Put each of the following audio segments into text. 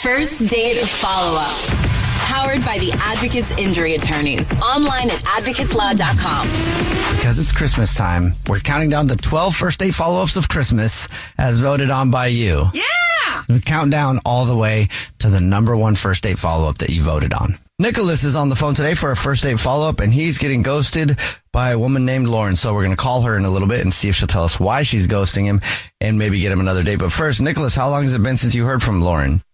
First Date Follow-Up. Powered by the Advocates Injury Attorneys. Online at advocateslaw.com. Because it's Christmas time, we're counting down the 12 first date follow-ups of Christmas as voted on by you. Yeah! We count down all the way to the number one first date follow-up that you voted on. Nicholas is on the phone today for a first date follow-up, and he's getting ghosted by a woman named Lauren. So we're going to call her in a little bit and see if she'll tell us why she's ghosting him and maybe get him another date. But first, Nicholas, how long has it been since you heard from Lauren?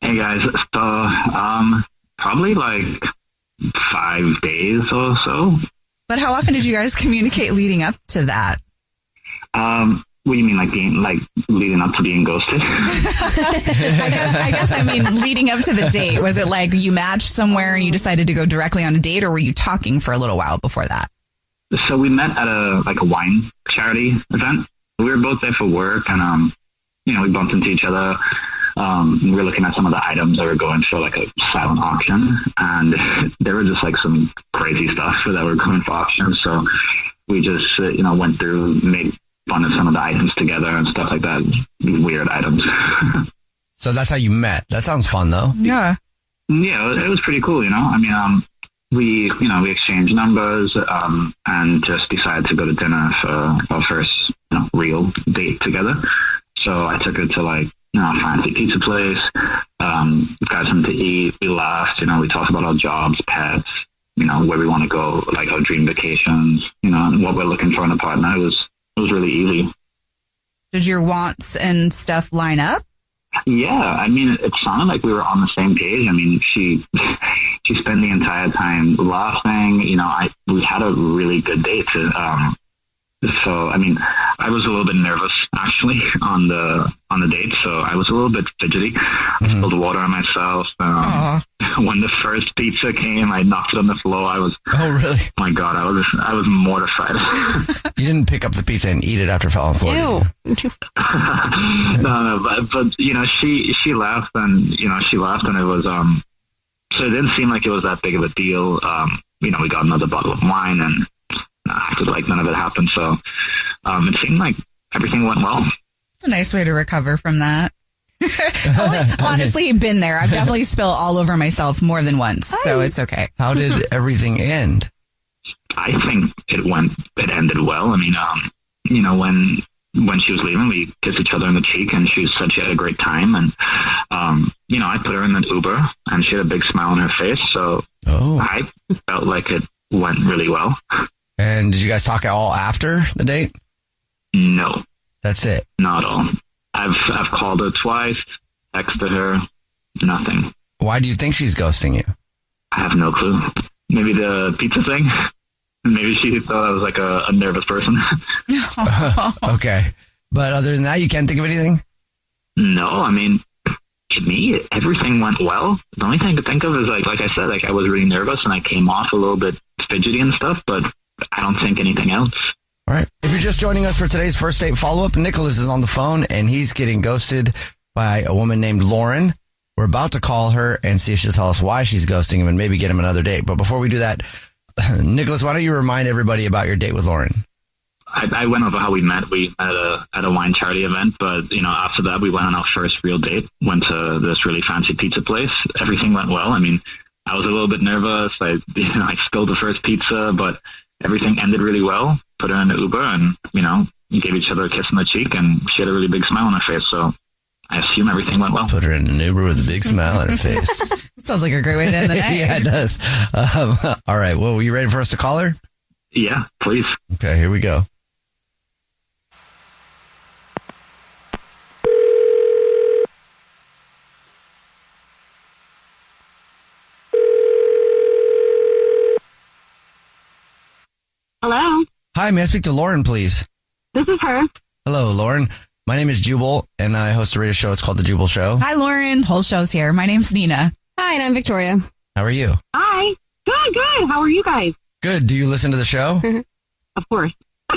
Hey, guys. So, probably like 5 days or so. But how often did you guys communicate leading up to that? What do you mean, like leading up to being ghosted? I guess I mean leading up to the date. Was it like you matched somewhere and you decided to go directly on a date, or were you talking for a little while before that? So we met at a wine charity event. We were both there for work, and we bumped into each other. We were looking at some of the items that were going for like a silent auction, and there were just like some crazy stuff that were going for auction. So we just went through, made fun of some of the items together and stuff like that. Weird items. So that's how you met. That sounds fun, though. Yeah. Yeah, it was pretty cool. We exchanged numbers and just decided to go to dinner for our first real date together. So I took her to a fancy pizza place. Got something to eat. We laughed. We talked about our jobs, pets. Where we want to go, like our dream vacations. And what we're looking for in a partner. It was really easy. Did your wants and stuff line up? Yeah, it sounded like we were on the same page. She spent the entire time laughing. We had a really good date. So, I was a little bit nervous actually on the date. So I was a little bit fidgety. I spilled water on myself. When the first pizza came, I knocked it on the floor. Oh, really? Oh my God, I was mortified. You didn't pick up the pizza and eat it after it fell on the floor. No, but she laughed and it was so it didn't seem like it was that big of a deal. We got another bottle of wine and acted like none of it happened. So it seemed like everything went well. It's a nice way to recover from that. Honestly, been there. I've definitely spilled all over myself more than once, so it's okay. How did everything end? I think it ended well. When she was leaving, we kissed each other on the cheek, and she said she had a great time. And I put her in an Uber, and she had a big smile on her face. So I felt like it went really well. And did you guys talk at all after the date? No. That's it? Not at all. I've called her twice, texted her, nothing. Why do you think she's ghosting you? I have no clue. Maybe the pizza thing. Maybe she thought I was like a nervous person. Okay. But other than that, you can't think of anything? No, to me, everything went well. The only thing I could think of is like I said, I was really nervous and I came off a little bit fidgety and stuff, but I don't think anything else. All right. If you're just joining us for today's first date follow-up, Nicholas is on the phone and he's getting ghosted by a woman named Lauren. We're about to call her and see if she'll tell us why she's ghosting him and maybe get him another date. But before we do that, Nicholas, why don't you remind everybody about your date with Lauren? I went over how we met. We met at a wine charity event, but after that we went on our first real date. Went to this really fancy pizza place. Everything went well. I was a little bit nervous. I spilled the first pizza, but everything ended really well. Put her in the Uber, and gave each other a kiss on the cheek, and she had a really big smile on her face. So I assume everything went well. Put her in an Uber with a big smile on her face. Sounds like a great way to end the night. Yeah, it does. All right. Well, were you ready for us to call her? Yeah, please. Okay, here we go. Hello. Hi, may I speak to Lauren, please? This is her. Hello, Lauren. My name is Jubal, and I host a radio show. It's called The Jubal Show. Hi, Lauren. Whole show's here. My name's Nina. Hi, and I'm Victoria. How are you? Hi. Good. How are you guys? Good. Do you listen to the show? Of course. Oh,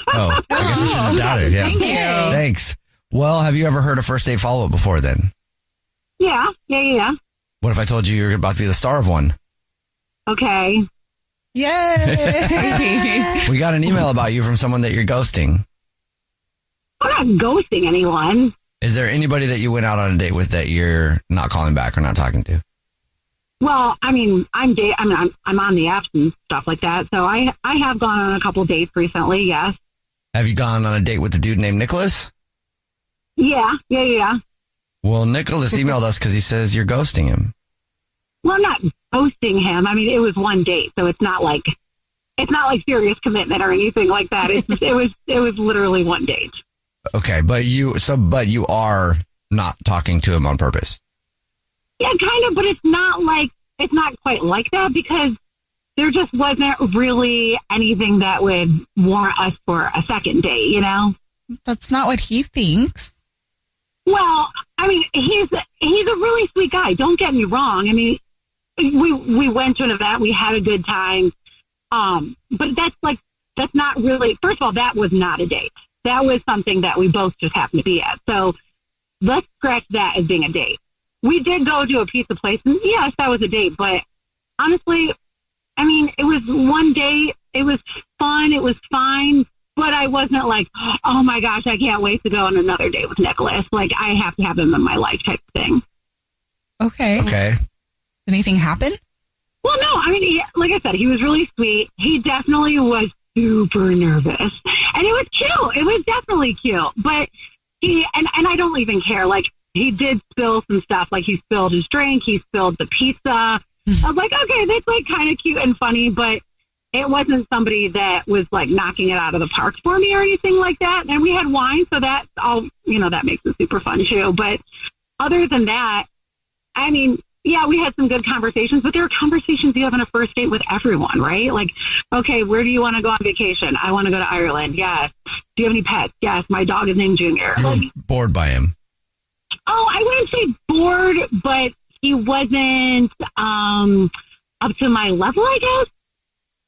I guess I should have doubted. Yeah. Thank you. Thanks. Well, have you ever heard a first date follow-up before then? Yeah. What if I told you were about to be the star of one? Okay. Yay! We got an email about you from someone that you're ghosting. I'm not ghosting anyone. Is there anybody that you went out on a date with that you're not calling back or not talking to? Well, I mean, I'm on the apps and stuff like that. So I have gone on a couple dates recently. Yes. Have you gone on a date with a dude named Nicholas? Yeah. Well, Nicholas emailed us because he says you're ghosting him. Well, I'm not ghosting him. I mean, it was one date, so it's not like serious commitment or anything like that. It was literally one date. Okay, but you are not talking to him on purpose. Yeah, kind of, but it's not quite like that because there just wasn't really anything that would warrant us for a second date, you know? That's not what he thinks. Well, I mean, he's a really sweet guy. Don't get me wrong. I mean, we went to an event, we had a good time. But that's not really, first of all, that was not a date. That was something that we both just happened to be at. So let's scratch that as being a date. We did go to a pizza place, and yes, that was a date. But honestly, I mean, it was one date. It was fun. It was fine. But I wasn't like, oh my gosh, I can't wait to go on another date with Nicholas. Like, I have to have him in my life type of thing. Okay. Okay. Did anything happen? Well, no, I mean, like I said, he was really sweet. He definitely was super nervous. And it was cute. It was definitely cute. But and I don't even care. Like, he did spill some stuff. Like, he spilled his drink. He spilled the pizza. I was like, okay, that's like kind of cute and funny. But it wasn't somebody that was like knocking it out of the park for me or anything like that. And we had wine. So that's all, that makes it super fun too. But other than that, I mean, yeah, we had some good conversations, but there are conversations you have on a first date with everyone, right? Like, okay, where do you want to go on vacation? I want to go to Ireland. Yes. Do you have any pets? Yes. My dog is named Junior. You were bored by him. Oh, I wouldn't say bored, but he wasn't up to my level, I guess.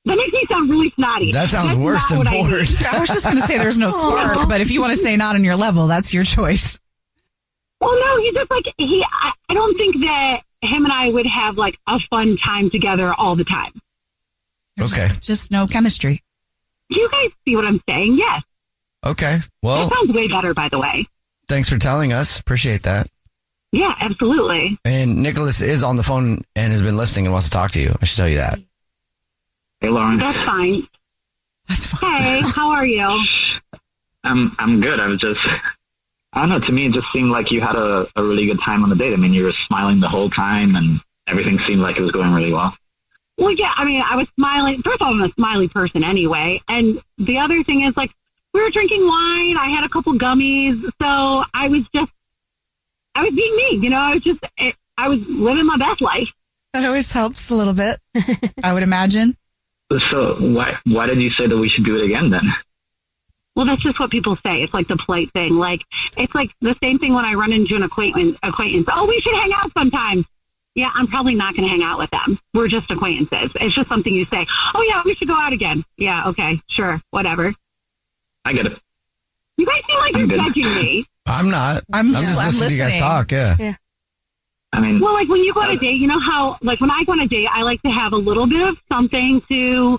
That makes me sound really snotty. That sounds That's worse than bored. I was just going to say there's no spark, but if you want to say not on your level, that's your choice. Well, no, he's just like, I don't think that him and I would have like a fun time together all the time. Okay. Just no chemistry. Do you guys see what I'm saying? Yes. Okay. Well, that sounds way better, by the way. Thanks for telling us. Appreciate that. Yeah, absolutely. And Nicholas is on the phone and has been listening and wants to talk to you. I should tell you that. Hey, Lauren. That's fine. That's fine. Hey, how are you? I'm good. I don't know. To me, it just seemed like you had a really good time on the date. I mean, you were smiling the whole time and everything seemed like it was going really well. Well, yeah, I mean, I was smiling. First of all, I'm a smiley person anyway. And the other thing is, like, we were drinking wine. I had a couple gummies. So I was being me. I was living my best life. That always helps a little bit, I would imagine. So why did you say that we should do it again then? Well, that's just what people say. It's like the polite thing. Like, it's like the same thing when I run into an acquaintance. Oh, we should hang out sometime. Yeah, I'm probably not going to hang out with them. We're just acquaintances. It's just something you say. Oh, yeah, we should go out again. Yeah, okay, sure, whatever. I get it. You guys seem like you're judging me. I'm not. I'm just listening to you guys talk. Yeah. I mean, well, like when you go on a date, you know how, like when I go on a date, I like to have a little bit of something to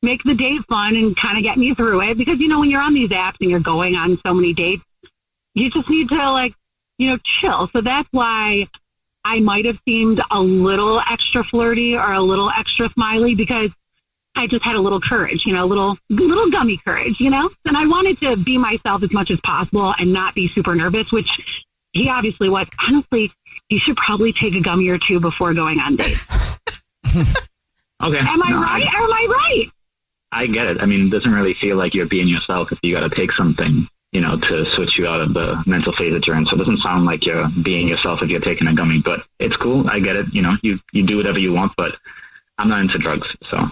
make the date fun and kind of get me through it. Because, when you're on these apps and you're going on so many dates, you just need to chill. So that's why I might have seemed a little extra flirty or a little extra smiley because I just had a little courage, a little gummy courage, and I wanted to be myself as much as possible and not be super nervous, which he obviously was. Honestly, you should probably take a gummy or two before going on dates. Okay. Am I right? Or am I right? I get it. I mean, it doesn't really feel like you're being yourself if you got to take something, to switch you out of the mental phase that you're in. So it doesn't sound like you're being yourself if you're taking a gummy, but it's cool. I get it. You do whatever you want, but I'm not into drugs. So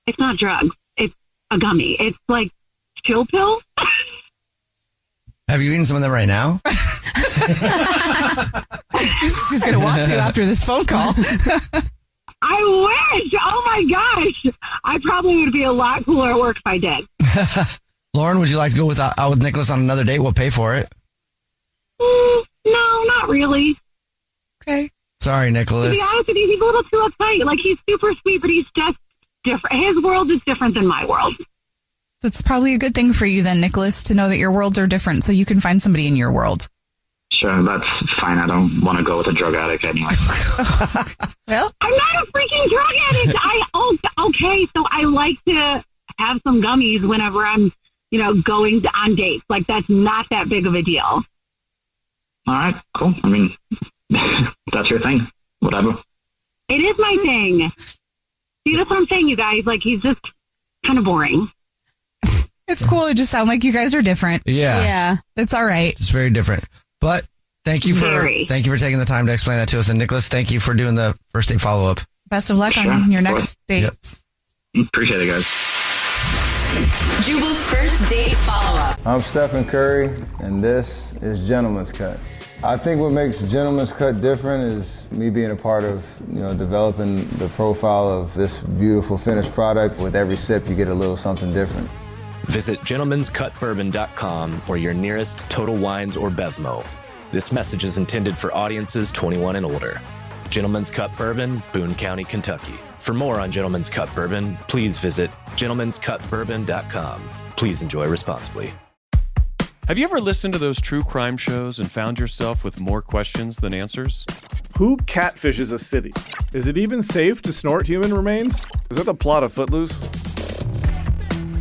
it's not drugs. It's a gummy. It's like chill pills. Have you eaten some of them right now? She's going to want to after this phone call. I wish. Oh my gosh. I probably would be a lot cooler at work if I did. Lauren, would you like to go out with Nicholas on another date? We'll pay for it. No, not really. Okay. Sorry, Nicholas. To be honest with you, he's a little too uptight. Like, he's super sweet, but he's just different. His world is different than my world. That's probably a good thing for you then, Nicholas, to know that your worlds are different so you can find somebody in your world. Sure, that's fine. I don't want to go with a drug addict anyway. Well, I'm not a freaking drug addict. Okay, so I like to have some gummies whenever I'm, going on dates. Like, that's not that big of a deal. All right, cool. I mean, that's your thing. Whatever. It is my thing. See, that's what I'm saying, you guys. Like, he's just kind of boring. it's cool. It just sounds like you guys are different. Yeah. It's all right. It's very different. But thank you for taking the time to explain that to us. And Nicholas, thank you for doing the first date follow-up. Best of luck on your next date. Yep. Appreciate it, guys. Jubal's first date follow-up. I'm Stephen Curry, and this is Gentleman's Cut. I think what makes Gentleman's Cut different is me being a part of, developing the profile of this beautiful finished product. With every sip, you get a little something different. Visit gentleman'scutbourbon.com or your nearest Total Wines or Bevmo. This message is intended for audiences 21 and older. Gentleman's Cut Bourbon, Boone County, Kentucky. For more on Gentleman's Cut Bourbon, please visit gentleman'scutbourbon.com. Please enjoy responsibly. Have you ever listened to those true crime shows and found yourself with more questions than answers? Who catfishes a city? Is it even safe to snort human remains? Is that the plot of Footloose?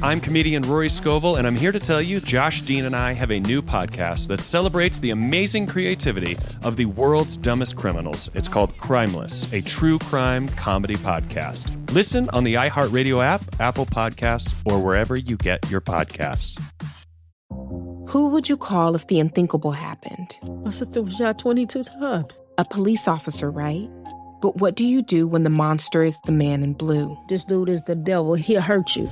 I'm comedian Rory Scovel, and I'm here to tell you Josh Dean and I have a new podcast that celebrates the amazing creativity of the world's dumbest criminals. It's called Crimeless, a true crime comedy podcast. Listen on the iHeartRadio app, Apple Podcasts, or wherever you get your podcasts. Who would you call if the unthinkable happened? My sister was shot 22 times. A police officer, right? But what do you do when the monster is the man in blue? This dude is the devil. He'll hurt you.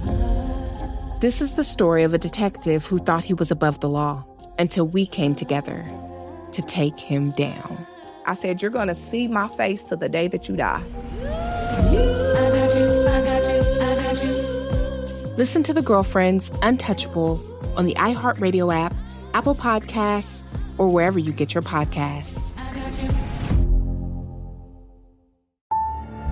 This is the story of a detective who thought he was above the law until we came together to take him down. I said, you're going to see my face till the day that you die. Listen to The Girlfriends, Untouchable, on the iHeartRadio app, Apple Podcasts, or wherever you get your podcasts.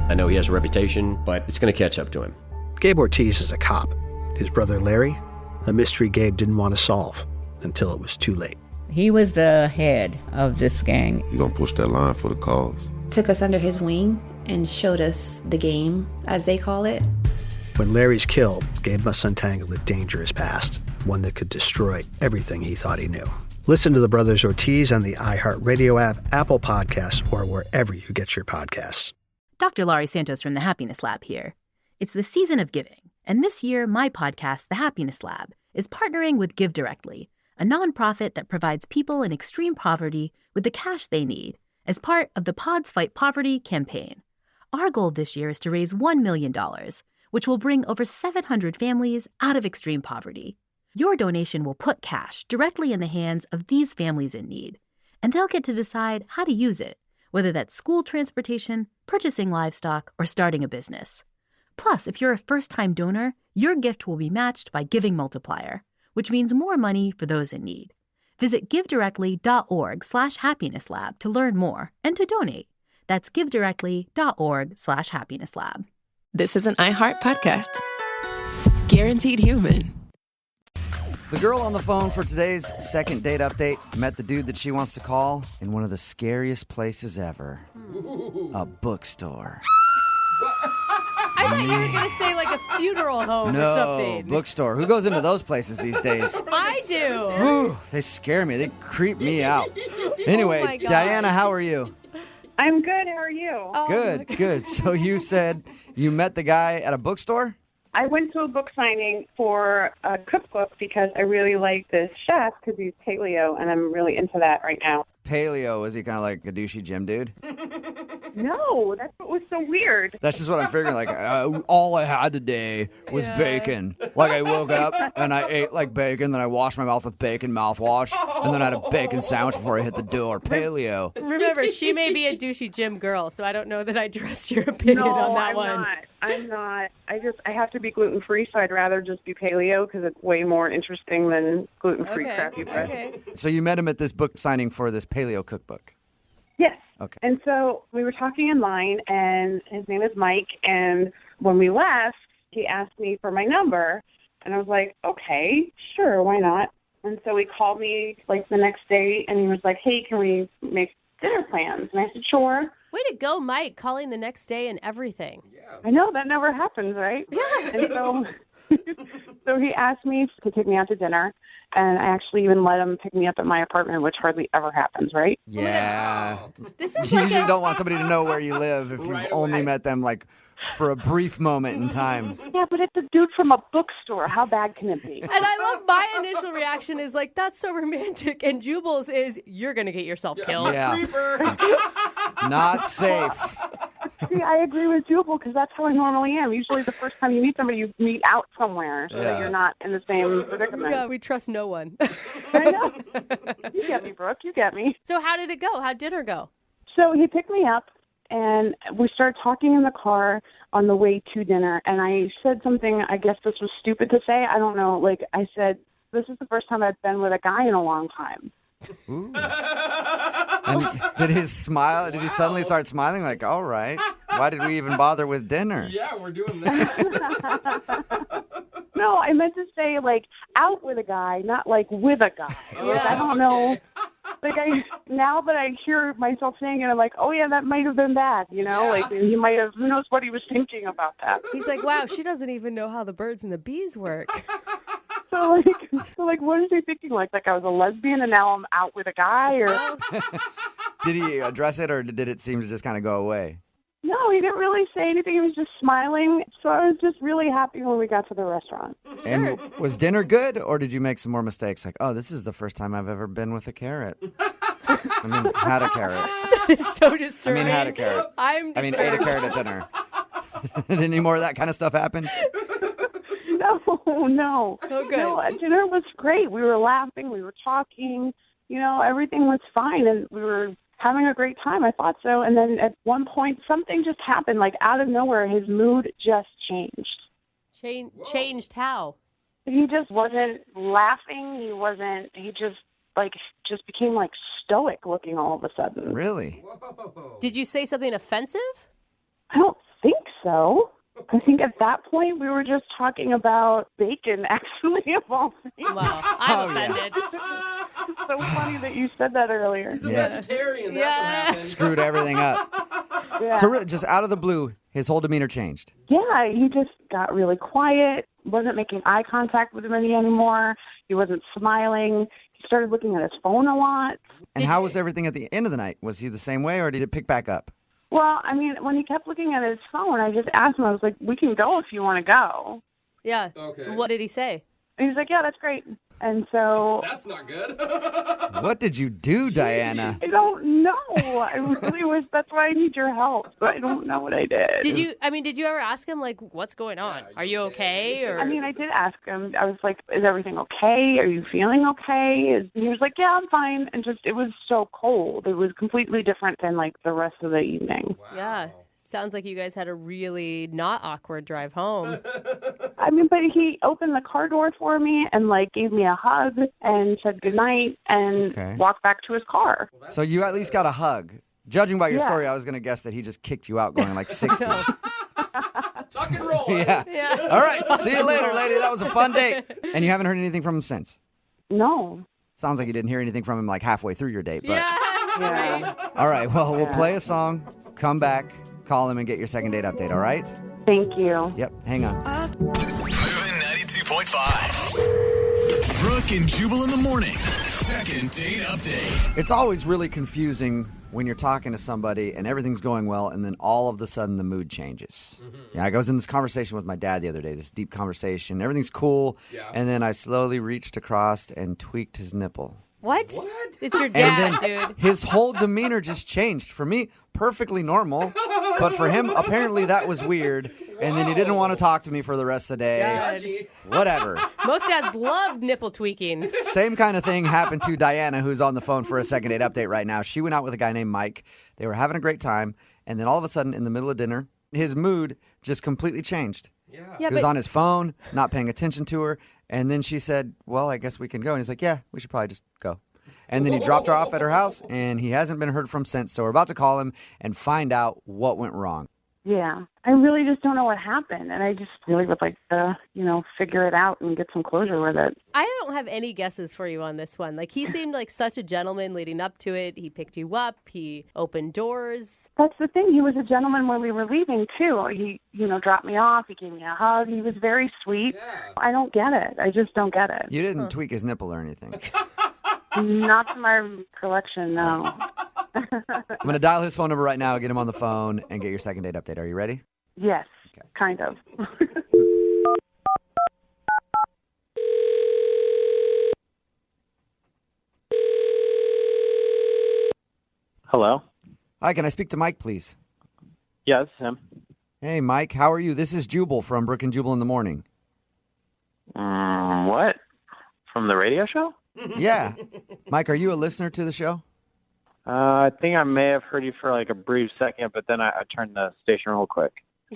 I know he has a reputation, but it's going to catch up to him. Gabe Ortiz is a cop. His brother Larry, a mystery Gabe didn't want to solve until it was too late. He was the head of this gang. You gonna push that line for the cause? Took us under his wing and showed us the game, as they call it. When Larry's killed, Gabe must untangle a dangerous past, one that could destroy everything he thought he knew. Listen to the Brothers Ortiz on the iHeartRadio app, Apple Podcasts, or wherever you get your podcasts. Dr. Laurie Santos from the Happiness Lab here. It's the season of giving, and this year, my podcast, The Happiness Lab, is partnering with Give Directly, a nonprofit that provides people in extreme poverty with the cash they need as part of the Pods Fight Poverty campaign. Our goal this year is to raise $1 million, which will bring over 700 families out of extreme poverty. Your donation will put cash directly in the hands of these families in need, and they'll get to decide how to use it, whether that's school transportation, purchasing livestock, or starting a business. Plus, if you're a first-time donor, your gift will be matched by Giving Multiplier, which means more money for those in need. Visit givedirectly.org/happinesslab to learn more and to donate. That's givedirectly.org/happinesslab. This is an iHeart podcast. Guaranteed human. The girl on the phone for today's second date update met the dude that she wants to call in one of the scariest places ever. A bookstore. I thought you were going to say like a funeral home or something. No, bookstore. Who goes into those places these days? I do. Whew, they scare me. They creep me out. Anyway, Diana, how are you? I'm good. How are you? Oh, Good. So you said you met the guy at a bookstore? I went to a book signing for a cookbook because I really like this chef because he's paleo, and I'm really into that right now. Paleo, is he kind of like a douchey gym dude? No, that's what was so weird. That's just what I'm figuring. Like, all I had today was bacon. Like, I woke up and I ate like bacon, then I washed my mouth with bacon mouthwash, and then I had a bacon sandwich before I hit the door. Paleo. Remember, she may be a douchey gym girl, so I don't know that I trust your opinion on that one. I'm not. I have to be gluten-free, so I'd rather just be paleo because it's way more interesting than gluten-free crappy bread. Okay. So you met him at this book signing for this paleo cookbook? Yes. Okay. And so we were talking in line, and his name is Mike, and when we left, he asked me for my number, and I was like, okay, sure, why not? And so he called me like the next day and he was like, hey, can we make dinner plans? And I said, sure. Way to go, Mike, calling the next day and everything. I know, that never happens, right? Yeah. And so he asked me to take me out to dinner, and I actually even let him pick me up at my apartment, which hardly ever happens, right? Yeah. This is You like usually don't want somebody to know where you live if you've only met them like for a brief moment in time. Yeah, but it's a dude from a bookstore. How bad can it be? And I love my initial reaction is like, that's so romantic. And Jubal's is, you're going to get yourself killed. Yeah. Not safe. See, I agree with Jubal because that's how I normally am. Usually the first time you meet somebody, you meet out somewhere so that you're not in the same predicament. Yeah, we trust no one. I know. You get me, Brooke. You get me. So how did it go? How'd dinner go? So he picked me up, and we started talking in the car on the way to dinner. And I said something, I guess this was stupid to say. I don't know. Like, I said, this is the first time I've been with a guy in a long time. Ooh. And did he suddenly start smiling like, all right, why did we even bother with dinner? Yeah, we're doing that. No, I meant to say, like, out with a guy, not, like, with a guy. Like, I don't know. Like, now that I hear myself saying it, I'm like, oh, yeah, that might have been bad, you know? Like, he might have, who knows what he was thinking about that. He's like, wow, she doesn't even know how the birds and the bees work. So, what is he thinking? Like I was a lesbian and now I'm out with a guy? Or Did he address it, or did it seem to just kind of go away? No, he didn't really say anything. He was just smiling. So I was just really happy when we got to the restaurant. And was dinner good, or did you make some more mistakes? Like, oh, this is the first time I've ever been with a carrot. I mean, had a carrot. It's so disturbing. I mean, had a carrot. ate a carrot at dinner. Did any more of that kind of stuff happen? No. Oh, good. No, dinner was great. We were laughing. We were talking. You know, everything was fine. And we were having a great time. I thought so. And then at one point, something just happened. Like, out of nowhere, his mood just changed. Changed how? He just wasn't laughing. He just became, like, stoic looking all of a sudden. Really? Whoa. Did you say something offensive? I don't think so. I think at that point we were just talking about bacon, actually, of all things. Wow, I'm offended. It's so funny that you said that earlier. He's a vegetarian. That's what happened. Screwed everything up. Yeah. So really, just out of the blue, his whole demeanor changed. Yeah, he just got really quiet, wasn't making eye contact with me anymore. He wasn't smiling. He started looking at his phone a lot. And how was everything at the end of the night? Was he the same way, or did it pick back up? Well, I mean, when he kept looking at his phone, I just asked him, I was like, we can go if you want to go. Yeah. Okay. What did he say? And he's like, yeah, that's great. And so... That's not good. What did you do, Diana? I don't know. I really was. That's why I need your help. But I don't know what I did. Did you ever ask him, like, what's going on? Are you okay? Or... I mean, I did ask him. I was like, is everything okay? Are you feeling okay? And he was like, yeah, I'm fine. And just, it was so cold. It was completely different than, like, the rest of the evening. Wow. Yeah. Sounds like you guys had a really not awkward drive home. I mean, but he opened the car door for me and, like, gave me a hug and said goodnight and walked back to his car. So you at least got a hug. Judging by your story, I was going to guess that he just kicked you out going like 60. Tuck and roll. Yeah. All right. See you later, lady. That was a fun date. And you haven't heard anything from him since? No. Sounds like you didn't hear anything from him like halfway through your date. But... Yeah. Right? All right. Well, we'll play a song, come back, call him, and get your second date update, all right? Thank you. Yep. Hang on. Moving 92.5. Brooke and Jubal in the mornings. Second date update. It's always really confusing when you're talking to somebody and everything's going well, and then all of a sudden the mood changes. Yeah, I was in this conversation with my dad the other day, this deep conversation. Everything's cool, and then I slowly reached across and tweaked his nipple. What? It's your dad, and then dude. His whole demeanor just changed. For me, perfectly normal. But for him, apparently that was weird. And then he didn't want to talk to me for the rest of the day. God. Whatever. Most dads love nipple tweaking. Same kind of thing happened to Diana, who's on the phone for a second date update right now. She went out with a guy named Mike. They were having a great time. And then all of a sudden, in the middle of dinner, his mood just completely changed. Yeah, he was on his phone, not paying attention to her. And then she said, well, I guess we can go. And he's like, yeah, we should probably just go. And then he dropped her off at her house, and he hasn't been heard from since. So we're about to call him and find out what went wrong. Yeah. I really just don't know what happened. And I just really would like to, figure it out and get some closure with it. I don't have any guesses for you on this one. Like, he seemed like such a gentleman leading up to it. He picked you up. He opened doors. That's the thing. He was a gentleman when we were leaving, too. He, dropped me off. He gave me a hug. He was very sweet. Yeah. I don't get it. I just don't get it. You didn't tweak his nipple or anything. Not to my recollection, no. I'm going to dial his phone number right now, get him on the phone, and get your second date update. Are you ready? Yes, kind of. Hello? Hi, can I speak to Mike, please? Yeah, this is him. Hey, Mike, how are you? This is Jubal from Brooke and Jubal in the morning. What? From the radio show? Yeah. Mike, are you a listener to the show? I think I may have heard you for like a brief second, but then I turned the station real quick.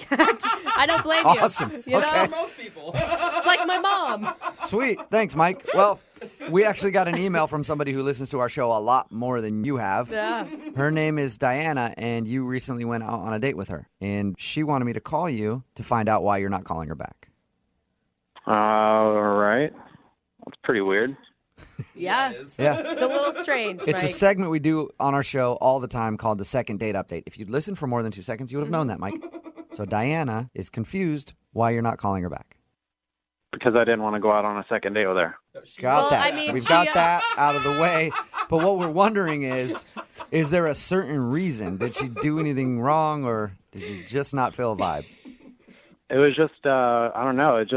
I don't blame you. Awesome. You Okay. know? Most people. It's like my mom. Sweet. Thanks, Mike. Well, we actually got an email from somebody who listens to our show a lot more than you have. Yeah. Her name is Diana, and you recently went out on a date with her. And she wanted me to call you to find out why you're not calling her back. All right. That's pretty weird. Yeah. Yeah. It's a little strange, It's a Mike. segment we do on our show all the time called the Second Date Update. If you'd listened for more than 2 seconds, you would have known that, Mike. So Diana is confused why you're not calling her back. Because I didn't want to go out on a second date with her. Got Well, that. I mean, We've she, got that out of the way. But what we're wondering is there a certain reason? Did she do anything wrong, or did you just not feel a vibe? It was just, I don't know. It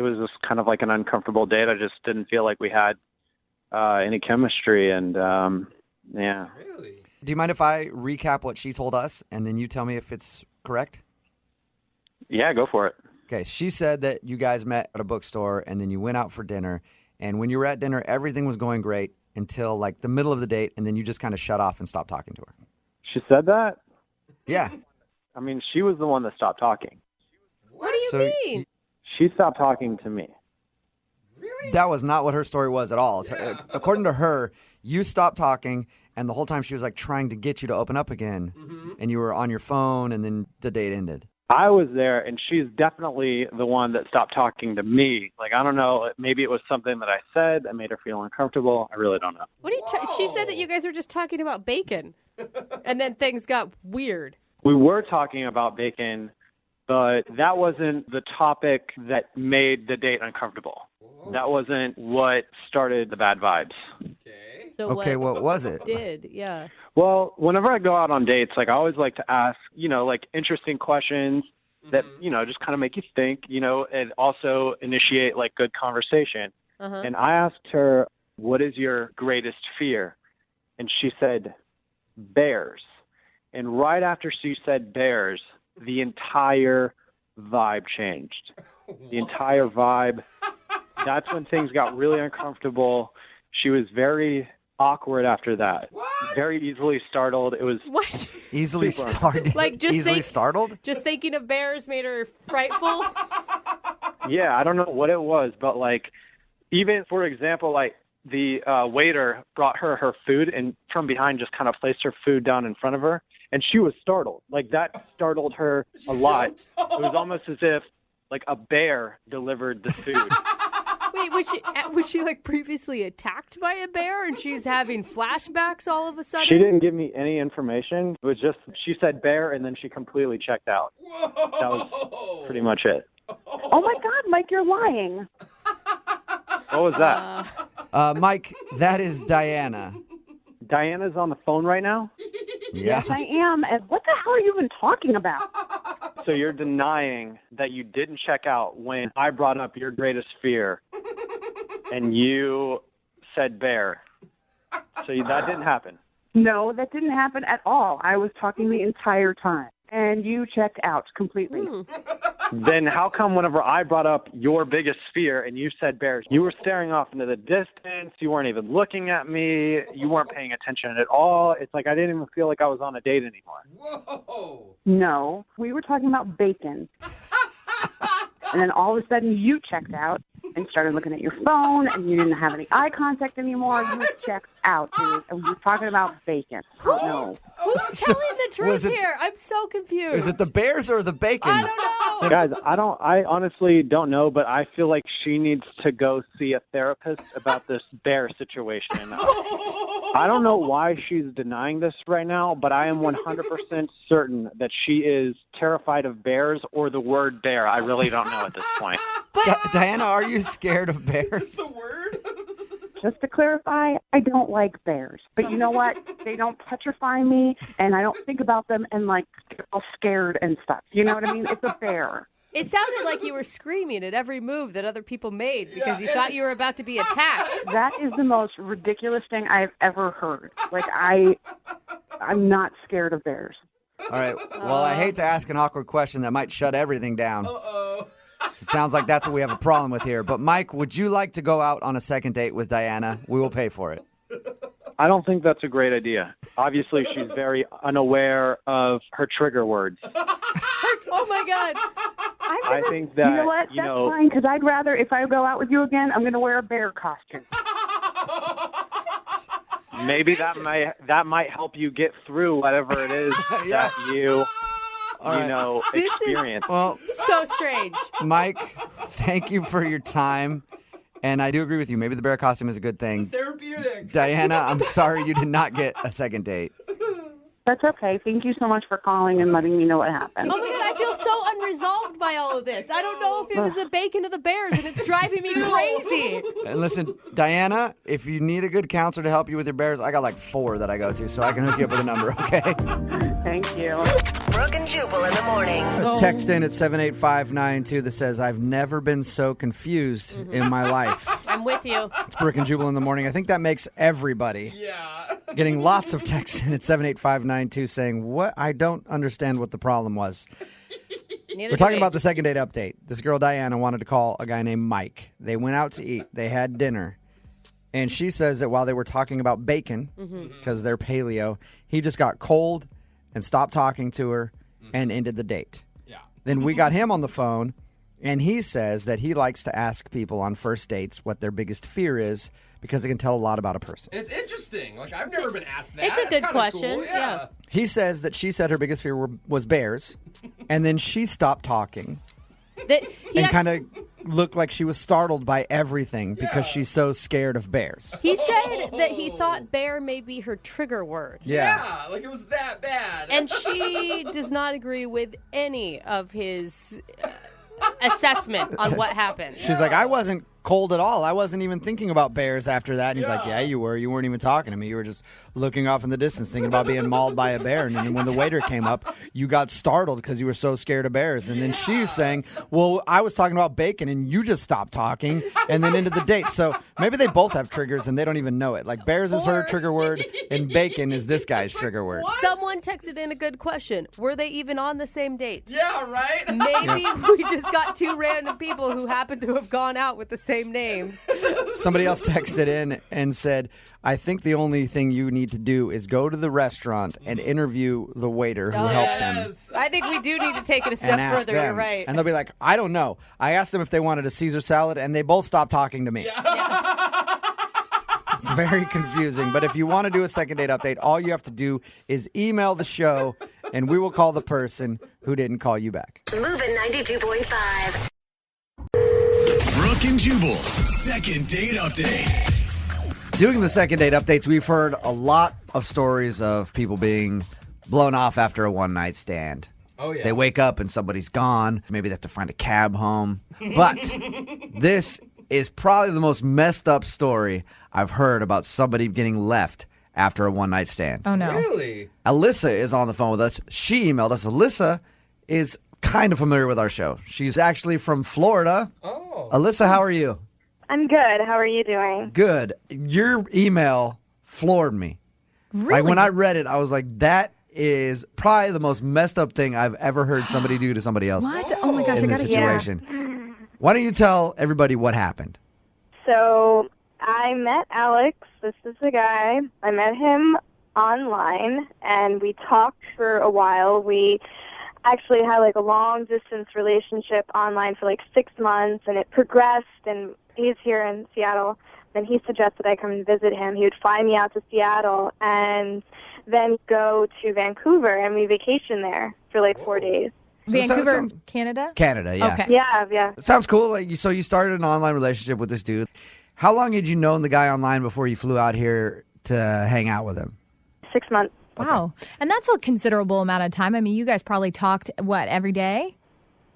was just kind of like an uncomfortable date. I just didn't feel like we had any chemistry, and yeah. Really? Do you mind if I recap what she told us, and then you tell me if it's correct? Yeah, go for it. Okay, she said that you guys met at a bookstore, and then you went out for dinner, and when you were at dinner, everything was going great until, like, the middle of the date, and then you just kind of shut off and stopped talking to her. She said that? Yeah. I mean, she was the one that stopped talking. What do you mean? She stopped talking to me. That was not what her story was at all. According to her, you stopped talking, and the whole time she was like trying to get you to open up again, and you were on your phone, and then the date ended. I was there, and she's definitely the one that stopped talking to me. Like, I don't know, maybe it was something that I said that made her feel uncomfortable. I really don't know. What are you she said that you guys were just talking about bacon, and then things got weird. We were talking about bacon, but that wasn't the topic that made the date uncomfortable. That wasn't what started the bad vibes. So Okay, what was it? Did, yeah. Well, whenever I go out on dates, like, I always like to ask, like, interesting questions that, just kind of make you think, and also initiate, like, good conversation. Uh-huh. And I asked her, what is your greatest fear? And she said, bears. And right after she said bears, the entire vibe changed. The entire vibe. That's when things got really uncomfortable. She was very awkward after that. What? Very easily startled. It was what? Easily startled. Like just easily startled. Just thinking of bears made her frightful. Yeah, I don't know what it was, but like, even for example, like the waiter brought her food and from behind just kind of placed her food down in front of her, and she was startled. Like that startled her a lot. It was almost as if like a bear delivered the food. Wait, was she like previously attacked by a bear and she's having flashbacks all of a sudden? She didn't give me any information. It was just, she said bear and then she completely checked out. Whoa. That was pretty much it. Oh my God, Mike, you're lying. What was that? Mike, that is Diana. Diana's on the phone right now? Yeah. Yes, I am. And what the hell are you even talking about? So you're denying that you didn't check out when I brought up your greatest fear and you said bear. So that didn't happen. No, that didn't happen at all. I was talking the entire time. And you checked out completely. Then how come whenever I brought up your biggest fear and you said bears, you were staring off into the distance, you weren't even looking at me, you weren't paying attention at all? It's like I didn't even feel like I was on a date anymore. Whoa! No, we were talking about bacon. And then all of a sudden you checked out and started looking at your phone, and you didn't have any eye contact anymore. You checked out, dude. And we're talking about bacon. Oh, no. Who's telling the truth here? I'm so confused. Is it the bears or the bacon? I don't know. Guys, I honestly don't know, but I feel like she needs to go see a therapist about this bear situation. I don't know why she's denying this right now, but I am 100% certain that she is terrified of bears or the word bear. I really don't know at this point. Diana, are you scared of bears? Just to clarify, I don't like bears. But you know what? They don't petrify me, and I don't think about them and, like, get all scared and stuff. You know what I mean? It's a bear. It sounded like you were screaming at every move that other people made because you thought you were about to be attacked. That is the most ridiculous thing I've ever heard. Like, I'm not scared of bears. All right. Well, I hate to ask an awkward question that might shut everything down. It sounds like that's what we have a problem with here. But, Mike, would you like to go out on a second date with Diana? We will pay for it. I don't think that's a great idea. Obviously, she's very unaware of her trigger words. Oh, my God. I think that, you know what? That's fine, because I'd rather, if I go out with you again, I'm going to wear a bear costume. Maybe that might help you get through whatever it is that you experience. Well, so strange. Mike, thank you for your time. And I do agree with you. Maybe the bear costume is a good thing. Therapeutic. Diana, I'm sorry you did not get a second date. That's okay. Thank you so much for calling and letting me know what happened. Oh, my God, I feel so unresolved by all of this. I don't know if it was the bacon or the bears, and it's driving me crazy. And listen, Diana, if you need a good counselor to help you with your bears, I got like 4 that I go to, so I can hook you up with a number, okay? Thank you. Brooke and Jubal in the morning. Text in at 78592 that says, I've never been so confused in my life. I'm with you. It's Brooke and Jubal in the morning. I think that makes everybody. Getting lots of texts in at 78592 saying, what? I don't understand what the problem was. We're talking about the second date update. This girl, Diana, wanted to call a guy named Mike. They went out to eat. They had dinner. And she says that while they were talking about bacon, because they're paleo, he just got cold and stopped talking to her and ended the date. Then we got him on the phone, and he says that he likes to ask people on first dates what their biggest fear is because it can tell a lot about a person. It's interesting. Like, I've never been asked that. It's a good That's question. cool. Yeah. He says that she said her biggest fear was bears, and then she stopped talking and kind of looked like she was startled by everything because she's so scared of bears. He said that he thought bear may be her trigger word. Yeah, like it was that bad. And she does not agree with any of his assessment on what happened. She's like, I wasn't cold at all. I wasn't even thinking about bears after that. And he's like, yeah, you were. You weren't even talking to me. You were just looking off in the distance thinking about being mauled by a bear. And then when the waiter came up, you got startled because you were so scared of bears. And then she's saying, well, I was talking about bacon and you just stopped talking and then ended the date. So maybe they both have triggers and they don't even know it. Like bears is her trigger word and bacon is this guy's trigger word. Someone texted in a good question. Were they even on the same date? Yeah, right? Maybe we just got 2 random people who happen to have gone out with the same names. Somebody else texted in and said, I think the only thing you need to do is go to the restaurant and interview the waiter who helped them. I think we do need to take it a step And ask further. them. You're right. And they'll be like, I don't know. I asked them if they wanted a Caesar salad, and they both stopped talking to me. It's very confusing. But if you want to do a second date update, all you have to do is email the show, and we will call the person who didn't call you back. Moving 92.5. Brooke and Jubal's second date update. Doing the second date updates, we've heard a lot of stories of people being blown off after a one-night stand. Oh, yeah. They wake up and somebody's gone. Maybe they have to find a cab home. But this is probably the most messed up story I've heard about somebody getting left after a one-night stand. Oh, no. Really? Alyssa is on the phone with us. She emailed us. Alyssa is kind of familiar with our show. She's actually from Florida. Oh. Alyssa, how are you? I'm good. How are you doing? Good. Your email floored me. Really? Like when I read it, I was like, that is probably the most messed up thing I've ever heard somebody do to somebody else. What? Oh my gosh, I in this gotta hear. situation. Why don't you tell everybody what happened? So I met Alex. This is the guy. I met him online, and we talked for a while. actually had like a long distance relationship online for like 6 months, and it progressed, and he's here in Seattle. Then he suggested I come and visit him. He would fly me out to Seattle and then go to Vancouver, and we vacation there for like 4 days. Vancouver, Canada? Canada, yeah. Okay. Yeah. It sounds cool. Like, so you started an online relationship with this dude. How long had you known the guy online before you flew out here to hang out with him? 6 months. Wow. And that's a considerable amount of time. I mean, you guys probably talked, every day?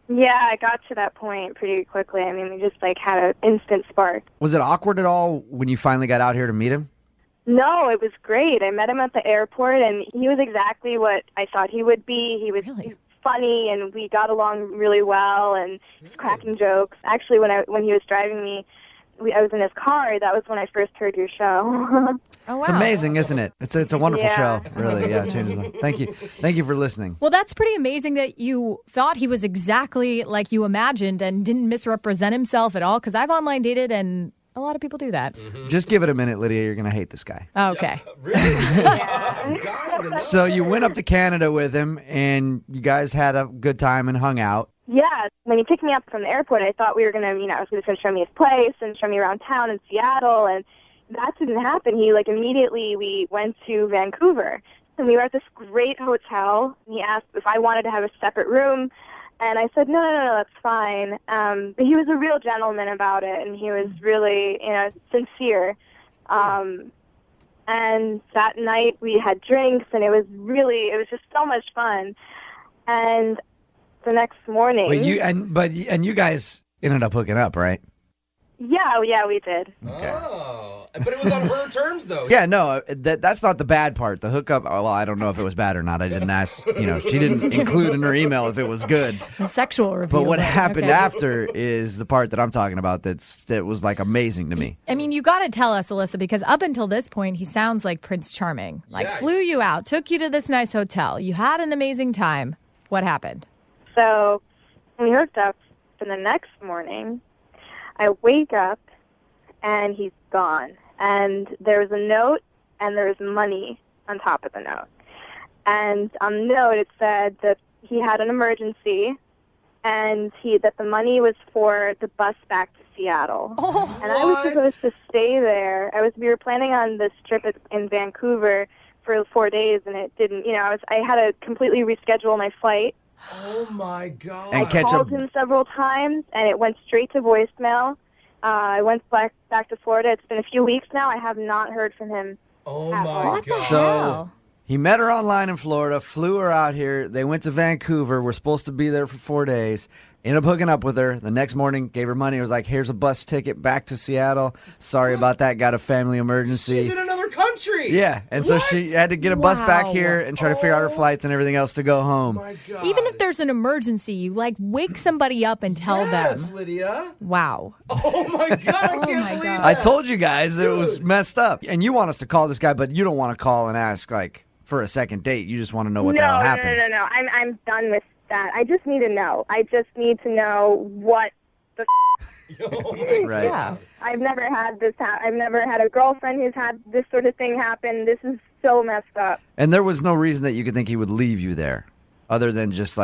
Yeah, I got to that point pretty quickly. I mean, we just like had an instant spark. Was it awkward at all when you finally got out here to meet him? No, it was great. I met him at the airport, and he was exactly what I thought he would be. He was funny, and we got along really well, and he was cracking jokes. Actually, when he was driving me, I was in his car. That was when I first heard your show. Oh, wow. It's amazing, isn't it? It's a wonderful Yeah. show, really. Yeah, it changes them. Thank you for listening. Well, that's pretty amazing that you thought he was exactly like you imagined and didn't misrepresent himself at all, because I've online dated, and a lot of people do that. Just give it a minute, Lydia. You're gonna hate this guy. Oh, okay. So you went up to Canada with him, and you guys had a good time and hung out. Yeah, when he picked me up from the airport, I thought we were going to, he was going to show me his place and show me around town in Seattle, and that didn't happen. He, immediately we went to Vancouver, and we were at this great hotel. He asked if I wanted to have a separate room, and I said, no, that's fine. But he was a real gentleman about it, and he was really, sincere. And that night we had drinks, and it was just so much fun. And the next morning. Wait, you guys ended up hooking up, right? Yeah, we did. Oh, but it was on her terms, though. Yeah, no, that's not the bad part. The hookup, well, I don't know if it was bad or not. I didn't ask, she didn't include in her email if it was good. The sexual review. But what happened after is the part that I'm talking about that was amazing to me. I mean, you got to tell us, Alyssa, because up until this point, he sounds like Prince Charming. Flew you out, took you to this nice hotel. You had an amazing time. What happened? So we hooked up, and the next morning, I wake up, and he's gone. And there was a note, and there was money on top of the note. And on the note, it said that he had an emergency, and that the money was for the bus back to Seattle. Oh, and I was supposed to stay there. We were planning on this trip in Vancouver for 4 days, and it didn't. I had to completely reschedule my flight. Oh, my God. And I called him several times, and it went straight to voicemail. I went back to Florida. It's been a few weeks now. I have not heard from him. Oh, my God. So he met her online in Florida, flew her out here. They went to Vancouver. We're supposed to be there for 4 days. Ended up hooking up with her. The next morning, gave her money. It was like, here's a bus ticket back to Seattle. Sorry about that. Got a family emergency. She's in another country. Yeah, and so she had to get a bus back here and try to figure out her flights and everything else to go home. My God. Even if there's an emergency, you wake somebody up and tell them. Yes, Lydia. Wow. Oh, my God. I can't believe that. I told you guys that it was messed up. And you want us to call this guy, but you don't want to call and ask, for a second date. You just want to know what the hell happened. No. I'm done with that. I just need to know. I just need to know what the Right. Yeah. I've never had this I've never had a girlfriend who's had this sort of thing happen. This is so messed up. And there was no reason that you could think he would leave you there, other than just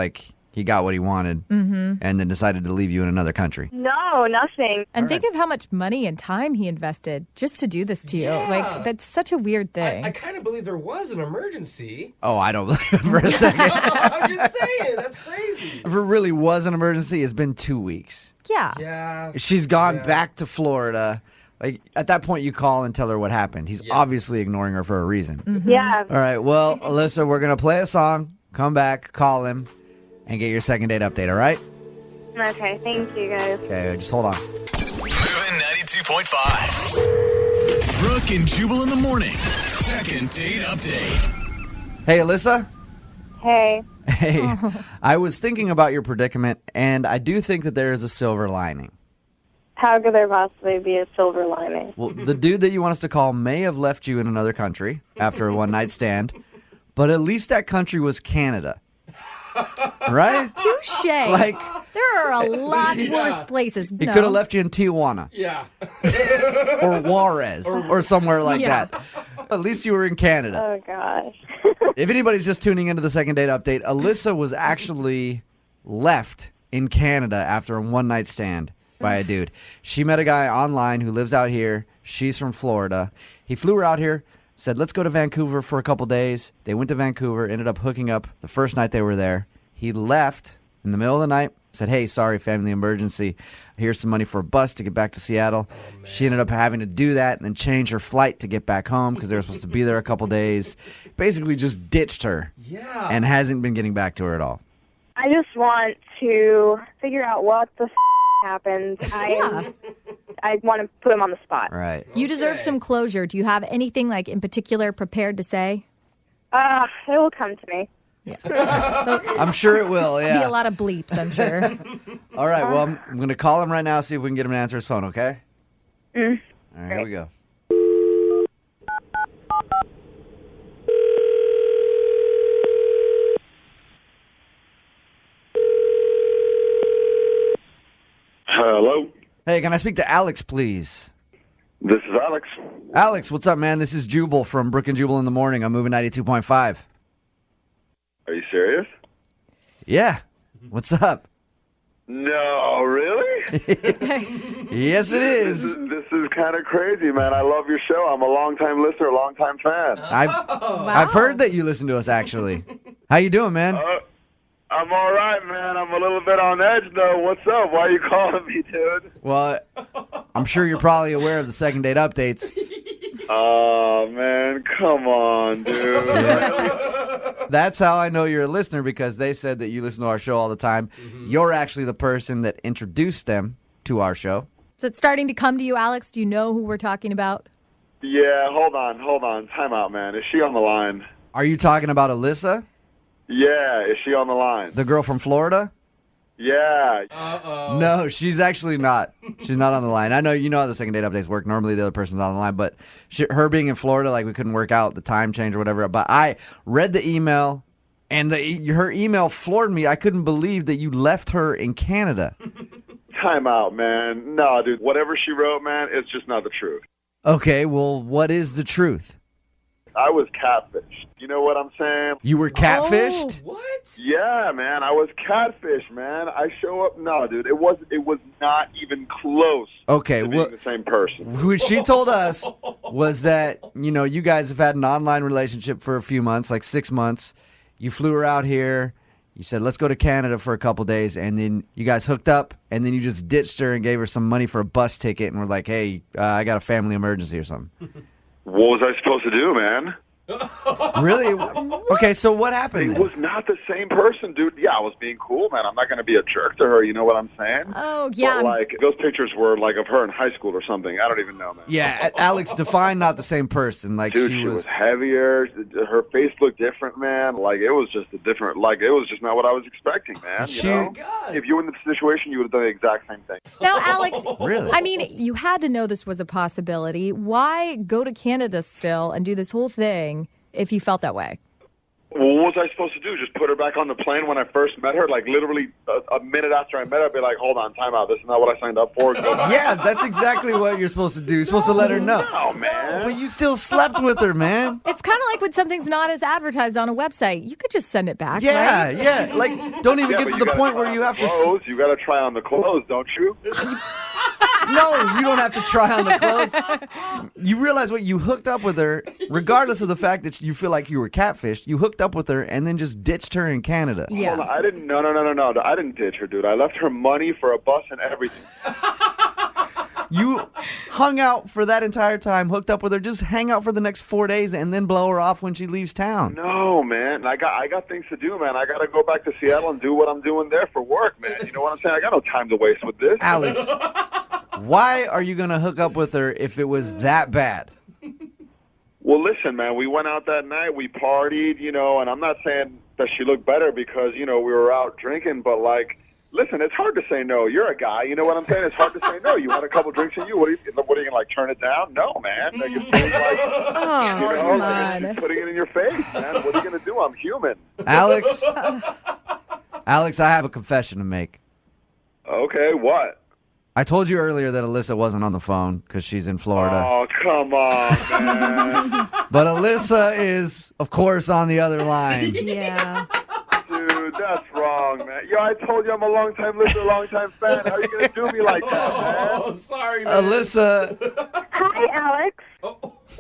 he got what he wanted and then decided to leave you in another country. No, nothing. And think of how much money and time he invested just to do this to you. That's such a weird thing. I kind of believe there was an emergency. Oh, I don't believe it for a second. I'm just saying. That's crazy. If it really was an emergency, it's been 2 weeks. Yeah. Yeah. She's gone back to Florida. At that point, you call and tell her what happened. He's obviously ignoring her for a reason. Yeah. All right. Well, Alyssa, we're going to play a song, come back, call him, and get your second date update, all right? Okay, thank you guys. Okay, just hold on. Moving 92.5. Brooke and Jubal in the mornings. Second date update. Hey, Alyssa. Hey. Hey. I was thinking about your predicament, and I do think that there is a silver lining. How could there possibly be a silver lining? Well, the dude that you want us to call may have left you in another country after a one-night stand, but at least that country was Canada. Right? Touche. There are a lot worse places. He could have left you in Tijuana. Yeah. Or Juarez or somewhere like that. At least you were in Canada. Oh, gosh. If anybody's just tuning into the second date update, Alyssa was actually left in Canada after a one-night stand by a dude. She met a guy online who lives out here. She's from Florida. He flew her out here, said, let's go to Vancouver for a couple days. They went to Vancouver, ended up hooking up the first night they were there. He left in the middle of the night, said, hey, sorry, family emergency. Here's some money for a bus to get back to Seattle. She ended up having to do that and then change her flight to get back home because they were supposed to be there a couple days. Basically just ditched her and hasn't been getting back to her at all. I just want to figure out what the happened. I want to put him on the spot. Right. You deserve some closure. Do you have anything like in particular prepared to say? It will come to me. Yeah. I'm sure it will, Be a lot of bleeps, I'm sure. All right, well, I'm going to call him right now, see if we can get him to answer his phone, okay? All right, here we go. Hello? Hey, can I speak to Alex, please? This is Alex. Alex, what's up, man? This is Jubal from Brooke and Jubal in the Morning. I'm moving 92.5. Are you serious? Yeah. What's up? No, really? Yes, it is. This is kind of crazy, man. I love your show. I'm a long-time listener, a long-time fan. I've heard that you listen to us, actually. How you doing, man? I'm all right, man. I'm a little bit on edge, though. What's up? Why are you calling me, dude? Well, I'm sure you're probably aware of the second date updates. Oh, man. Come on, dude. That's how I know you're a listener, because they said that you listen to our show all the time. You're actually the person that introduced them to our show. Is it starting to come to you, Alex? Do you know who we're talking about? Yeah, hold on. Time out, man. Is she on the line? Are you talking about Alyssa? Yeah, is she on the line? The girl from Florida? Yeah. No, she's actually not. She's not on the line. I know you know how the second date updates work. Normally the other person's on the line, but her being in Florida, like we couldn't work out the time change or whatever. But I read the email, and her email floored me. I couldn't believe that you left her in Canada. Time out, man. No, dude, whatever she wrote, man, it's just not the truth. Okay, well, what is the truth? I was catfished. You know what I'm saying? You were catfished? What? Yeah, man. I was catfished, man. I show up. No, dude. It was not even close. Okay, to being the same person. What she told us was that, you guys have had an online relationship for a few months, like 6 months. You flew her out here. You said, let's go to Canada for a couple days. And then you guys hooked up. And then you just ditched her and gave her some money for a bus ticket. And we're like, hey, I got a family emergency or something. What was I supposed to do, man? Really? Okay, so what happened? It was not the same person, dude. Yeah, I was being cool, man. I'm not going to be a jerk to her. You know what I'm saying? Oh, yeah. But, like, those pictures were, like, of her in high school or something. I don't even know, man. Yeah, Alex, define not the same person. Like, dude, she was heavier. Her face looked different, man. Like, it was just it was just not what I was expecting, man. You know? If you were in the situation, you would have done the exact same thing. Now, Alex, Really? I mean, you had to know this was a possibility. Why go to Canada still and do this whole thing if you felt that way? Well, what was I supposed to do? Just put her back on the plane when I first met her? Like, literally a minute after I met her, I'd be like, hold on, time out. This is not what I signed up for. Yeah, that's exactly what you're supposed to do. You're supposed to let her know. No, man. But you still slept with her, man. It's kind of like when something's not as advertised on a website. You could just send it back, Yeah, right? yeah. Like, don't even get to the point where you have to... You got to try on the clothes, don't you? No, you don't have to try on the clothes. You realize what? You hooked up with her, regardless of the fact that you feel like you were catfished. You hooked up with her and then just ditched her in Canada. Yeah. Hold on, I didn't. No. I didn't ditch her, dude. I left her money for a bus and everything. You hung out for that entire time, hooked up with her, just hang out for the next 4 days and then blow her off when she leaves town. No, man. I got things to do, man. I got to go back to Seattle and do what I'm doing there for work, man. You know what I'm saying? I got no time to waste with this. Alex, why are you going to hook up with her if it was that bad? Well, listen, man, we went out that night, we partied, and I'm not saying that she looked better because, we were out drinking, but, like, listen, it's hard to say no. You're a guy, you know what I'm saying? It's hard to say no. You want a couple drinks in you, what are you going to, like, turn it down? No, man. Like, it's like, putting it in your face, man. What are you going to do? I'm human. Alex, I have a confession to make. Okay, what? I told you earlier that Alyssa wasn't on the phone because she's in Florida. Oh, come on, man. But Alyssa is, of course, on the other line. Yeah. Dude, that's wrong, man. Yo, I told you I'm a long-time listener, long-time fan. How are you going to do me like that, man? Oh, sorry, man. Alyssa. Hi, Alex.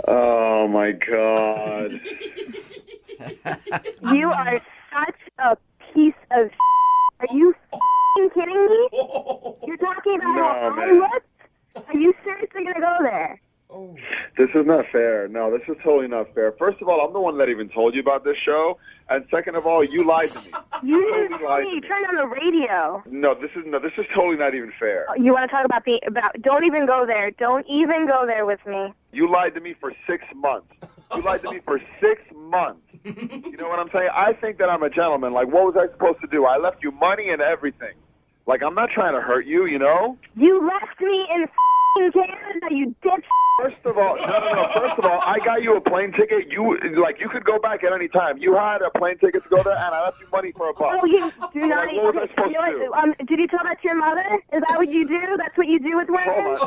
Oh, my God. You are such a piece of Are you kidding me? You're talking about how I man. look? Are you seriously going to go there? This is not fair. No, this is totally not fair. First of all, I'm the one that even told you about this show. And second of all, you lied to me. You didn't tell me. You turned on the radio. No, this is totally not even fair. You want to talk about don't even go there. Don't even go there with me. You lied to me for 6 months. You lied to me for 6 months. You know what I'm saying? I think that I'm a gentleman. Like, what was I supposed to do? I left you money and everything. Like, I'm not trying to hurt you, you know? You left me in Canada, you dipshit. First of all, no. First of all, I got you a plane ticket. You could go back at any time. You had a plane ticket to go there, and I left you money for $1. Oh, you do not. Like, what was I supposed to do? Did you tell that to your mother? Is that what you do? That's what you do with women? Wait.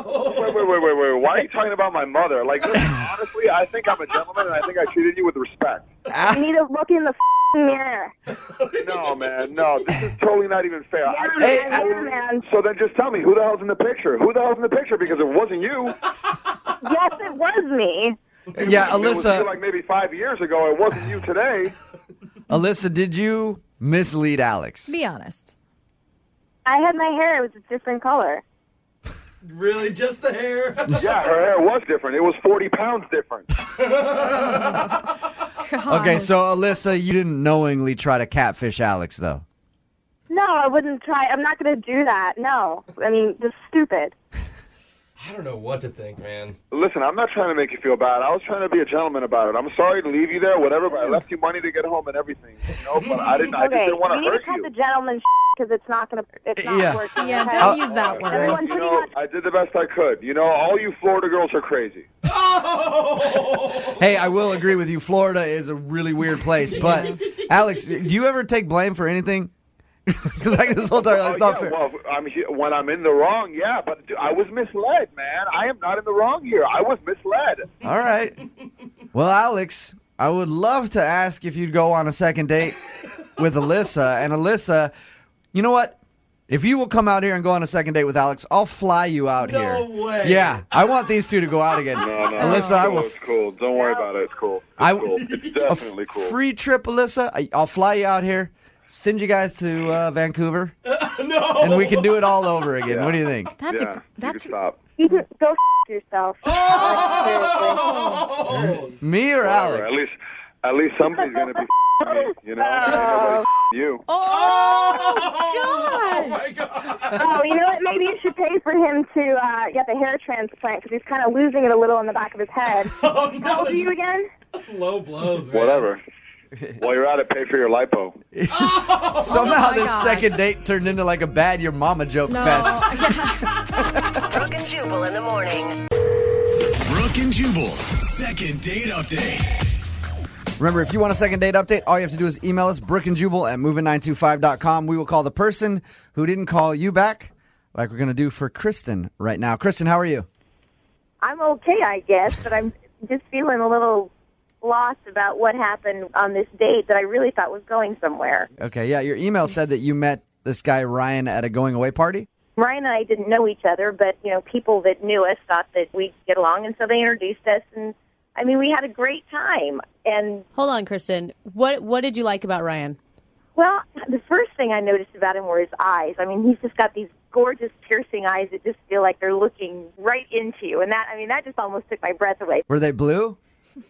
Why are you talking about my mother? Like, listen, honestly, I think I'm a gentleman, and I think I treated you with respect. You need to look in the mirror. No, man, no. This is totally not even fair. Yeah, man. So then just tell me, who the hell's in the picture? Who the hell's in the picture? Because it wasn't you. Yes, it was me. Yeah, It was Alyssa. you like maybe 5 years ago. It wasn't you today. Alyssa, did you mislead Alex? Be honest. I had my hair. It was a different color. Really, just the hair? Yeah, her hair was different. It was 40 pounds different. Okay, so Alyssa, you didn't knowingly try to catfish Alex, though. No, I wouldn't try. I'm not going to do that. No. I mean, just stupid. I don't know what to think, man. Listen, I'm not trying to make you feel bad. I was trying to be a gentleman about it. I'm sorry to leave you there, whatever, but I left you money to get home and everything. You know, but I just didn't want to you hurt need to cut you. the gentleman because it's not working. Yeah, okay? don't use that word. Everyone You know, I did the best I could. You know, all you Florida girls are crazy. Hey, I will agree with you. Florida is a really weird place. But, Alex, do you ever take blame for anything? Because this whole time, it's not fair. Well, when I'm in the wrong, yeah, but I was misled, man. I am not in the wrong here. I was misled. All right. Well, Alex, I would love to ask if you'd go on a second date with Alyssa. And Alyssa, you know what? If you will come out here and go on a second date with Alex, I'll fly you out here. No way. Yeah, I want these two to go out again. No, Alyssa, I will. It's cool. Don't worry about it. It's cool. It's definitely cool. Free trip, Alyssa. I'll fly you out here. Send you guys to Vancouver. No. And we can do it all all again. Yeah. What do you think? That's You can stop. You can go yourself. Me or Whatever. Alex? At least somebody's gonna be me. You know, nobody you. Oh, gosh. Oh, you know what? Maybe you should pay for him to get the hair transplant because he's kind of losing it a little in the back of his head. Oh, no. How old are you again? Low blows, man. Whatever. While you're at it, pay for your lipo. Somehow my this gosh. second date turned into like a bad your mama joke fest. Brooke and Jubal in the morning. Brooke and Jubal's second date update. Remember, if you want a second date update, all you have to do is email us, brookeandjubal@moving925.com. We will call the person who didn't call you back, like we're going to do for Kristen right now. Kristen, how are you? I'm okay, I guess, but I'm just feeling a little lost about what happened on this date that I really thought was going somewhere. Okay, yeah, your email said that you met this guy Ryan at a going-away party? Ryan and I didn't know each other, but, you know, people that knew us thought that we'd get along, and so they introduced us, and, I mean, we had a great time. And Hold on, Kristen. What did you like about Ryan? well, the first thing I noticed about him were his eyes. I mean, he's just got these gorgeous, piercing eyes that just feel like they're looking right into you, and that just almost took my breath away. Were they blue?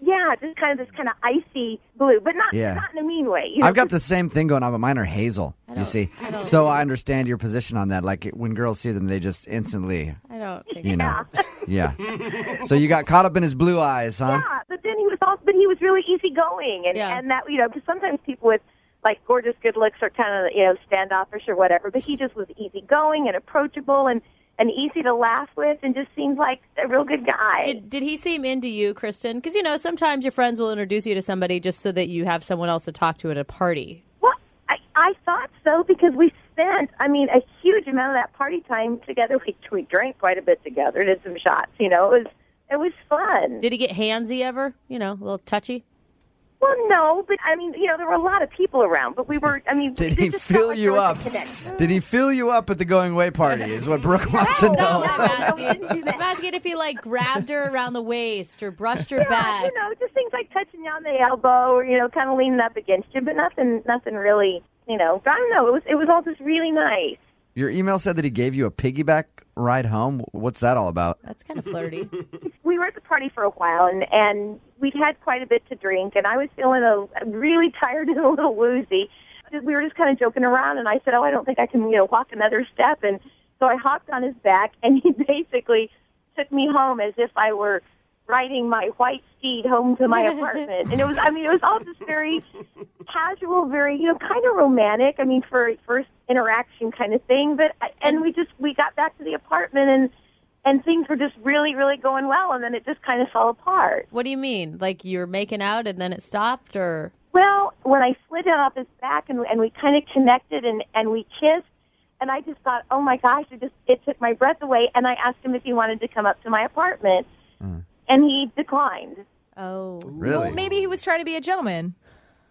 Yeah, just kind of this kind of icy blue, but not in a mean way. You know, I've got the same thing going on, but mine are hazel, you see. So I understand your position on that. Like, when girls see them, they just instantly, I don't think you know. Yeah. So you got caught up in his blue eyes, huh? Yeah, but then he was really easygoing, and that, you know, because sometimes people with like gorgeous good looks are kind of, you know, standoffish or whatever, but he just was easygoing and approachable and easy to laugh with, and just seems like a real good guy. Did he seem into you, Kristen? Because, you know, sometimes your friends will introduce you to somebody just so that you have someone else to talk to at a party. Well, I thought so, because we spent, a huge amount of that party time together. We drank quite a bit together, did some shots. It was fun. Did he get handsy ever? A little touchy? Well, no, but there were a lot of people around, but we were, Did he fill you up? Did he fill you up at the going away party is what Brooke wants to know. I'm asking if he grabbed her around the waist or brushed her back. Just things like touching you on the elbow or, kind of leaning up against you, but nothing really, I don't know. It was all just really nice. Your email said that he gave you a piggyback ride home. What's that all about? That's kind of flirty. We were at the party for a while, and we'd had quite a bit to drink, and I was feeling really tired and a little woozy. We were just kind of joking around, and I said, I don't think I can, walk another step. And so I hopped on his back, and he basically took me home as if I were riding my white steed home to my apartment. And it was all just very casual, very, kind of romantic. For a first interaction kind of thing. And we got back to the apartment and things were just really, really going well. And then it just kind of fell apart. What do you mean? Like you were making out and then it stopped, or? Well, when I slid it off his back and we kind of connected and we kissed, and I just thought, oh my gosh, it took my breath away. And I asked him if he wanted to come up to my apartment. And he declined. Oh. Really? Well, maybe he was trying to be a gentleman.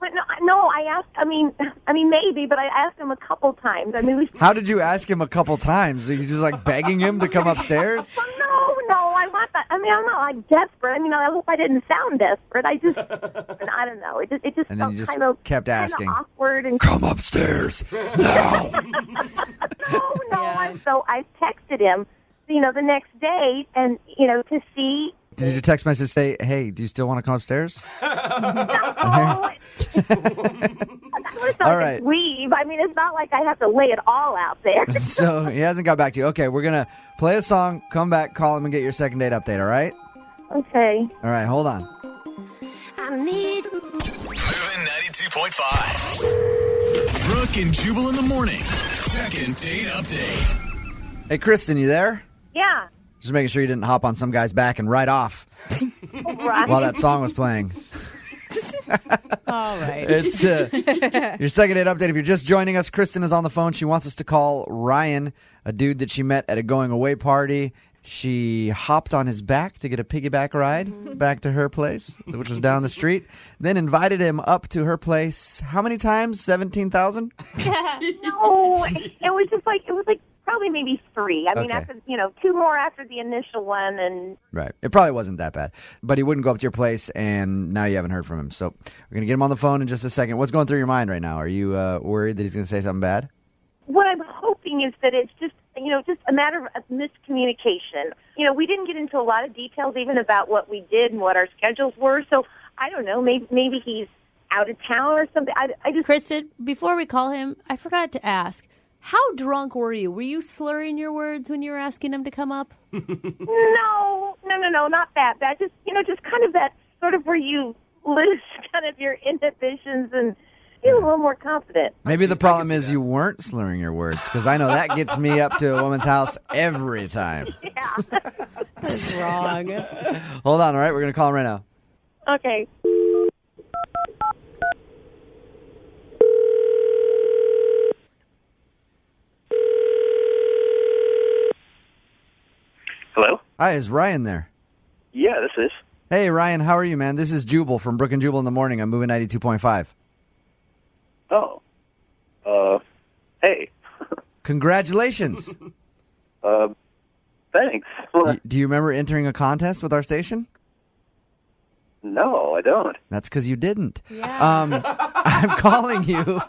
But no, I asked, maybe, but I asked him a couple times. How did you ask him a couple times? Are you just begging him to come upstairs? No, I want that. I'm not desperate. I hope I didn't sound desperate. I don't know. It just And then felt you just kind of kept asking. awkward and Come upstairs now. No. So I texted him, the next day, and to see. Did your text message say, hey, do you still want to come upstairs? No. All right. Leave. It's not like I have to lay it all out there. So he hasn't got back to you. Okay, we're going to play a song, come back, call him, and get your second date update, all right? Okay. All right, hold on. Moving 92.5. Brooke and Jubal in the mornings. Second date update. Hey, Kristen, you there? Yeah. Just making sure you didn't hop on some guy's back and ride off Right. while that song was playing. All right. It's your second date update. If you're just joining us, Kristen is on the phone. She wants us to call Ryan, a dude that she met at a going away party. She hopped on his back to get a piggyback ride back to her place, which was down the street. Then invited him up to her place. How many times? 17,000? No, it was probably maybe 3. Okay. After 2 more after the initial one, and Right. It probably wasn't that bad. But he wouldn't go up to your place, and now you haven't heard from him. So we're going to get him on the phone in just a second. What's going through your mind right now? Are you worried that he's going to say something bad? what I'm hoping is that it's just a matter of miscommunication. We didn't get into a lot of details even about what we did and what our schedules were. So I don't know. Maybe he's out of town or something. I just Kristen, before we call him, I forgot to ask. How drunk were you? Were you slurring your words when you were asking him to come up? No, not that bad. Just kind of that sort of where you lose kind of your inhibitions and feel a little more confident. Maybe the problem is you weren't slurring your words, because I know that gets me up to a woman's house every time. Yeah. That's wrong. Hold on, all right? We're going to call him right now. Okay. Hello? Hi, is Ryan there? Yeah, this is. Hey, Ryan, how are you, man? This is Jubal from Brooke and Jubal in the morning. I'm moving 92.5. Oh. Hey. Congratulations. Thanks. Do you remember entering a contest with our station? No, I don't. That's because you didn't. Yeah. I'm calling you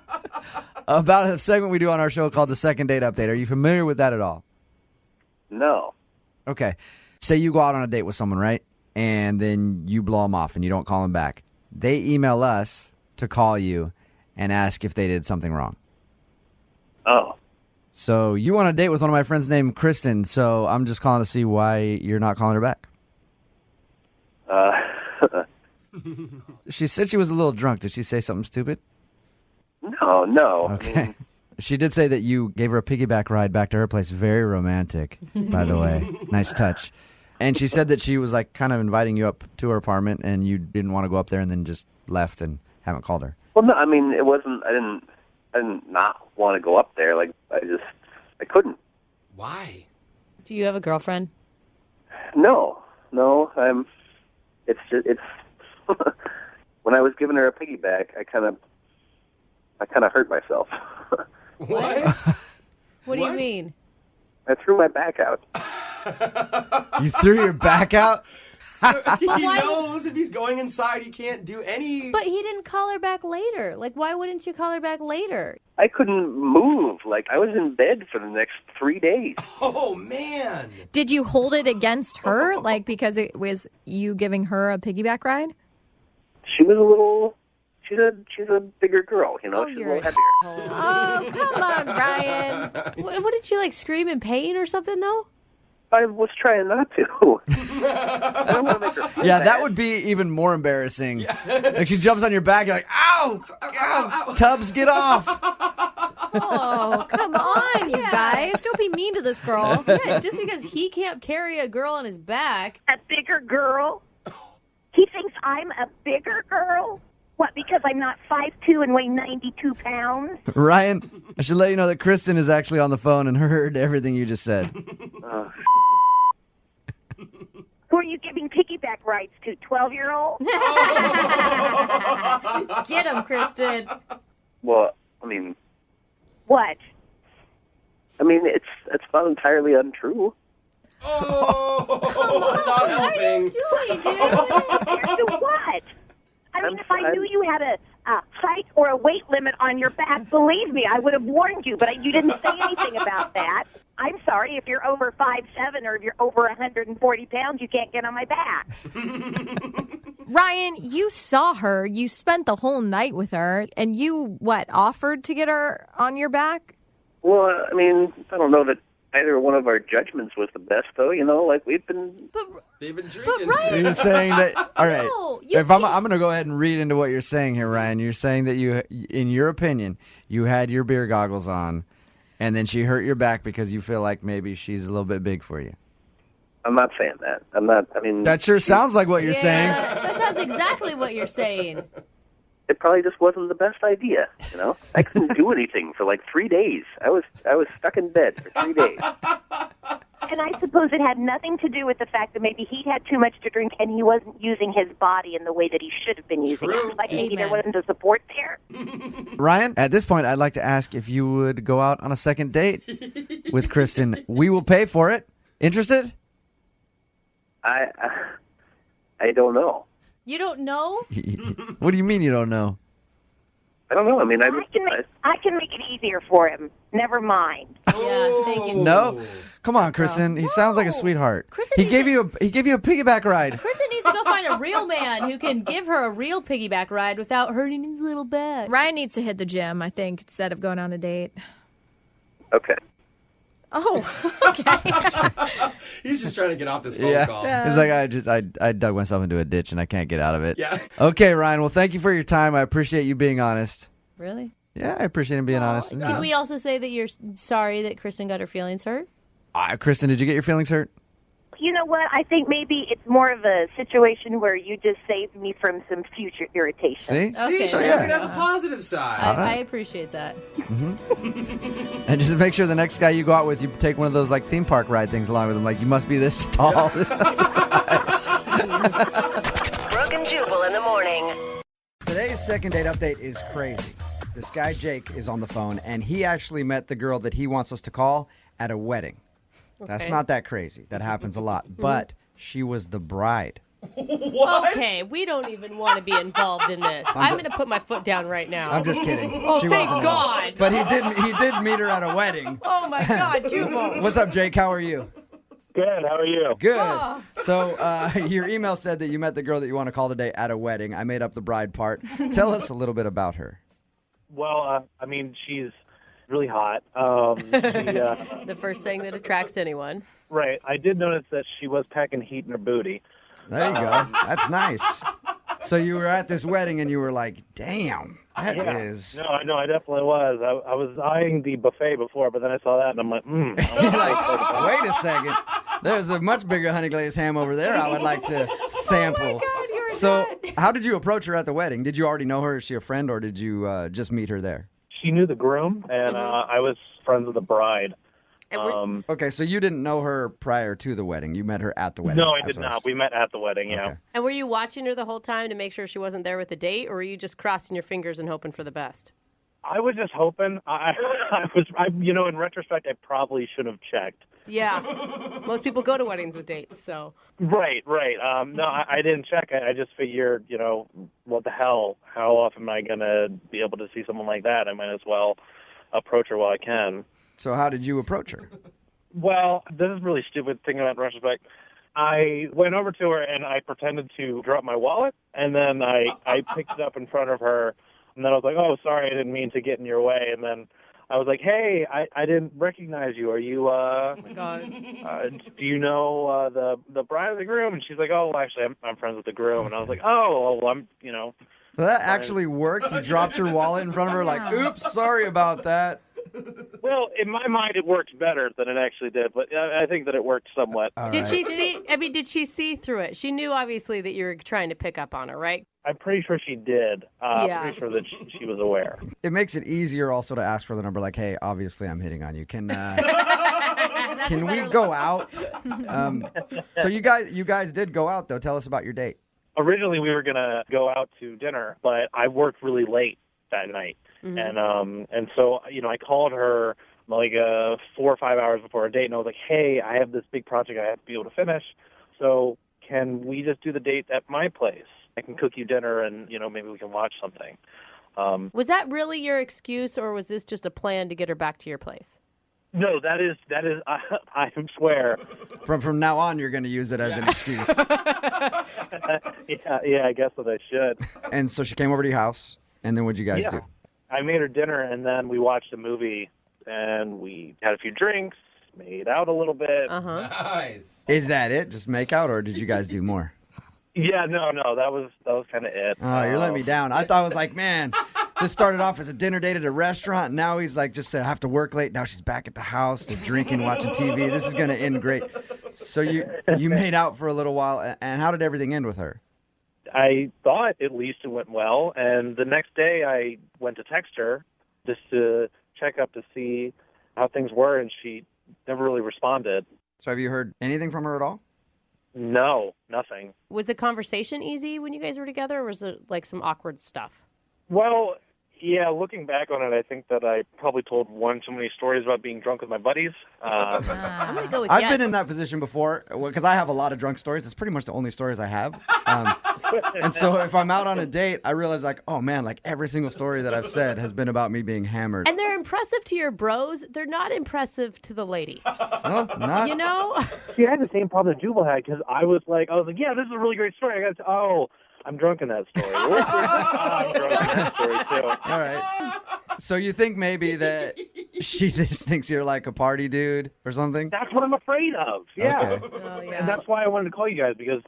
about a segment we do on our show called The Second Date Update. Are you familiar with that at all? No. Okay. Say you go out on a date with someone, right? And then you blow them off and you don't call them back. They email us to call you and ask if they did something wrong. Oh. So you on a date with one of my friends named Kristen, so I'm just calling to see why you're not calling her back. She said she was a little drunk. Did she say something stupid? No. Okay. She did say that you gave her a piggyback ride back to her place. Very romantic, by the way. Nice touch. And she said that she was like kind of inviting you up to her apartment and you didn't want to go up there and then just left and haven't called her. Well, no, I mean, it wasn't, I didn't not want to go up there. Like, I couldn't. Why? Do you have a girlfriend? No. It's when I was giving her a piggyback, I kind of hurt myself. What? What do you mean? I threw my back out. You threw your back out? He knows if he's going inside, he can't do any. But he didn't call her back later. Like, why wouldn't you call her back later? I couldn't move. Like, I was in bed for the next 3 days. Oh, man. Did you hold it against her, like because it was you giving her a piggyback ride? She was a little. She's a bigger girl, you know. Oh, she's a you're little a heavier. Oh, come on, Ryan. What did you, like, scream in pain or something, though? I was trying not to. I don't want to make her feel Yeah, bad. that would be even more embarrassing. Like she jumps on your back, you're like, ow! Ow! Tubbs, get off! Oh, come on, you guys. Don't be mean to this girl. Yeah, just because he can't carry a girl on his back. A bigger girl? He thinks I'm a bigger girl? What, because I'm not 5'2" and weigh 92 pounds? Ryan, I should let you know that Kristen is actually on the phone and heard everything you just said. Who are you giving piggyback rides to, 12-year-olds? Get him, Kristen. Well, I mean, What? it's not entirely untrue. Oh, not helping. Doing, dude? To what? I mean, if I knew you had a height or a weight limit on your back, believe me, I would have warned you, but you didn't say anything about that. I'm sorry, if you're over 5'7" or if you're over 140 pounds, you can't get on my back. Ryan, you saw her. You spent the whole night with her, and you, offered to get her on your back? Well, I mean, I don't know that either one of our judgments was the best, though. You know, like they've been drinking. You're saying that, all right, No, if I'm going to go ahead and read into what you're saying here, Ryan. You're saying that you, in your opinion, you had your beer goggles on, and then she hurt your back because you feel like maybe she's a little bit big for you. I'm not saying that. I'm not. I mean, That sure sounds like what you're saying. That sounds exactly what you're saying. It probably just wasn't the best idea. You know, I couldn't do anything for like 3 days. I was stuck in bed for 3 days. And I suppose it had nothing to do with the fact that maybe he had too much to drink and he wasn't using his body in the way that he should have been using it. Like maybe there wasn't a support there. Ryan, at this point, I'd like to ask if you would go out on a second date with Kristen. We will pay for it. Interested? I don't know. You don't know? What do you mean you don't know? I don't know. I mean, I can make it easier for him. Never mind. Yeah, thank you. No? Come on, Kristen. He sounds like a sweetheart. Kristen He gave you a piggyback ride. Kristen needs to go find a real man who can give her a real piggyback ride without hurting his little back. Ryan needs to hit the gym, I think, instead of going on a date. Okay. Oh, okay. He's just trying to get off this phone call. He's like, I dug myself into a ditch and I can't get out of it. Yeah. Okay, Ryan. Well, thank you for your time. I appreciate you being honest. Really? Yeah, I appreciate him being honest. Can we also say that you're sorry that Kristen got her feelings hurt? Kristen, did you get your feelings hurt? You know what? I think maybe it's more of a situation where you just saved me from some future irritation. See? Okay. See, so you can have a positive side. I appreciate that. And just make sure the next guy you go out with, you take one of those like theme park ride things along with him. Like, you must be this tall. Brooke and Jubal in the morning. Today's second date update is crazy. This guy, Jake, is on the phone, and he actually met the girl that he wants us to call at a wedding. That's Okay. not that crazy. That happens a lot. But she was the bride. What? Okay, we don't even want to be involved in this. I'm going to put my foot down right now. I'm just kidding. Oh, She thank wasn't God. But he did meet her at a wedding. Oh, my God, Jubal. What's up, Jake? How are you? Good. How are you? Good. Oh. So your email said that you met the girl that you want to call today at a wedding. I made up the bride part. Tell us a little bit about her. Well, I mean, she's really hot. The first thing that attracts anyone. Right. I did notice that she was packing heat in her booty. There you go. That's nice. So you were at this wedding and you were like, damn, that is. No, I definitely was. I was eyeing the buffet before, but then I saw that and I'm like, You're like, wait a second. There's a much bigger honey glazed ham over there I would like to sample. So how did you approach her at the wedding? Did you already know her? Is she a friend or did you just meet her there? She knew the groom, and I was friends with the bride. Okay, so you didn't know her prior to the wedding. You met her at the wedding. No, I did not. We met at the wedding, yeah. Okay. And were you watching her the whole time to make sure she wasn't there with the date, or were you just crossing your fingers and hoping for the best? I was just hoping. In retrospect, I probably should have checked. Yeah. Most people go to weddings with dates, so. Right. No, I didn't check. I just figured, what the hell? How often am I going to be able to see someone like that? I might as well approach her while I can. So how did you approach her? Well, this is really stupid thinking about it in retrospect. I went over to her and I pretended to drop my wallet, and then I picked it up in front of her, and then I was like, oh, sorry, I didn't mean to get in your way. And then I was like, hey, I didn't recognize you. Are you, oh my God. Do you know the bride or the groom? And she's like, oh, well, actually, I'm friends with the groom. And I was like, oh, well, I'm. So that actually worked? You dropped your wallet in front of her like, oops, sorry about that. Well, in my mind, it worked better than it actually did, but I think that it worked somewhat. Did she see? I mean, did she see through it? She knew obviously that you were trying to pick up on her, right? I'm pretty sure she did. Yeah. Pretty sure that she was aware. It makes it easier also to ask for the number. Like, hey, obviously I'm hitting on you. Can we go out? So you guys did go out though. Tell us about your date. Originally, we were gonna go out to dinner, but I worked really late that night. And so, I called her like 4 or 5 hours before our date, and I was like, hey, I have this big project I have to be able to finish, so can we just do the date at my place? I can cook you dinner, and, maybe we can watch something. Was that really your excuse, or was this just a plan to get her back to your place? No, that is. I swear. From now on, you're going to use it as an excuse. Yeah, I guess that I should. And so she came over to your house, and then what'd you guys do? I made her dinner, and then we watched a movie, and we had a few drinks, made out a little bit. Nice. Is that it? Just make out, or did you guys do more? Yeah, no, that was kind of it. Oh, you're letting me down. I thought I was like, man, this started off as a dinner date at a restaurant, and now he's like, just said, I have to work late. Now she's back at the house, they're drinking, watching TV. This is going to end great. So you made out for a little while, and how did everything end with her? I thought at least it went well, and the next day I went to text her just to check up to see how things were, and she never really responded. So have you heard anything from her at all? No, nothing. Was the conversation easy when you guys were together, or was it like some awkward stuff? Well, yeah, looking back on it, I think that I probably told one too many stories about being drunk with my buddies. I'm going to go with I've yes. been in that position before because I have a lot of drunk stories. It's pretty much the only stories I have. And so if I'm out on a date, I realize like, oh man, like every single story that I've said has been about me being hammered. And they're impressive to your bros. They're not impressive to the lady. No, not. You know? See, I had the same problem that Jubal had because I was like, yeah, this is a really great story. I got I'm drunk in that story. I'm drunk in that story too. All right. So you think maybe that she just thinks you're like a party dude or something? That's what I'm afraid of. Yeah. Okay. Oh, yeah. And that's why I wanted to call you guys because,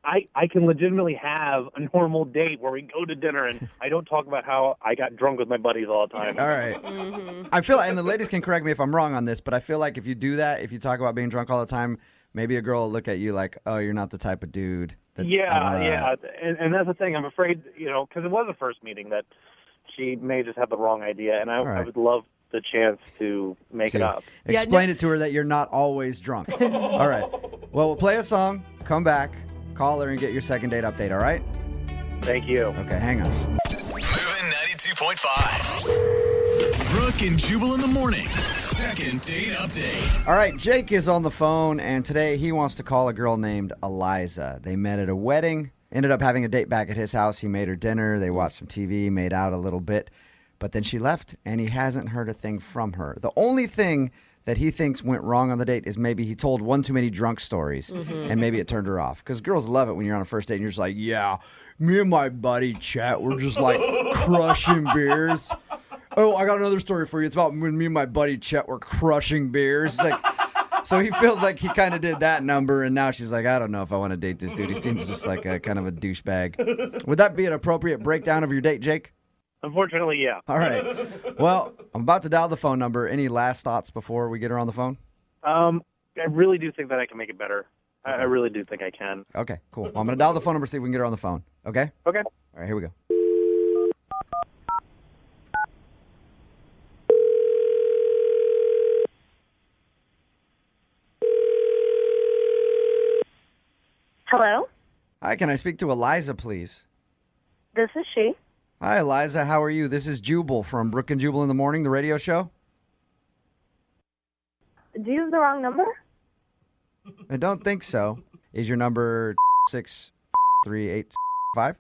I can legitimately have a normal date where we go to dinner and I don't talk about how I got drunk with my buddies all the time. All right. Mm-hmm. I feel like, and the ladies can correct me if I'm wrong on this, but I feel like if you do that, if you talk about being drunk all the time, maybe a girl will look at you like, oh, you're not the type of dude. Yeah. And that's the thing. I'm afraid, because it was a first meeting that she may just have the wrong idea. And I would love the chance to make it up. Explain it to her that you're not always drunk. All right. Well, we'll play a song, come back, call her, and get your second date update, all right? Thank you. Okay, hang on. Moving 92.5. Brooke and Jubal in the mornings. Second date update. All right, Jake is on the phone, and today he wants to call a girl named Eliza. They met at a wedding, ended up having a date back at his house. He made her dinner. They watched some TV, made out a little bit. But then she left, and he hasn't heard a thing from her. The only thing that he thinks went wrong on the date is maybe he told one too many drunk stories, and maybe it turned her off. Because girls love it when you're on a first date and you're just like, yeah, me and my buddy Chet, we're just like crushing beers. Oh, I got another story for you. It's about when me and my buddy Chet were crushing beers. It's like, so he feels like he kind of did that number, and now she's like, I don't know if I want to date this dude. He seems just like a kind of a douchebag. Would that be an appropriate breakdown of your date, Jake? Unfortunately, yeah. All right. Well, I'm about to dial the phone number. Any last thoughts before we get her on the phone? I really do think that I can make it better. I really do think I can. Okay, cool. Well, I'm going to dial the phone number, see if we can get her on the phone. Okay? Okay. All right, here we go. Hello? Hi, can I speak to Eliza, please? This is she. Hi, Eliza. How are you? This is Jubal from Brooke and Jubal in the Morning, the radio show. Do you have the wrong number? I don't think so. Is your number 63855?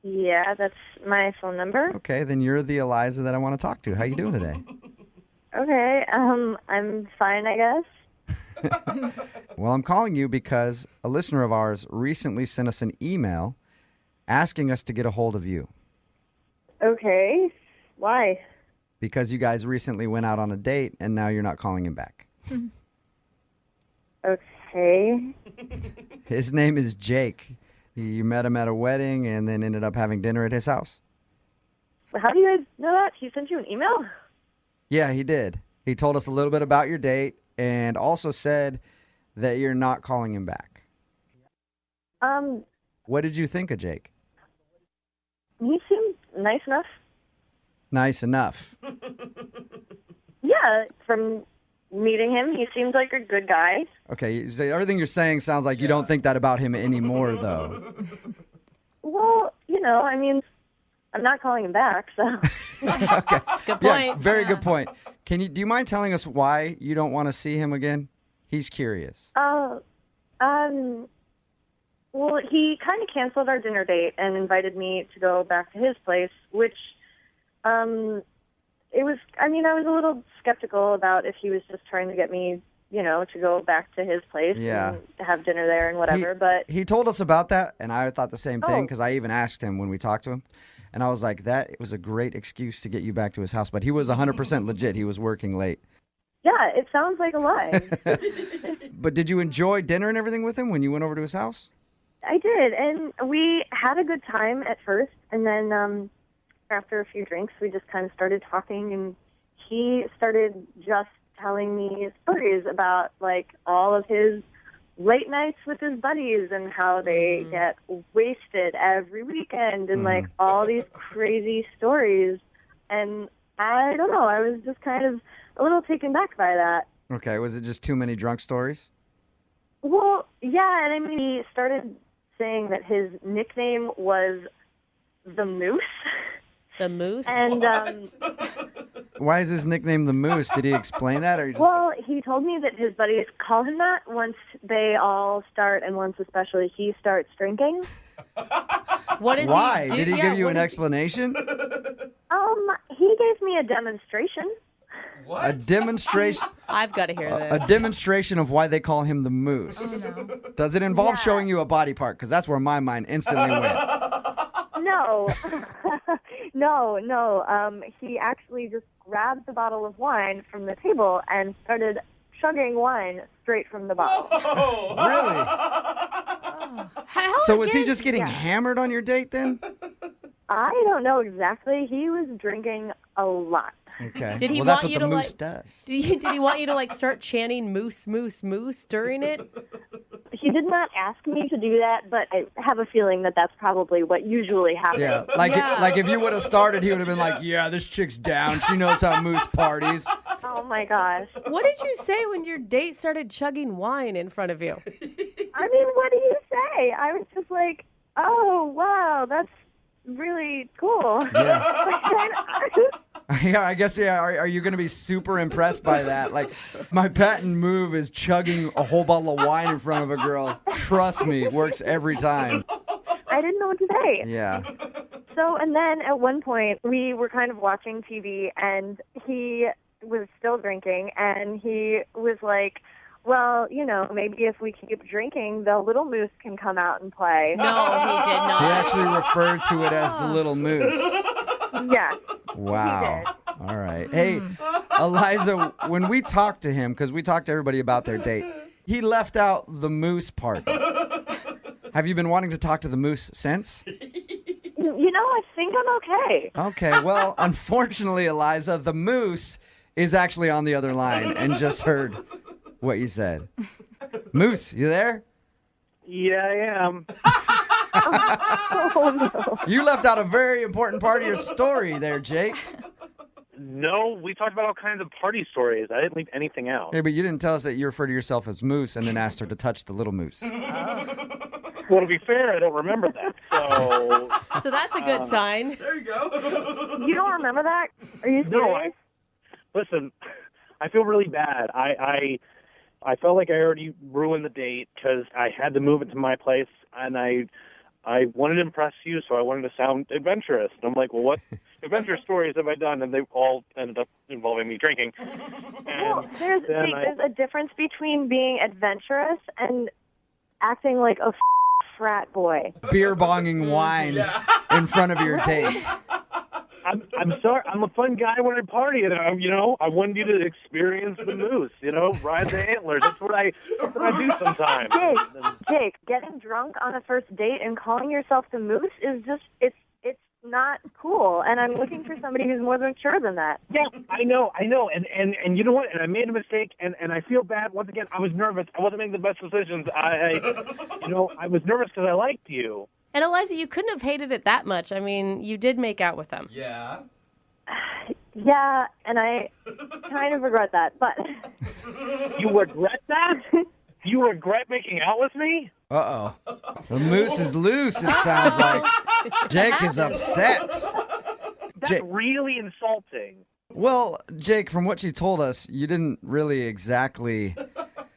Yeah, that's my phone number. Okay, then you're the Eliza that I want to talk to. How you doing today? Okay, I'm fine, I guess. Well, I'm calling you because a listener of ours recently sent us an email asking us to get a hold of you. Okay, why? Because you guys recently went out on a date and now you're not calling him back. Okay. His name is Jake. You met him at a wedding and then ended up having dinner at his house. How do you guys know that? He sent you an email? Yeah, he did. He told us a little bit about your date and also said that you're not calling him back. What did you think of Jake? He seemed nice enough. Nice enough. Yeah, from meeting him, he seemed like a good guy. Okay, so everything you're saying sounds like you don't think that about him anymore, though. Well, I mean, I'm not calling him back, so. Okay. Good point. Yeah, very good point. Do you mind telling us why you don't want to see him again? He's curious. Well, he kind of canceled our dinner date and invited me to go back to his place, which, I was a little skeptical about if he was just trying to get me, to go back to his place and to have dinner there and whatever, but. He told us about that, and I thought the same thing, Oh. because I even asked him when we talked to him, and I was like, that was a great excuse to get you back to his house, but he was 100% legit. He was working late. Yeah, it sounds like a lie. But did you enjoy dinner and everything with him when you went over to his house? I did, and we had a good time at first, and then after a few drinks, we just kind of started talking, and he started just telling me stories about, like, all of his late nights with his buddies and how they get wasted every weekend and, like, all these crazy stories, and I don't know, I was just kind of a little taken back by that. Okay, was it just too many drunk stories? Well, yeah, and I mean, he started saying that his nickname was the Moose. The Moose? And, Why is his nickname the Moose? Did he explain that? Or well, he told me that his buddies call him that once they all start, and once especially he starts drinking. What does Why? he do? Did he give you an explanation? He gave me a demonstration. What? A demonstration? I've got to hear this. A demonstration of why they call him the Moose. Does it involve showing you a body part? Because that's where my mind instantly went. No. No. He actually just grabbed the bottle of wine from the table and started chugging wine straight from the bottle. Really? So was he just getting hammered on your date then? I don't know exactly. He was drinking a lot. Okay. Did he well, that's want what you the to Moose like? does. Did he want you to like start chanting "moose, moose, moose" during it? He did not ask me to do that, but I have a feeling that that's probably what usually happens. Yeah, like if you would have started, he would have been like, "Yeah, this chick's down. She knows how Moose parties." Oh my gosh. What did you say when your date started chugging wine in front of you? I mean, what do you say? I was just like, "Oh wow, that's really cool." Yeah, I guess, yeah. Are you going to be super impressed by that? Like, my patent move is chugging a whole bottle of wine in front of a girl. Trust me, it works every time. I didn't know what to say. Yeah. So, and then at one point, we were kind of watching TV, and he was still drinking, and he was like, well, maybe if we keep drinking, the little moose can come out and play. No, he did not. He actually referred to it as the little moose. Yeah. Wow. All right. Hey, Eliza, when we talked to him, because we talked to everybody about their date, he left out the moose part. Have you been wanting to talk to the moose since? I think I'm okay. Okay. Well, unfortunately, Eliza, the moose is actually on the other line and just heard what you said. Moose, you there? Yeah, I am. Oh, no. You left out a very important part of your story there, Jake. No, we talked about all kinds of party stories. I didn't leave anything out. Hey, but you didn't tell us that you refer to yourself as Moose and then asked her to touch the little moose. Well, to be fair, I don't remember that. So, So that's a good sign. There you go. You don't remember that? Are you serious? no, listen, I feel really bad. I felt like I already ruined the date because I had to move it to my place, and I wanted to impress you, so I wanted to sound adventurous. And I'm like, well, what adventure stories have I done? And they all ended up involving me drinking. Well, there's a difference between being adventurous and acting like a frat boy. Beer bonging wine in front of your date. I'm sorry. I'm a fun guy when I party, and I wanted you to experience the moose. Ride the antlers. That's what I do sometimes. Jake, getting drunk on a first date and calling yourself the moose is just it's not cool. And I'm looking for somebody who's more mature than that. Yeah, I know. And you know what? And I made a mistake, and I feel bad. Once again, I was nervous. I wasn't making the best decisions. I was nervous because I liked you. And Eliza, you couldn't have hated it that much. I mean, you did make out with him. Yeah. Yeah, and I kind of regret that, but... You regret that? You regret making out with me? Uh-oh. The moose is loose, it sounds like. Jake is upset. That's really insulting. Well, Jake, from what you told us, you didn't really exactly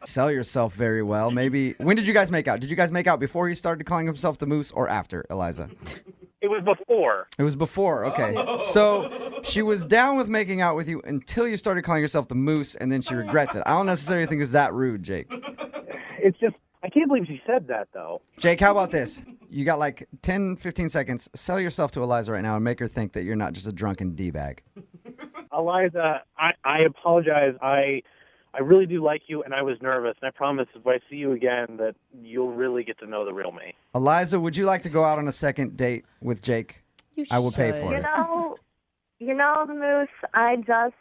sell yourself very well. Maybe. When did you guys make out? Did you guys make out before he started calling himself the moose or after, Eliza? It was before. It was before, okay. Oh. So she was down with making out with you until you started calling yourself the moose, and then she regrets it. I don't necessarily think it's that rude, Jake. It's just, I can't believe she said that, though. Jake, how about this? You got like 10, 15 seconds. Sell yourself to Eliza right now and make her think that you're not just a drunken D-bag. Eliza, I apologize. I really do like you, and I was nervous. And I promise if I see you again that you'll really get to know the real me. Eliza, would you like to go out on a second date with Jake? I will pay for it. You know, the moose, I just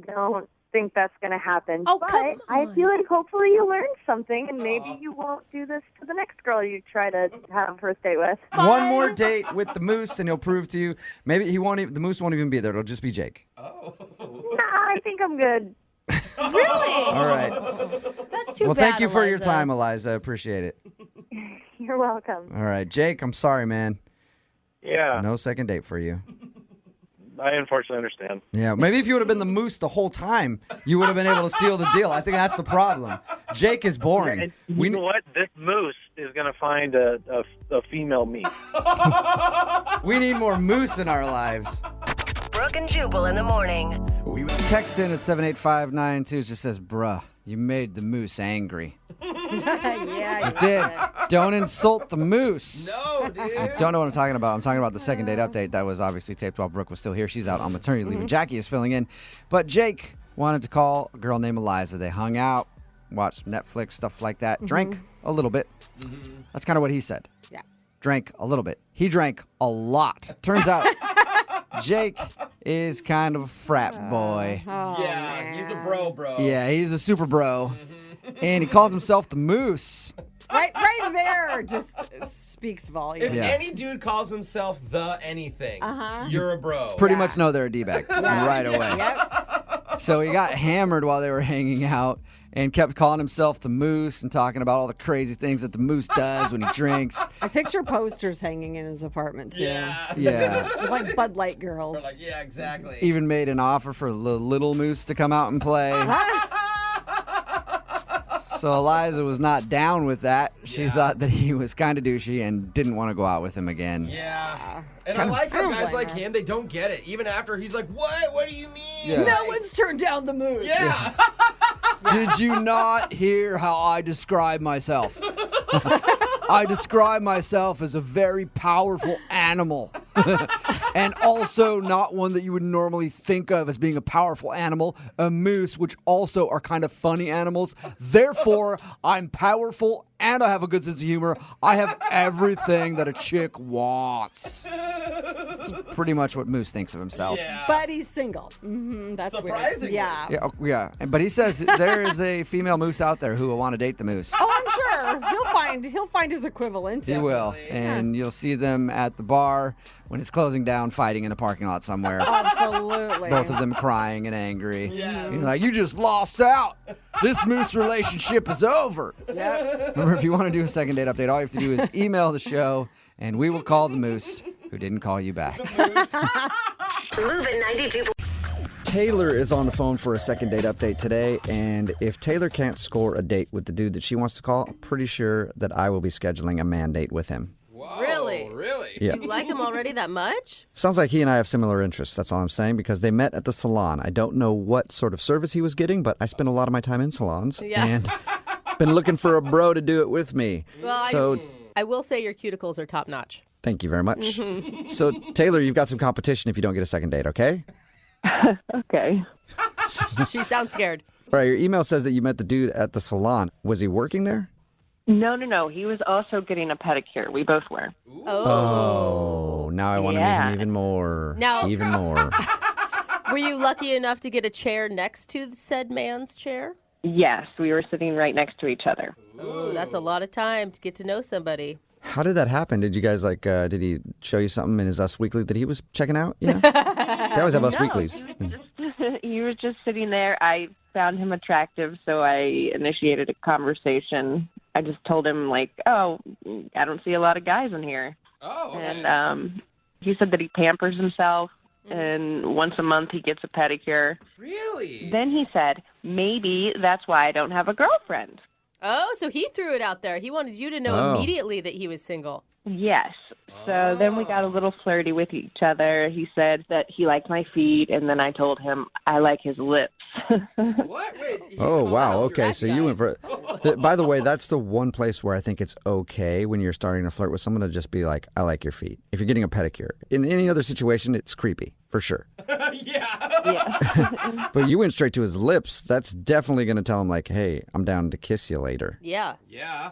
don't think that's going to happen. Oh, but come on. I feel like hopefully you learned something, and maybe you won't do this to the next girl you try to have a first date with. One more date with the moose, and he'll prove to you. Maybe the moose won't even be there. It'll just be Jake. Oh. Nah, I think I'm good. Really? All right. That's too bad, Well, thank you for Eliza. your time, Eliza. Appreciate it. You're welcome. All right, Jake, I'm sorry, man. Yeah. No second date for you. I unfortunately understand. Yeah, maybe if you would have been the moose the whole time, you would have been able to seal the deal. I think that's the problem. Jake is boring. And you know what? This moose is going to find a female me. We need more moose in our lives. Brooke and Jubal in the morning. Text in at 78592 just says, bruh, you made the moose angry. Yeah, You did. Don't insult the moose. No, dude. I don't know what I'm talking about. I'm talking about the second date update that was obviously taped while Brooke was still here. She's out on maternity leave, and Jackie is filling in. But Jake wanted to call a girl named Eliza. They hung out, watched Netflix, stuff like that. Drank a little bit. That's kind of what he said. Yeah. Drank a little bit. He drank a lot. Turns out Jake is kind of a frat boy. Yeah, he's a bro. Yeah, he's a super bro. And he calls himself the moose. Right there just speaks volumes. If any dude calls himself the anything, you're a bro. Pretty much know they're a D-bag right away. Yep. So he got hammered while they were hanging out and kept calling himself the moose and talking about all the crazy things that the moose does when he drinks. I picture posters hanging in his apartment, too. Yeah. With like Bud Light girls. Like, yeah, exactly. Even made an offer for the little moose to come out and play. So Eliza was not down with that. She thought that he was kind of douchey and didn't want to go out with him again. Yeah. And I like how guys like him, they don't get it. Even after he's like, what? What do you mean? Yeah. No one's turned down the moose. Yeah. Did you not hear how I describe myself? I describe myself as a very powerful animal. And also not one that you would normally think of as being a powerful animal, a moose, which also are kind of funny animals. Therefore, I'm powerful and I have a good sense of humor. I have everything that a chick wants. That's pretty much what Moose thinks of himself. Yeah. But he's single. That's surprising. Weird. Yeah. Yeah, but he says there is a female moose out there who will want to date the moose. Oh, I'm sure. sure. He'll find his equivalent. He will. And you'll see them at the bar when it's closing down, fighting in a parking lot somewhere. Absolutely. Both of them crying and angry. You're like, you just lost out. This moose relationship is over. Yeah. Remember, if you want to do a second date update, all you have to do is email the show, and we will call the moose who didn't call you back. Moving 92. Taylor is on the phone for a second date update today, and if Taylor can't score a date with the dude that she wants to call, I'm pretty sure that I will be scheduling a man date with him. Whoa, Really? Really? Yeah. You like him already that much? Sounds like he and I have similar interests, that's all I'm saying, because they met at the salon. I don't know what sort of service he was getting, but I spend a lot of my time in salons, and been looking for a bro to do it with me. Well, So I will say your cuticles are top notch. thank you very much. So, Taylor, you've got some competition if you don't get a second date, okay? Okay. She sounds scared. All right, your email says that you met the dude at the salon. Was he working there? No. He was also getting a pedicure. We both were. Oh, now I want to meet him even more. Now- Even more. Were you lucky enough to get a chair next to said man's chair? Yes, we were sitting right next to each other. Ooh, that's a lot of time to get to know somebody. How did that happen? Did you guys did he show you something in his Us Weekly that he was checking out? Yeah. They always have Us No, Weeklies. He was just sitting there. I found him attractive, so I initiated a conversation. I just told him, oh, I don't see a lot of guys in here. Oh, okay. And he said that he pampers himself, and once a month he gets a pedicure. Really? Then he said, maybe that's why I don't have a girlfriend. Oh, so he threw it out there. He wanted you to know immediately that he was single. Yes. So then we got a little flirty with each other. He said that he liked my feet, and then I told him I like his lips. What? Wait. Oh, wow. Okay, so you went for by the way, that's the one place where I think it's okay when you're starting to flirt with someone to just be like, I like your feet. If you're getting a pedicure. In any other situation, it's creepy, for sure. Yeah. But you went straight to his lips. That's definitely going to tell him, hey, I'm down to kiss you later. Yeah. Yeah.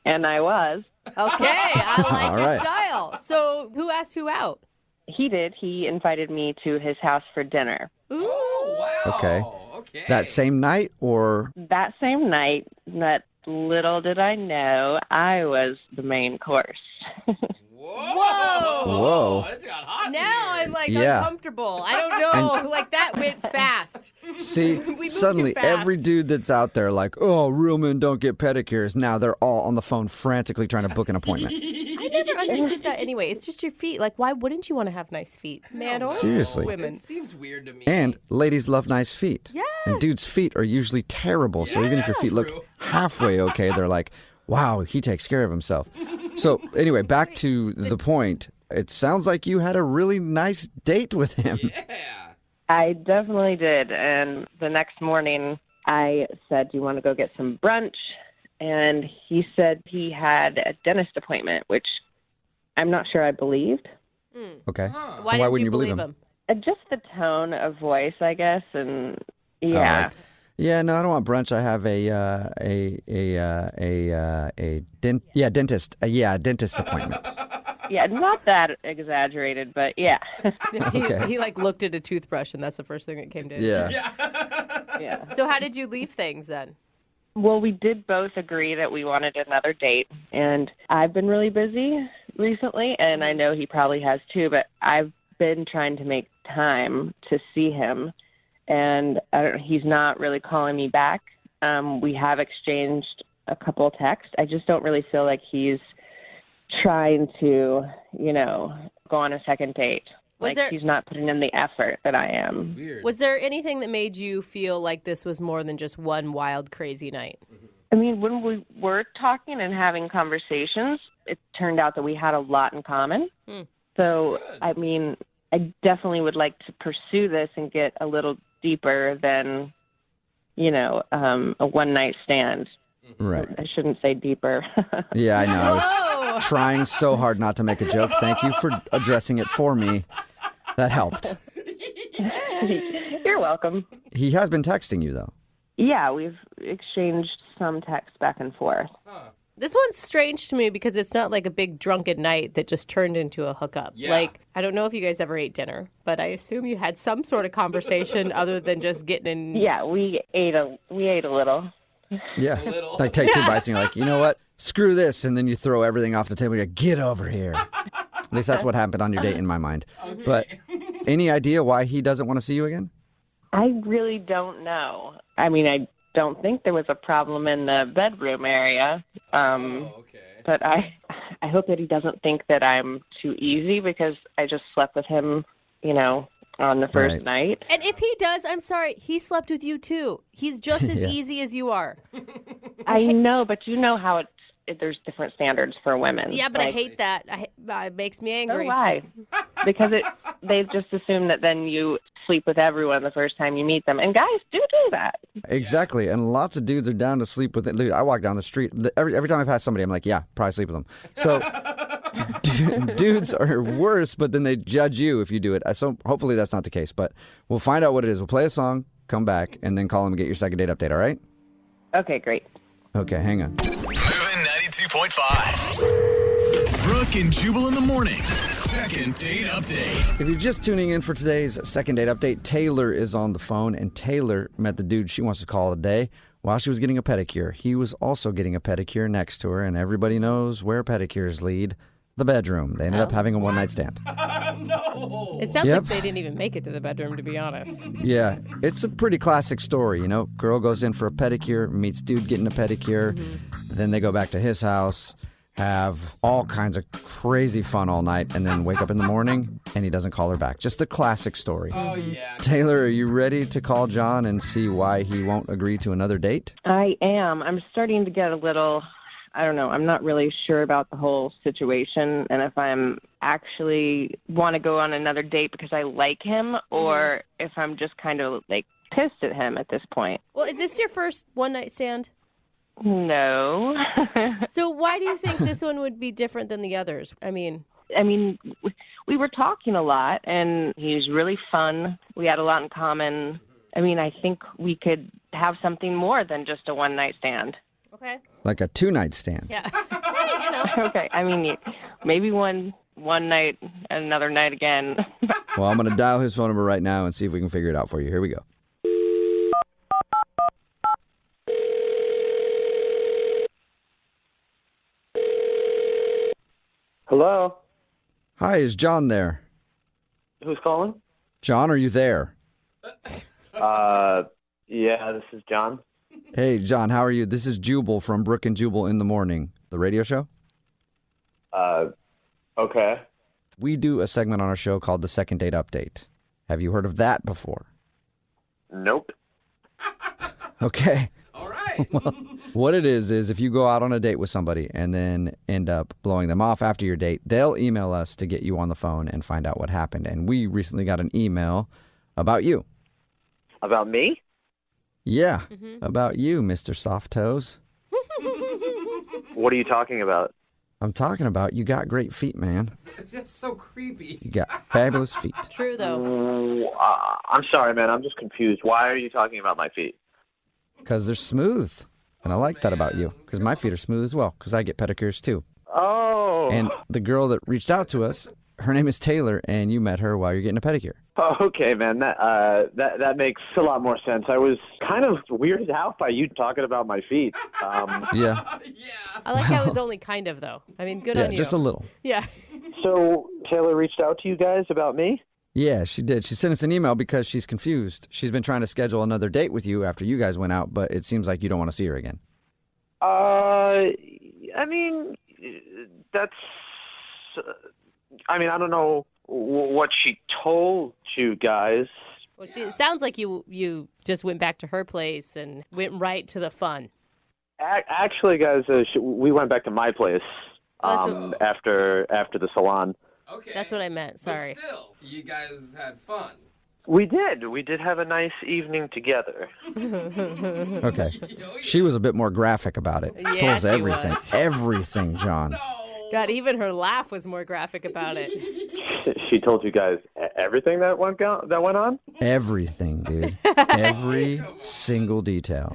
And I was. Okay, I like All your right. style. So who asked who out? He did. He invited me to his house for dinner. Ooh. Wow. Okay. Okay. That same night or? That same night, that little did I know, I was the main course. Whoa. Whoa. It's got hot Now I'm Yeah. uncomfortable. I don't know. That went fast. See, We moved suddenly too fast. every dude that's out there oh, real men don't get pedicures. Now they're all on the phone frantically trying to book an appointment. I never understood that anyway. It's just your feet. Why wouldn't you want to have nice feet? Man or Seriously. women? It seems weird to me. And ladies love nice feet. Yeah. And dudes' feet are usually terrible. So even if your feet look halfway okay, they're like, wow, he takes care of himself. So anyway, back to the point. It sounds like you had a really nice date with him. Yeah. I definitely did. And the next morning, I said, do you want to go get some brunch? And he said he had a dentist appointment, which I'm not sure I believed. Okay. Why didn't wouldn't you believe him? Just the tone of voice, I guess. And yeah. Yeah, no, I don't want brunch. I have dentist appointment. Yeah, not that exaggerated, but yeah. Okay. He looked at a toothbrush, and that's the first thing that came to his Yeah. head. Yeah. So how did you leave things then? Well, we did both agree that we wanted another date, and I've been really busy recently, and I know he probably has too, but I've been trying to make time to see him, and he's not really calling me back. We have exchanged a couple texts. I just don't really feel like he's trying to, go on a second date. He's not putting in the effort that I am. Weird. Was there anything that made you feel like this was more than just one wild, crazy night? I mean, when we were talking and having conversations, it turned out that we had a lot in common. So, I mean, I definitely would like to pursue this and get a little deeper than, a one-night stand. Right. I shouldn't say deeper. Yeah, I know. I was trying so hard not to make a joke. Thank you for addressing it for me. That helped. You're welcome. He has been texting you, though. Yeah, we've exchanged some texts back and forth. This one's strange to me because it's not like a big drunken night that just turned into a hookup. Yeah. I don't know if you guys ever ate dinner, but I assume you had some sort of conversation other than just getting in. Yeah, we ate a little. Yeah. Like take 2 bites and you're like, you know what? Screw this. And then you throw everything off the table. You go, get over here. At least that's what happened on your date in my mind. Okay. But any idea why he doesn't want to see you again? I really don't know. I mean, I don't think there was a problem in the bedroom area. But I hope that he doesn't think that I'm too easy because I just slept with him, on the first night. And if he does, I'm sorry, he slept with you too. He's just as easy as you are. I know, but you know how there's different standards for women. Yeah, but I hate that. It makes me angry. So why? Because they just assume that then you sleep with everyone the first time you meet them. And guys do that. Exactly. And lots of dudes are down to sleep with it. Dude, I walk down the street. Every time I pass somebody, I'm like, yeah, probably sleep with them. So dudes are worse, but then they judge you if you do it. So hopefully that's not the case. But we'll find out what it is. We'll play a song, come back, and then call him and get your second date update, all right? Okay, great. Okay, hang on. Moving 92.5. Brooke and Jubal in the mornings. Second date update. If you're just tuning in for today's second date update, Taylor is on the phone, and Taylor met the dude she wants to call today while she was getting a pedicure. He was also getting a pedicure next to her, and everybody knows where pedicures lead. The bedroom. They ended up having a one-night stand. No. It sounds like they didn't even make it to the bedroom, to be honest. Yeah, it's a pretty classic story, Girl goes in for a pedicure, meets dude getting a pedicure, then they go back to his house, have all kinds of crazy fun all night, and then wake up in the morning, and he doesn't call her back. Just a classic story. Oh, yeah. Taylor, are you ready to call John and see why he won't agree to another date? I am. I'm starting to get a little... I don't know. I'm not really sure about the whole situation and if I'm actually want to go on another date because I like him or if I'm just kind of like pissed at him at this point. Well, is this your first one-night stand? No. So why do you think this one would be different than the others? I mean, we were talking a lot and he's really fun. We had a lot in common. I think we could have something more than just a one-night stand. Okay. Like a 2-night stand. Yeah. Okay. Maybe one night, another night again. Well, I'm going to dial his phone number right now and see if we can figure it out for you. Here we go. Hello? Hi, is John there? Who's calling? John, are you there? Yeah, this is John. Hey, John, how are you? This is Jubal from Brooke and Jubal in the Morning, the radio show. Okay. We do a segment on our show called the Second Date Update. Have you heard of that before? Nope. Okay. All right. Well, what it is if you go out on a date with somebody and then end up blowing them off after your date, they'll email us to get you on the phone and find out what happened. And we recently got an email about you. About me? Yeah, about you, Mr. Soft Toes. What are you talking about? I'm talking about you got great feet, man. That's so creepy. You got fabulous feet. True, though. I'm sorry, man. I'm just confused. Why are you talking about my feet? Because they're smooth. And I like that about you. Because my feet are smooth as well. Because I get pedicures, too. Oh. And the girl that reached out to us, her name is Taylor, and you met her while you're getting a pedicure. Oh, okay, man. That makes a lot more sense. I was kind of weirded out by you talking about my feet. Yeah. I like how it was only kind of, though. Good on you. Just a little. Yeah. So Taylor reached out to you guys about me? Yeah, she did. She sent us an email because she's confused. She's been trying to schedule another date with you after you guys went out, but it seems like you don't want to see her again. I don't know what she told you guys. Well, it sounds like you just went back to her place and went right to the fun. Actually, guys, we went back to my place after the salon. Okay. That's what I meant. Sorry. But still, you guys had fun. We did. We did have a nice evening together. Okay. She was a bit more graphic about it. Yeah, Told us she everything. was. Everything, John. God, even her laugh was more graphic about it. She told you guys everything that went on? Everything, dude. Every single detail.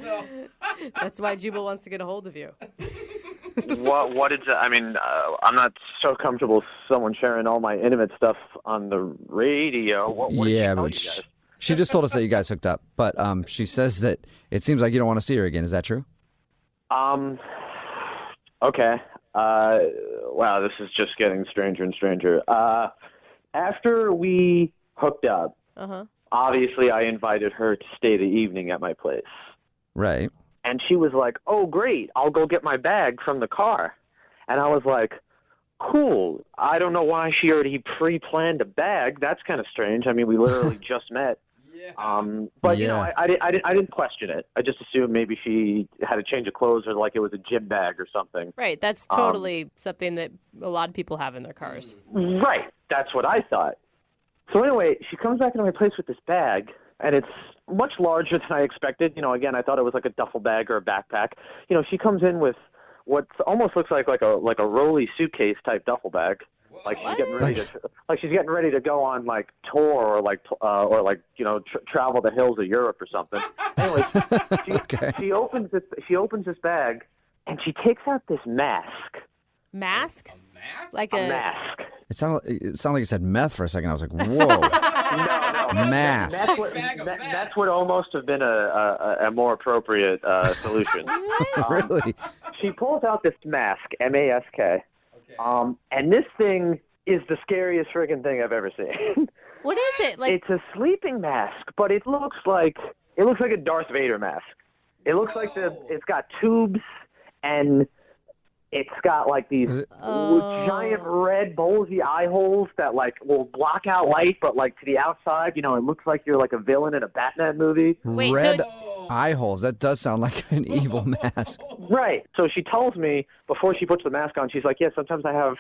That's why Jubal wants to get a hold of you. What is that? I'm not so comfortable with someone sharing all my intimate stuff on the radio. What did she tell you guys? She just told us that you guys hooked up, but she says that it seems like you don't want to see her again. Is that true? Okay. Wow, this is just getting stranger and stranger. After we hooked up, obviously I invited her to stay the evening at my place. Right. And she was like, oh, great, I'll go get my bag from the car. And I was like, cool. I don't know why she already pre-planned a bag. That's kind of strange. I mean, we literally just met. But you know, I didn't question it. I just assumed maybe she had a change of clothes or like it was a gym bag or something. Right. That's totally something that a lot of people have in their cars. Right. That's what I thought. So anyway, she comes back into my place with this bag, and it's much larger than I expected. You know, again, I thought it was like a duffel bag or a backpack. You know, she comes in with what almost looks like a rolly suitcase type duffle bag. Like she's getting ready to go on like tour or like you know travel the hills of Europe or something. Anyway, she opens this bag and she takes out this mask. Mask? A mask? Like a mask. It sounded like you said meth for a second. I was like, whoa. No. Mask. That's what almost have been a more appropriate solution. Really? She pulls out this mask, M-A-S-K. And this thing is the scariest friggin' thing I've ever seen. What is it? Like it's a sleeping mask, but it looks like a Darth Vader mask. It looks like it's got tubes and it's got like these giant red bulgy eye holes that like will block out light, but like to the outside, you know, it looks like you're like a villain in a Batman movie. Red eye holes. That does sound like an evil mask. Right. So she tells me before she puts the mask on, she's like, yeah, sometimes I have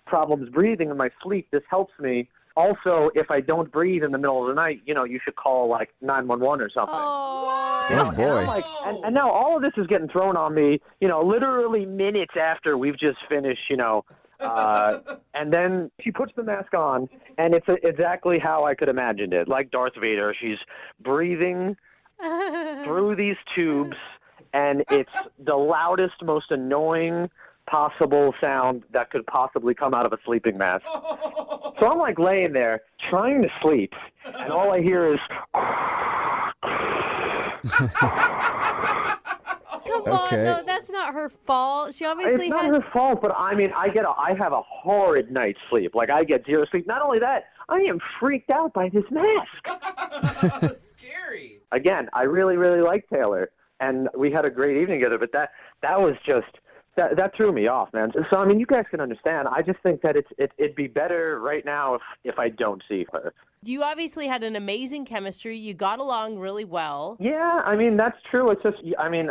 problems breathing in my sleep. This helps me. Also, if I don't breathe in the middle of the night, you know, you should call like 911 or something. Oh, boy. And I'm like, and now all of this is getting thrown on me, you know, literally minutes after we've just finished, you know. And then she puts the mask on, and it's exactly how I could imagine it. Like Darth Vader, she's breathing through these tubes, and it's the loudest, most annoying possible sound that could possibly come out of a sleeping mask. So I'm like laying there trying to sleep, and all I hear is Come on, though, that's not her fault. She obviously it's not her fault, but I mean, I have a horrid night's sleep. Like I get zero sleep. Not only that, I am freaked out by this mask. That's scary. Again, I really, really like Taylor, and we had a great evening together. But that was just that threw me off, man. So I mean, you guys can understand. I just think that it'd be better right now if I don't see her. You obviously had an amazing chemistry. You got along really well. Yeah, I mean that's true. It's just, I mean,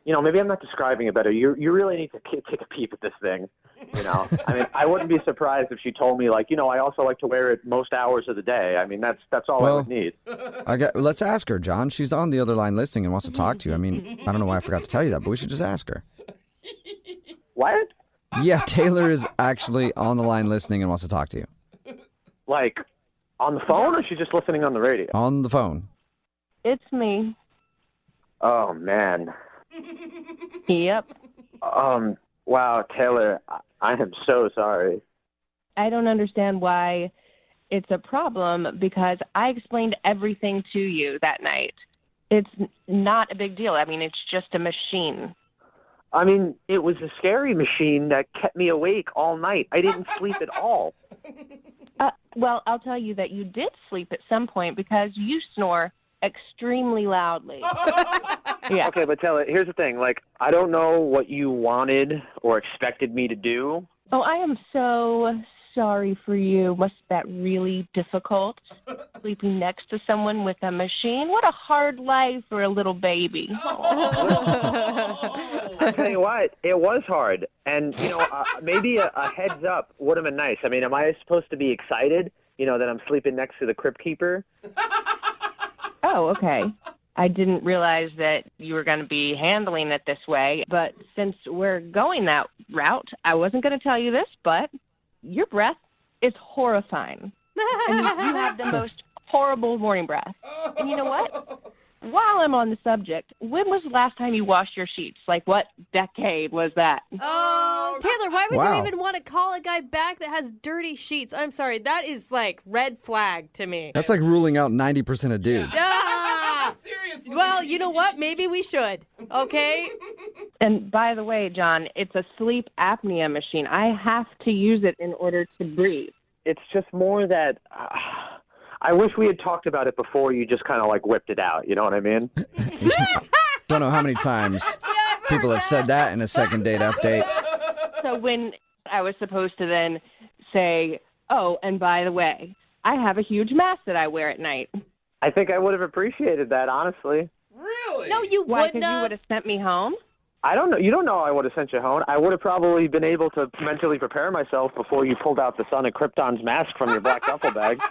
you know, maybe I'm not describing it better. You really need to take a peep at this thing. You know, I mean, I wouldn't be surprised if she told me, like, you know, I also like to wear it most hours of the day. I mean, that's all I would need. Let's ask her, John. She's on the other line listening and wants to talk to you. I mean, I don't know why I forgot to tell you that, but we should just ask her. What? Yeah, Taylor is actually on the line listening and wants to talk to you. Like, on the phone, or she's just listening on the radio? On the phone. It's me. Oh, man. Yep. Wow, Taylor, I am so sorry. I don't understand why it's a problem because I explained everything to you that night. It's not a big deal. I mean, it's just a machine. I mean, it was a scary machine that kept me awake all night. I didn't sleep at all. Well, I'll tell you that you did sleep at some point because you snore extremely loudly. Yeah. Okay, but Taylor, here's the thing. Like, I don't know what you wanted or expected me to do. Oh, I am so sorry for you. Was that really difficult? Sleeping next to someone with a machine? What a hard life for a little baby. I tell you what, it was hard. And, you know, maybe a heads up would have been nice. I mean, am I supposed to be excited, you know, that I'm sleeping next to the crypt keeper? Oh, okay. I didn't realize that you were going to be handling it this way. But since we're going that route, I wasn't going to tell you this, but your breath is horrifying. And you have the most horrible morning breath. And you know what? While I'm on the subject, when was the last time you washed your sheets? Like, what decade was that? Oh, Taylor, why would Wow. you even want to call a guy back that has dirty sheets? I'm sorry. That is like red flag to me. That's like ruling out 90% of dudes. Ah! Seriously. Well, you know what? Maybe we should. Okay? And by the way, John, it's a sleep apnea machine. I have to use it in order to breathe. It's just more that I wish we had talked about it before you just kind of like whipped it out. You know what I mean? Don't know how many times people have said that in a second date update. So when I was supposed to then say, oh, and by the way, I have a huge mask that I wear at night. I think I would have appreciated that, honestly. Really? No, you Why? wouldn't Because you have. would have sent me home? I don't know. You don't know I would have sent you home. I would have probably been able to mentally prepare myself before you pulled out the Son of Krypton's mask from your black duffel bag.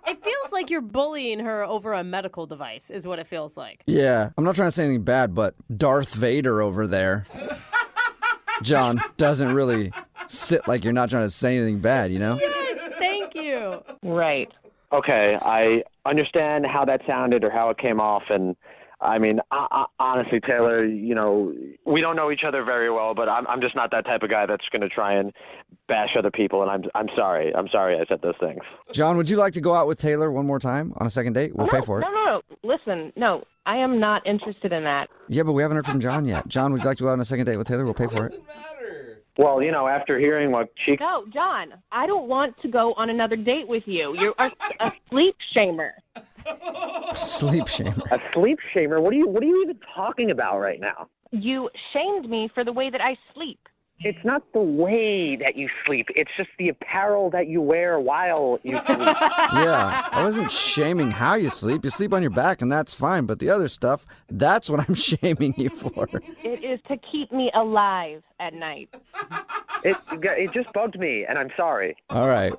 It feels like you're bullying her over a medical device, is what it feels like. Yeah, I'm not trying to say anything bad, but Darth Vader over there, John, doesn't really sit like you're not trying to say anything bad, you know? Yes, thank you. Right. Okay, I understand how that sounded or how it came off, and I mean, honestly, Taylor, you know, we don't know each other very well, but I'm just not that type of guy that's going to try and bash other people, and I'm sorry. I'm sorry I said those things. John, would you like to go out with Taylor one more time on a second date? We'll pay for it. No. Listen, no, I am not interested in that. Yeah, but we haven't heard from John yet. John, would you like to go out on a second date with Taylor? We'll pay for it. Well, you know, after hearing what she... No, John, I don't want to go on another date with you. You're a sleep shamer. Sleep shamer. A sleep shamer? What are you even talking about right now? You shamed me for the way that I sleep. It's not the way that you sleep. It's just the apparel that you wear while you sleep. Yeah, I wasn't shaming how you sleep. You sleep on your back, and that's fine. But the other stuff, that's what I'm shaming you for. It is to keep me alive at night. It just bugged me, and I'm sorry. All right.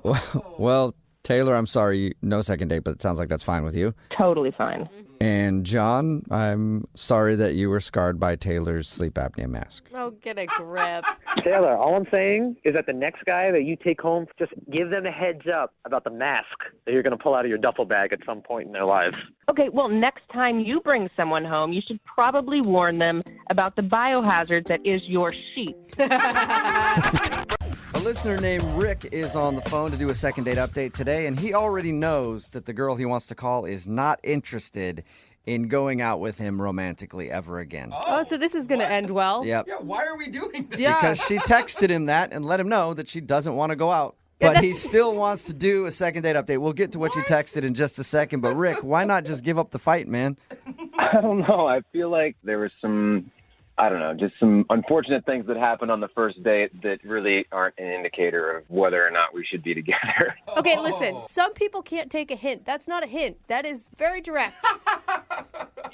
Well, Taylor, I'm sorry. No second date, but it sounds like that's fine with you. Totally fine. And John, I'm sorry that you were scarred by Taylor's sleep apnea mask. Oh, get a grip. Taylor, all I'm saying is that the next guy that you take home, just give them a heads up about the mask that you're going to pull out of your duffel bag at some point in their lives. Okay, well, next time you bring someone home, you should probably warn them about the biohazard that is your sheet. A listener named Rick is on the phone to do a second date update today, and he already knows that the girl he wants to call is not interested in going out with him romantically ever again. Oh, so this is going to end well. Yep. Yeah, why are we doing this? Because she texted him that and let him know that she doesn't want to go out. But he still wants to do a second date update. We'll get to what you texted in just a second. But, Rick, why not just give up the fight, man? I don't know. I feel like there was just some unfortunate things that happened on the first date that really aren't an indicator of whether or not we should be together. Okay, listen, some people can't take a hint. That's not a hint. That is very direct.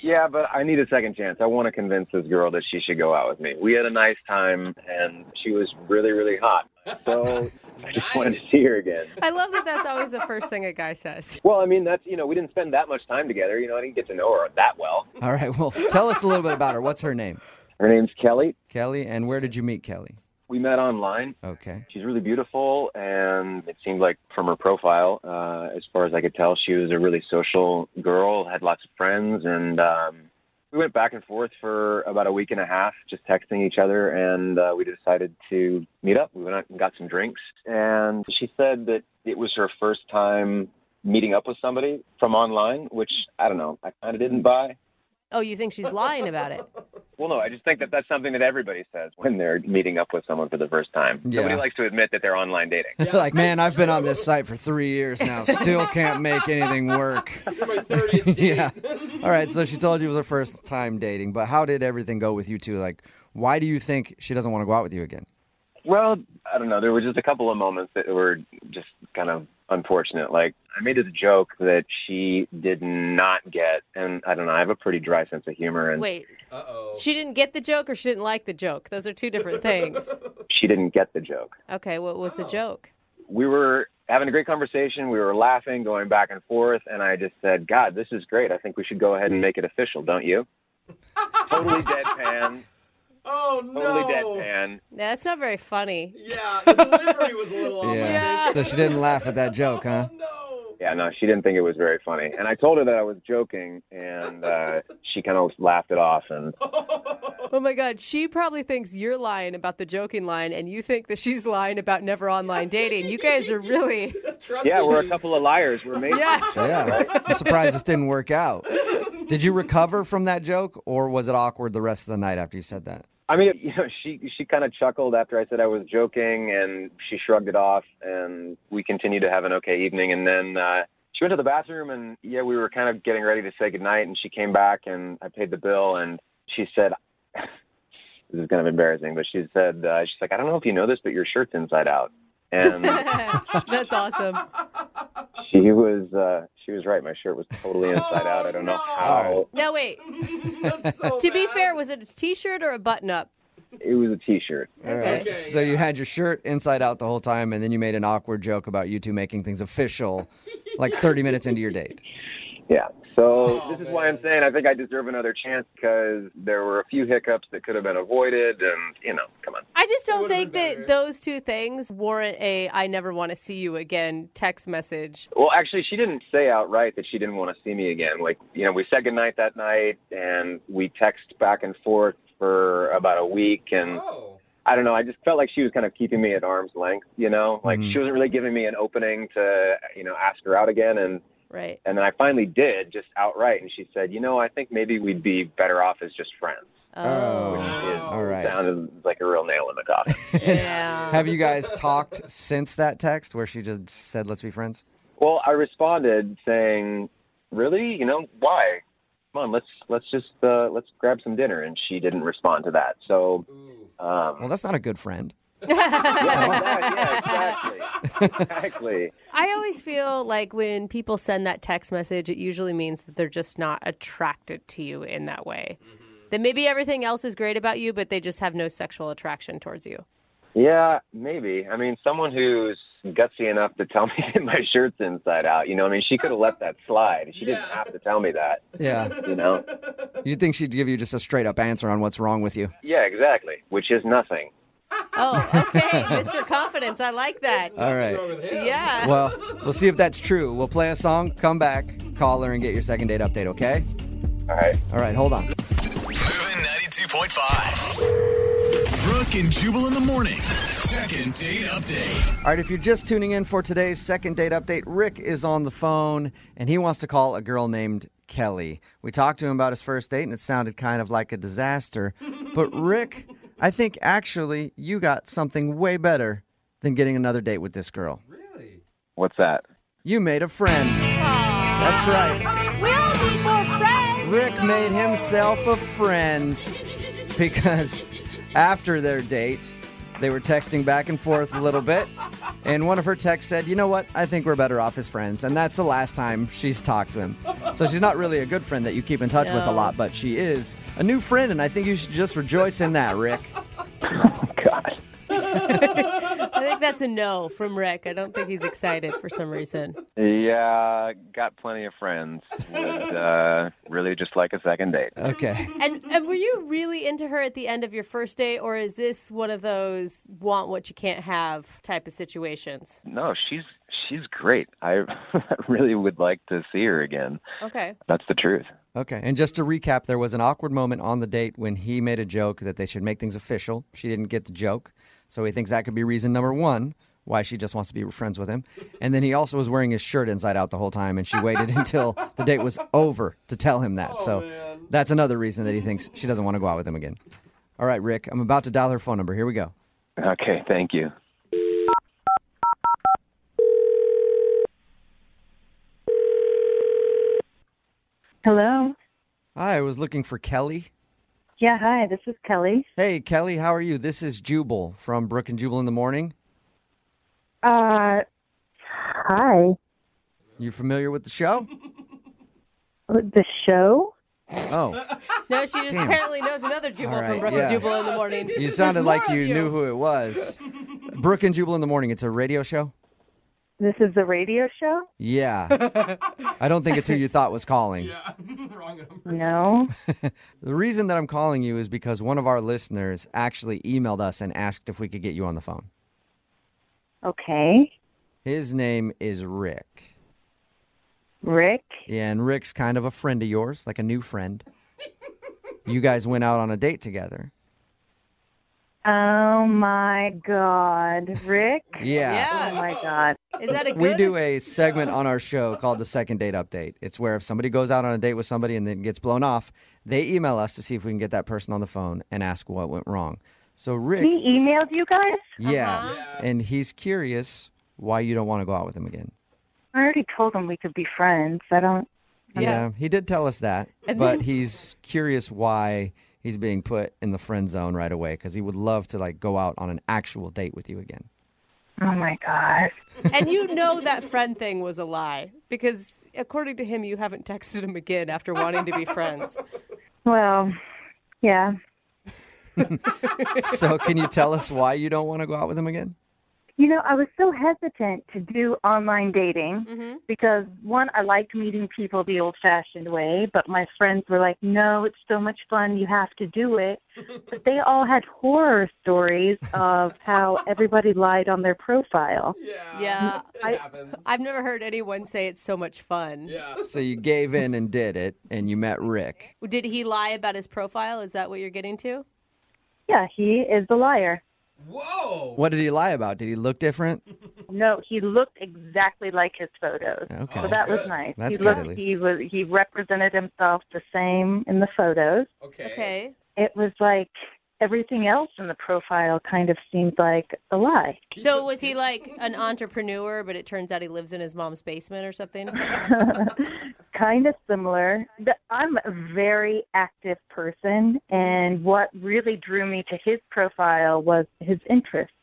Yeah, but I need a second chance. I want to convince this girl that she should go out with me. We had a nice time, and she was really, really hot. So I just wanted to see her again. I love that that's always the first thing a guy says. Well, I mean, we didn't spend that much time together. I didn't get to know her that well. All right, well, tell us a little bit about her. What's her name? Her name's Kelly. Kelly, and where did you meet Kelly? We met online. Okay. She's really beautiful, and it seemed like from her profile, as far as I could tell, she was a really social girl, had lots of friends, and we went back and forth for about a week and a half, just texting each other, and we decided to meet up. We went out and got some drinks, and she said that it was her first time meeting up with somebody from online, which, I don't know, I kind of didn't buy. Oh, you think she's lying about it? Well, no, I just think that that's something that everybody says when they're meeting up with someone for the first time. Yeah. Nobody likes to admit that they're online dating. Like, man, I've been on this site for 3 years now. Still can't make anything work. You're my 30th date. Yeah. All right, so she told you it was her first time dating, but how did everything go with you two? Like, why do you think she doesn't want to go out with you again? Well, I don't know. There were just a couple of moments that were just kind of unfortunate. Like, I made this joke that she did not get, and I don't know, I have a pretty dry sense of humor. And Wait, she didn't get the joke or she didn't like the joke? Those are two different things. She didn't get the joke. Okay, what was the joke? We were having a great conversation. We were laughing, going back and forth, and I just said, God, this is great. I think we should go ahead and make it official, don't you? Totally deadpan. Oh, no. Totally deadpan. Yeah, that's not very funny. Yeah, the delivery was a little off. Yeah. So she didn't laugh at that joke, huh? Yeah, no, she didn't think it was very funny. And I told her that I was joking, and she kind of laughed it off. And Oh, my God. She probably thinks you're lying about the joking line, and you think that she's lying about never online dating. You guys are really... yeah, we're a couple of liars. We're amazing. Yeah. I'm surprised this didn't work out. Did you recover from that joke, or was it awkward the rest of the night after you said that? I mean, she kind of chuckled after I said I was joking, and she shrugged it off, and we continued to have an okay evening. And then she went to the bathroom, and we were kind of getting ready to say goodnight, and she came back, and I paid the bill, and she said, this is kind of embarrassing, but she said, she's like, I don't know if you know this, but your shirt's inside out. And That's awesome. she was right. My shirt was totally inside out. I don't know how. No, wait. To be fair, was it a T-shirt or a button-up? It was a T-shirt. All right. So you had your shirt inside out the whole time, and then you made an awkward joke about you two making things official like 30 minutes into your date. Yeah. So this is why I'm saying I think I deserve another chance, because there were a few hiccups that could have been avoided, and, come on. I just don't think that those two things warrant a I never want to see you again text message. Well, actually, she didn't say outright that she didn't want to see me again. Like, we said goodnight that night, and we text back and forth for about a week, and I don't know, I just felt like she was kind of keeping me at arm's length, Like, she wasn't really giving me an opening to, ask her out again, and right. And then I finally did, just outright, and she said, I think maybe we'd be better off as just friends. Oh. Which all right. Sounded like a real nail in the coffin. Yeah. Have you guys talked since that text where she just said, let's be friends? Well, I responded saying, really? Why? Come on, let's grab some dinner. And she didn't respond to that. So, well, that's not a good friend. Exactly. I always feel like when people send that text message, it usually means that they're just not attracted to you in that way. That maybe everything else is great about you, but they just have no sexual attraction towards you. Yeah, maybe. I mean, someone who's gutsy enough to tell me that my shirt's inside out, she could have let that slide. She didn't have to tell me that. Yeah. You'd think she'd give you just a straight up answer on what's wrong with you. Yeah, exactly. Which is nothing. Oh, okay. Mr. Confidence. I like that. All right. Yeah. Well, we'll see if that's true. We'll play a song, come back, call her, and get your second date update, okay? All right. All right, hold on. Moving 92.5. Brooke and Jubal in the mornings. Second date update. All right, if you're just tuning in for today's second date update, Rick is on the phone, and he wants to call a girl named Kelly. We talked to him about his first date, and it sounded kind of like a disaster. But Rick, I think actually you got something way better than getting another date with this girl. Really? What's that? You made a friend. That's right. We all need more friends. Rick made himself a friend because after their date, they were texting back and forth a little bit, and one of her texts said, you know what, I think we're better off as friends, and that's the last time she's talked to him. So she's not really a good friend that you keep in touch with a lot, but she is a new friend, and I think you should just rejoice in that, Rick. Oh, God. I think that's a no from Rick. I don't think he's excited for some reason. Yeah, got plenty of friends. Would really just like a second date. Okay. And were you really into her at the end of your first date, or is this one of those want what you can't have type of situations? No, she's great. I really would like to see her again. Okay. That's the truth. Okay, and just to recap, there was an awkward moment on the date when he made a joke that they should make things official. She didn't get the joke, so he thinks that could be reason number one why she just wants to be friends with him. And then he also was wearing his shirt inside out the whole time, and she waited until the date was over to tell him that. That's another reason that he thinks she doesn't want to go out with him again. All right, Rick, I'm about to dial her phone number. Here we go. Okay, thank you. Hello. Hi, I was looking for Kelly. Yeah, hi, this is Kelly. Hey, Kelly, how are you? This is Jubal from Brooke and Jubal in the morning. Hi. You familiar with the show? The show? Oh. No, she just apparently knows another Jubal All right, from Brooke and Jubal in the morning. You sounded There's like more you of knew who it was. Brooke and Jubal in the morning. It's a radio show? This is the radio show? Yeah. I don't think it's who you thought was calling. Wrong number. No. The reason that I'm calling you is because one of our listeners actually emailed us and asked if we could get you on the phone. Okay. His name is Rick. Rick? Yeah, and Rick's kind of a friend of yours, like a new friend. You guys went out on a date together. Oh my God, Rick. Yeah. Oh my God. Is that a good? We do a segment on our show called the Second Date Update. It's where if somebody goes out on a date with somebody and then gets blown off, they email us to see if we can get that person on the phone and ask what went wrong. So Rick, He emailed you guys? yeah, and he's curious why you don't want to go out with him again. I already told him we could be friends. I don't. Yeah, he did tell us that, And but then- he's curious why he's being put in the friend zone right away because he would love to like go out on an actual date with you again. Oh my God. And you know that friend thing was a lie because according to him, you haven't texted him again after wanting to be friends. Well, yeah. So can you tell us why you don't want to go out with him again? You know, I was so hesitant to do online dating because, one, I liked meeting people the old-fashioned way, but my friends were like, no, it's so much fun, you have to do it. But they all had horror stories of how everybody lied on their profile. Yeah, I've never heard anyone say it's so much fun. Yeah. So you gave in and did it, and you met Rick. Did he lie about his profile? Is that what you're getting to? Yeah, he is the liar. Whoa. What did he lie about? Did he look different? No, he looked exactly like his photos. Okay. So that was Good. nice. That's he good, looked, at least. he represented himself the same in the photos. Okay. It was like everything else in the profile kind of seemed like a lie. So was he like an entrepreneur, but it turns out he lives in his mom's basement or something? Kind of similar. I'm a very active person, and what really drew me to his profile was his interests.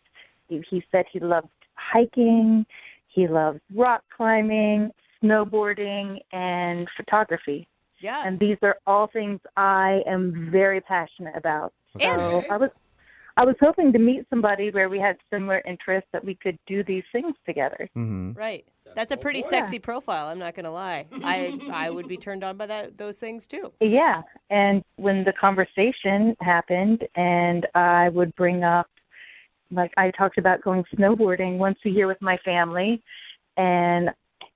He said he loved hiking, he loved rock climbing, snowboarding, and photography. Yeah. And these are all things I am very passionate about. So I was hoping to meet somebody where we had similar interests that we could do these things together. Right. That's a pretty sexy profile, I'm not going to lie. I would be turned on by those things too. Yeah. And when the conversation happened and I would bring up, like I talked about going snowboarding once a year with my family and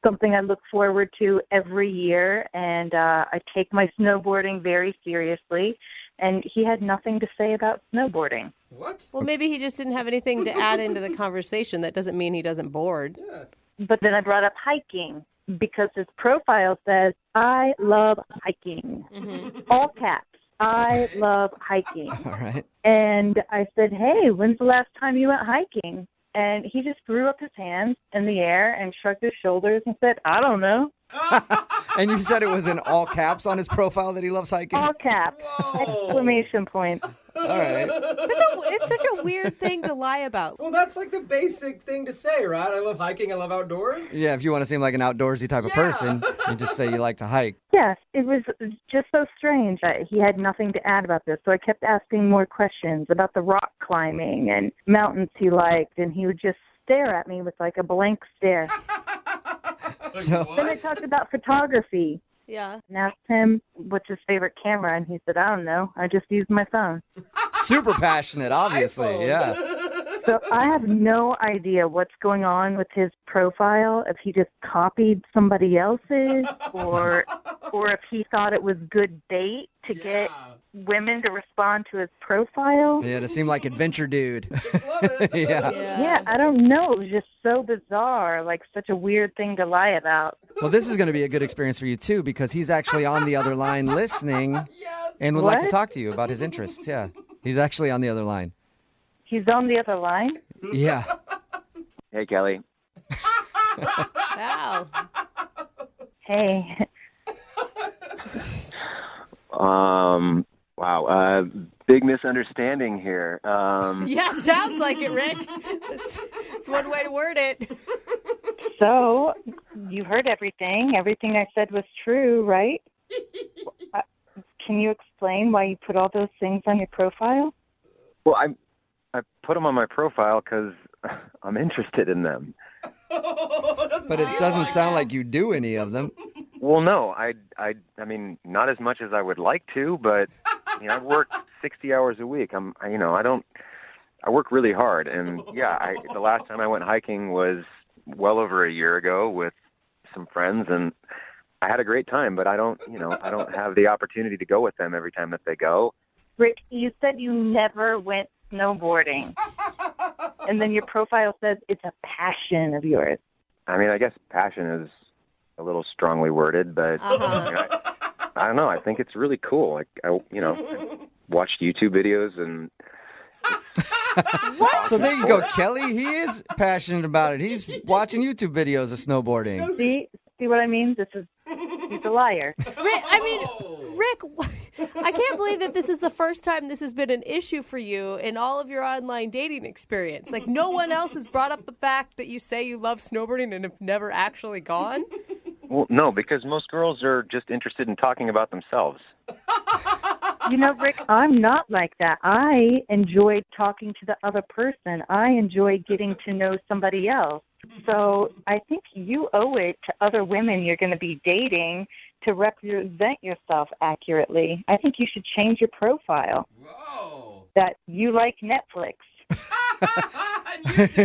something I look forward to every year. And I take my snowboarding very seriously. And he had nothing to say about snowboarding. What? Well, maybe he just didn't have anything to add into the conversation. That doesn't mean he doesn't bored. Yeah. But then I brought up hiking because his profile says, I love hiking. All caps. I love hiking. All right. And I said, hey, when's the last time you went hiking? And he just threw up his hands in the air and shrugged his shoulders and said, I don't know. And you said it was in all caps on his profile that he loves hiking? All caps. Exclamation point. All right. It's such a weird thing to lie about. Well, that's like the basic thing to say, right? I love hiking. I love outdoors. Yeah, if you want to seem like an outdoorsy type of person, you just say you like to hike. Yes, it was just so strange. He had nothing to add about this, so I kept asking more questions about the rock climbing and mountains he liked, and he would just stare at me with like a blank stare. So Then I talked about photography Yeah. and asked him what's his favorite camera, and he said, I don't know, I just use my phone. super passionate, obviously. Yeah. So I have no idea what's going on with his profile, if he just copied somebody else's or if he thought it was good bait to get women to respond to his profile. Yeah, to seem like adventure dude. Yeah. Yeah, I don't know. It was just so bizarre, like such a weird thing to lie about. Well, this is going to be a good experience for you, too, because he's actually on the other line listening and would like to What? talk to you about his interests. Yeah. He's actually on the other line. He's on the other line? Yeah. Hey, Kelly. Wow. Hey. Wow. Big misunderstanding here. Yeah, sounds like it, Rick. It's one way to word it. So, you heard everything. Everything I said was true, right? Can you explain why you put all those things on your profile? Well, I put them on my profile because I'm interested in them. But it doesn't sound like you do any of them. Well, no, I mean, not as much as I would like to, but you know, I work 60 hours a week. I work really hard, and yeah, the last time I went hiking was well over a year ago with some friends, and I had a great time. But I don't have the opportunity to go with them every time that they go. Rick, you said you never went snowboarding. And then your profile says it's a passion of yours. I mean, I guess passion is a little strongly worded, but I don't know. I think it's really cool. Like, I watched YouTube videos and. So there you go, Kelly. He is passionate about it. He's watching YouTube videos of snowboarding. See what I mean? He's a liar. Rick, I can't believe that this is the first time this has been an issue for you in all of your online dating experience. Like, no one else has brought up the fact that you say you love snowboarding and have never actually gone? Well, no, because most girls are just interested in talking about themselves. You know, Rick, I'm not like that. I enjoy talking to the other person. I enjoy getting to know somebody else. So I think you owe it to other women you're going to be dating to represent yourself accurately. I think you should change your profile. Whoa. That you like Netflix.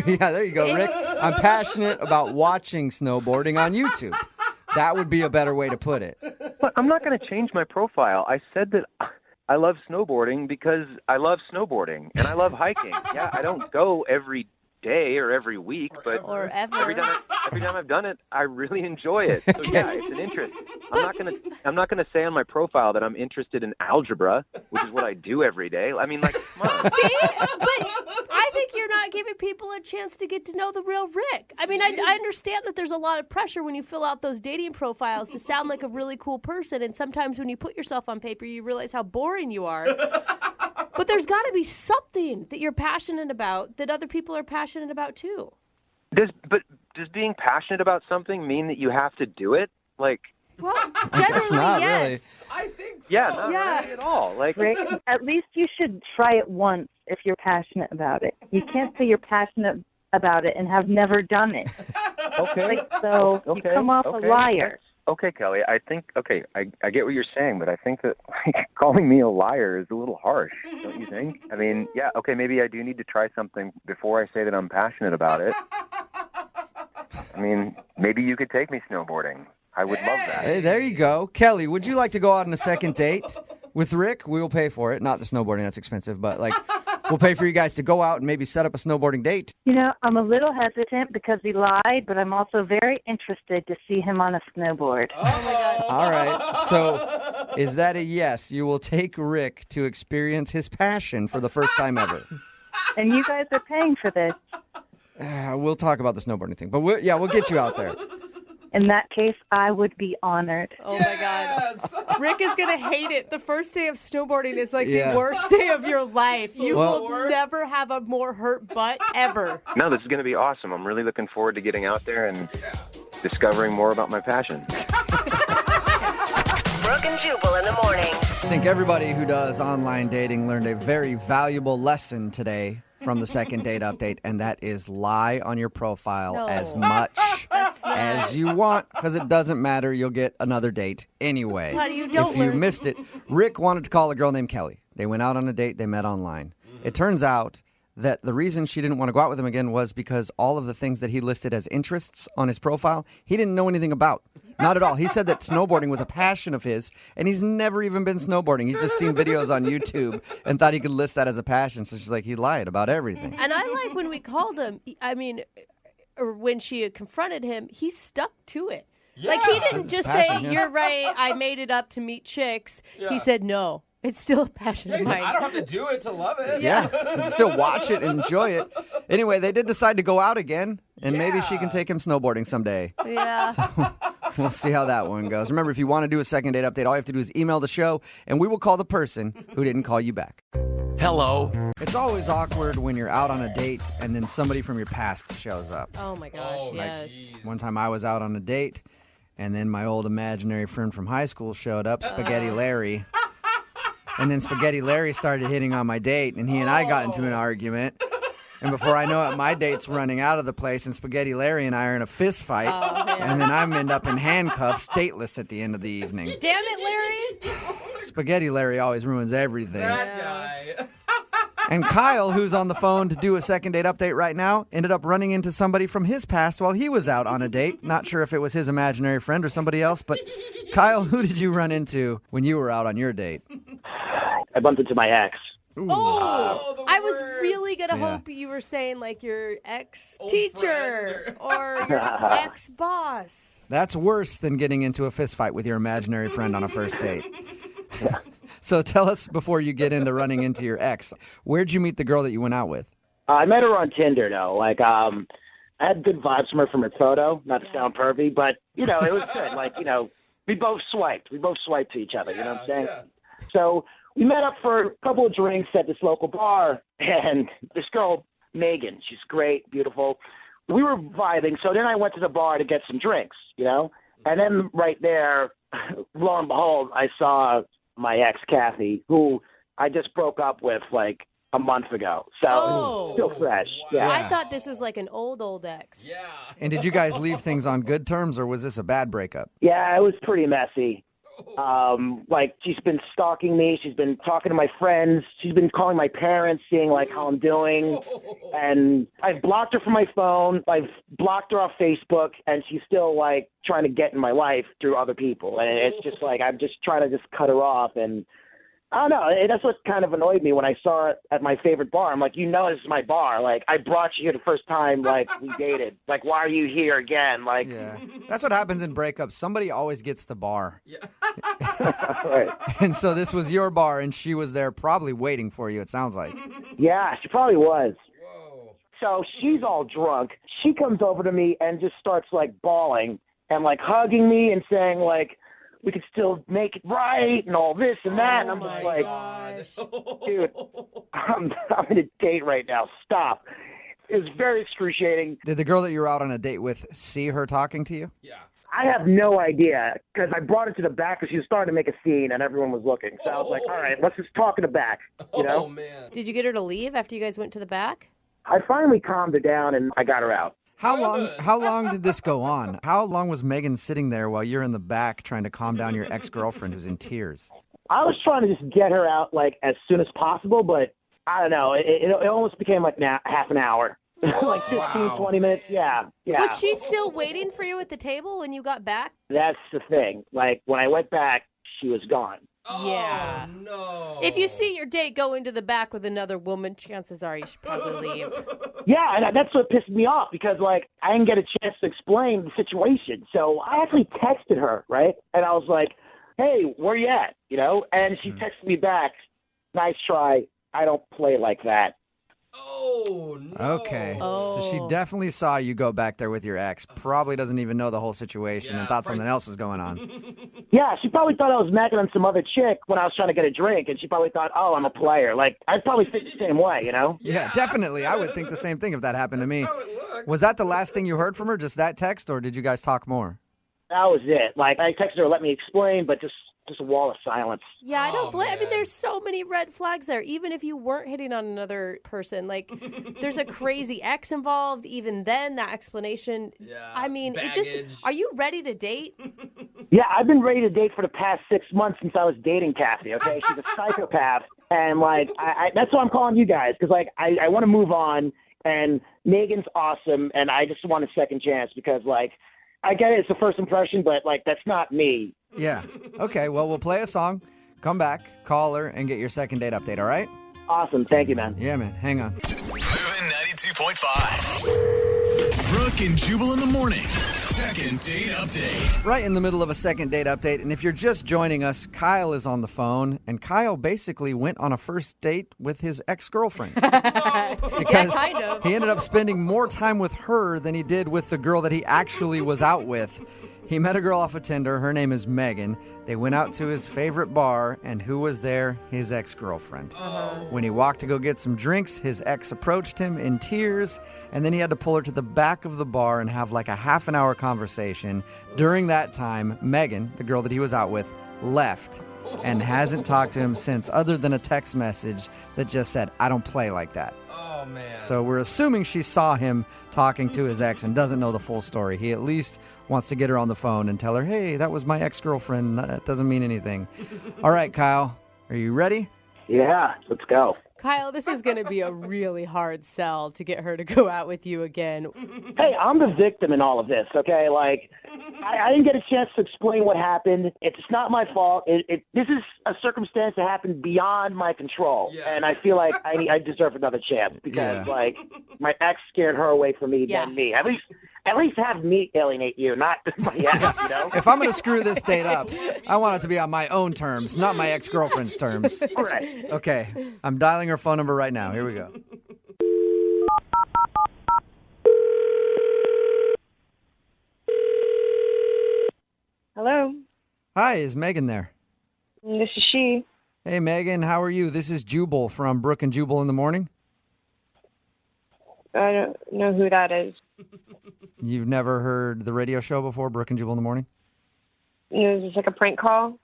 Yeah, there you go, Rick. I'm passionate about watching snowboarding on YouTube. That would be a better way to put it. But I'm not going to change my profile. I said that I love snowboarding because I love snowboarding and I love hiking. Yeah, I don't go every day or every week, but every time I've done it, I really enjoy it. So yeah, it's an interest. I'm not gonna say on my profile that I'm interested in algebra, which is what I do every day. I mean, like, come on. See, but I think you're not giving people a chance to get to know the real Rick. I mean, I understand that there's a lot of pressure when you fill out those dating profiles to sound like a really cool person, and sometimes when you put yourself on paper, you realize how boring you are. But there's got to be something that you're passionate about that other people are passionate about too. Does being passionate about something mean that you have to do it? Like, well, generally, yes. Really. I think so. Yeah, not really at all. Like, Rick, at least you should try it once if you're passionate about it. You can't say you're passionate about it and have never done it. Okay. You come off a liar. Okay, Kelly, I think, I get what you're saying, but I think that calling me a liar is a little harsh, don't you think? I mean, yeah, okay, maybe I do need to try something before I say that I'm passionate about it. I mean, maybe you could take me snowboarding. I would love that. Hey, there you go. Kelly, would you like to go out on a second date with Rick? We will pay for it. Not the snowboarding, that's expensive, but we'll pay for you guys to go out and maybe set up a snowboarding date. You know, I'm a little hesitant because he lied, but I'm also very interested to see him on a snowboard. Oh my God. All right. So is that a yes? You will take Rick to experience his passion for the first time ever. And you guys are paying for this. We'll talk about the snowboarding thing, but we'll get you out there. In that case, I would be honored. Oh, my God. Rick is going to hate it. The first day of snowboarding is like the worst day of your life. You will never have a more hurt butt ever. No, this is going to be awesome. I'm really looking forward to getting out there and discovering more about my passion. Brooke and Jubal in the morning. I think everybody who does online dating learned a very valuable lesson today from the second date update, and that is lie on your profile as much as you want, because it doesn't matter. You'll get another date anyway. If you missed it, Rick wanted to call a girl named Kelly. They went out on a date. They met online. It turns out that the reason she didn't want to go out with him again was because all of the things that he listed as interests on his profile, he didn't know anything about. Not at all. He said that snowboarding was a passion of his, and he's never even been snowboarding. He's just seen videos on YouTube and thought he could list that as a passion. So she's like, he lied about everything. And I like when we called him, or when she had confronted him, he stuck to it. Yeah. Like, he didn't just say, you're right, I made it up to meet chicks. Yeah. He said, no. It's still a passion of mine. I don't have to do it to love it. Yeah, you can still watch it and enjoy it. Anyway, they did decide to go out again, and maybe she can take him snowboarding someday. Yeah. So we'll see how that one goes. Remember, if you want to do a second date update, all you have to do is email the show, and we will call the person who didn't call you back. Hello. It's always awkward when you're out on a date, and then somebody from your past shows up. Oh, my gosh, yes. One time I was out on a date, and then my old imaginary friend from high school showed up, Spaghetti Larry. And then Spaghetti Larry started hitting on my date, and he and I got into an argument. And before I know it, my date's running out of the place, and Spaghetti Larry and I are in a fist fight. And then I end up in handcuffs, stateless at the end of the evening. Damn it, Larry! Spaghetti Larry always ruins everything. That guy. And Kyle, who's on the phone to do a second date update right now, ended up running into somebody from his past while he was out on a date. Not sure if it was his imaginary friend or somebody else, but Kyle, who did you run into when you were out on your date? I bumped into my ex. Oh, I was really going to hope you were saying like your ex-teacher or your ex-boss. That's worse than getting into a fist fight with your imaginary friend on a first date. So tell us, before you get into running into your ex, where'd you meet the girl that you went out with? I met her on Tinder, though. Like, I had good vibes from her from her photo, not to sound pervy, but, it was good. Like, we both swiped. We both swiped to each other, you know what I'm saying? Yeah. So we met up for a couple of drinks at this local bar, and this girl, Megan, she's great, beautiful. We were vibing, so then I went to the bar to get some drinks, And then right there, lo and behold, I saw my ex, Kathy, who I just broke up with, like, a month ago. So it's still fresh. Yeah. I thought this was like an old ex. Yeah. And did you guys leave things on good terms, or was this a bad breakup? Yeah, it was pretty messy. Like, she's been stalking me. She's been talking to my friends. She's been calling my parents, seeing, like, how I'm doing. And I've blocked her from my phone. I've blocked her off Facebook. And she's still, like, trying to get in my life through other people. And it's just, like, I'm just trying to just cut her off. And I don't know. That's what kind of annoyed me when I saw it at my favorite bar. I'm like, this is my bar. Like, I brought you here the first time, like, we dated. Like, why are you here again? Like, yeah. That's what happens in breakups. Somebody always gets the bar. Yeah. Right. And so this was your bar, and she was there probably waiting for you, it sounds like. Yeah, she probably was. Whoa. So she's all drunk. She comes over to me and just starts, like, bawling and, like, hugging me and saying, like, we could still make it right and all this and that. And I'm just like, dude, I'm in a date right now. Stop. It was very excruciating. Did the girl that you were out on a date with see her talking to you? Yeah. I have no idea, because I brought her to the back because she was starting to make a scene and everyone was looking. So I was like, all right, let's just talk in the back, Oh, man. Did you get her to leave after you guys went to the back? I finally calmed her down and I got her out. How long did this go on? How long was Megan sitting there while you're in the back trying to calm down your ex-girlfriend who's in tears? I was trying to just get her out, like, as soon as possible, but I don't know. It almost became like half an hour. Like 15, 20 minutes. Yeah. Was she still waiting for you at the table when you got back? That's the thing. Like, when I went back, she was gone. Yeah. No. If you see your date go into the back with another woman, chances are you should probably leave. Yeah, and that's what pissed me off, because, like, I didn't get a chance to explain the situation. So I actually texted her, right? And I was like, hey, where you at? And she texted me back, nice try. I don't play like that. Oh, no. Okay. So she definitely saw you go back there with your ex. Probably doesn't even know the whole situation and thought something else was going on. Yeah, she probably thought I was macking on some other chick when I was trying to get a drink, and she probably thought, oh, I'm a player. Like, I'd probably think the same way, Yeah, definitely. I would think the same thing if that happened to me. Was that the last thing you heard from her, just that text, or did you guys talk more? That was it. Like, I texted her, let me explain, but just a wall of silence. Yeah, I don't blame. I mean, there's so many red flags there. Even if you weren't hitting on another person, like, there's a crazy ex involved. Even then, that explanation. Yeah. I mean, baggage. Are you ready to date? Yeah, I've been ready to date for the past 6 months since I was dating Kathy. Okay, she's a psychopath, and like, I that's why I'm calling you guys, because like, I want to move on, and Megan's awesome, and I just want a second chance, because like, I get it, it's a first impression, but like, that's not me. Yeah. Okay, well, we'll play a song, come back, call her, and get your second date update, all right? Awesome. Thank you, man. Yeah, man. Hang on. Moving 92.5. Brooke and Jubal in the mornings. Second date update. Right in the middle of a second date update, and if you're just joining us, Kyle is on the phone, and Kyle basically went on a first date with his ex-girlfriend. Because kind of. He ended up spending more time with her than he did with the girl that he actually was out with. He met a girl off of Tinder. Her name is Megan. They went out to his favorite bar, and who was there? His ex-girlfriend. When he walked to go get some drinks, his ex approached him in tears, and then he had to pull her to the back of the bar and have like a half an hour conversation. During that time, Megan, the girl that he was out with, left and hasn't talked to him since, other than a text message that just said, I don't play like that. Oh, man. So we're assuming she saw him talking to his ex and doesn't know the full story. He at least wants to get her on the phone and tell her, hey, that was my ex-girlfriend. That doesn't mean anything. All right, Kyle, are you ready? Yeah, let's go. Kyle, this is going to be a really hard sell to get her to go out with you again. Hey, I'm the victim in all of this, okay? Like, I didn't get a chance to explain what happened. It's not my fault. This is a circumstance that happened beyond my control, and I feel like I deserve another chance because, like, my ex scared her away from me than me. At least have me alienate you, not my ex, you know? If I'm going to screw this date up, I want it to be on my own terms, not my ex-girlfriend's terms. Right. Okay, I'm dialing her phone number right now. Here we go. Hello, Hi, is Megan there? this is she. Hey, Megan, how are you? This is Jubal from Brooke and Jubal in the morning. I don't know who that is. You've never heard the radio show before, Brooke and Jubal in the morning? Is this like a prank call?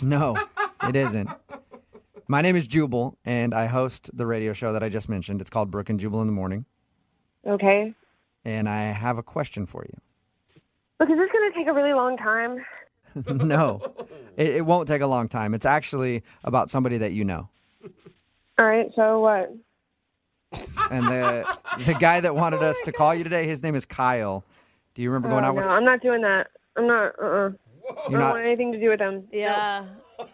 No, it isn't. My name is Jubal, and I host the radio show that I just mentioned. It's called Brooke and Jubal in the morning. Okay. And I have a question for you. Look, is this going to take a really long time? No, it won't take a long time. It's actually about somebody that you know. All right, so what? And the guy that wanted us to call you today, his name is Kyle. Do you remember going out with? No, I'm not doing that. I'm not. I You're don't not. want anything to do with him. Yeah.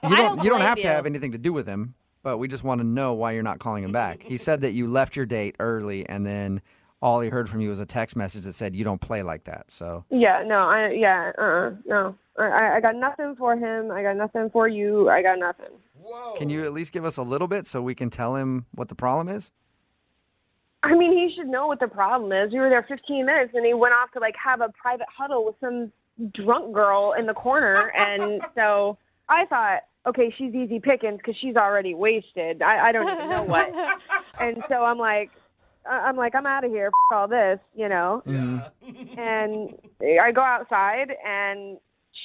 You don't have to have anything to do with him, but we just want to know why you're not calling him back. He said that you left your date early, and then all he heard from you was a text message that said you don't play like that. So Yeah, no, no. I got nothing for him. I got nothing for you. I got nothing. can you at least give us a little bit so we can tell him what the problem is? I mean, he should know what the problem is. We were there 15 minutes, and he went off to, like, have a private huddle with some drunk girl in the corner. And so I thought, okay, she's easy pickings because she's already wasted. I don't even know what. And so I'm like, I'm out of here. F all this, you know. And I go outside, and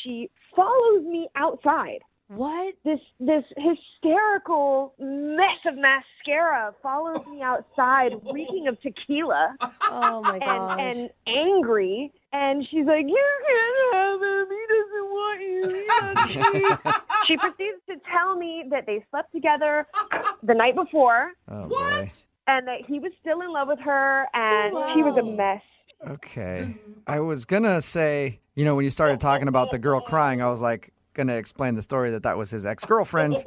she follows me outside. What? This hysterical mess of mascara follows me outside, reeking of tequila. Oh my gosh. And angry. And she's like, "You can't have him. He doesn't want you." She proceeds to tell me that they slept together the night before. Oh, boy. And that he was still in love with her, and she was a mess. Okay. I was going to say, when you started talking about the girl crying, I was like, going to explain the story that was his ex-girlfriend,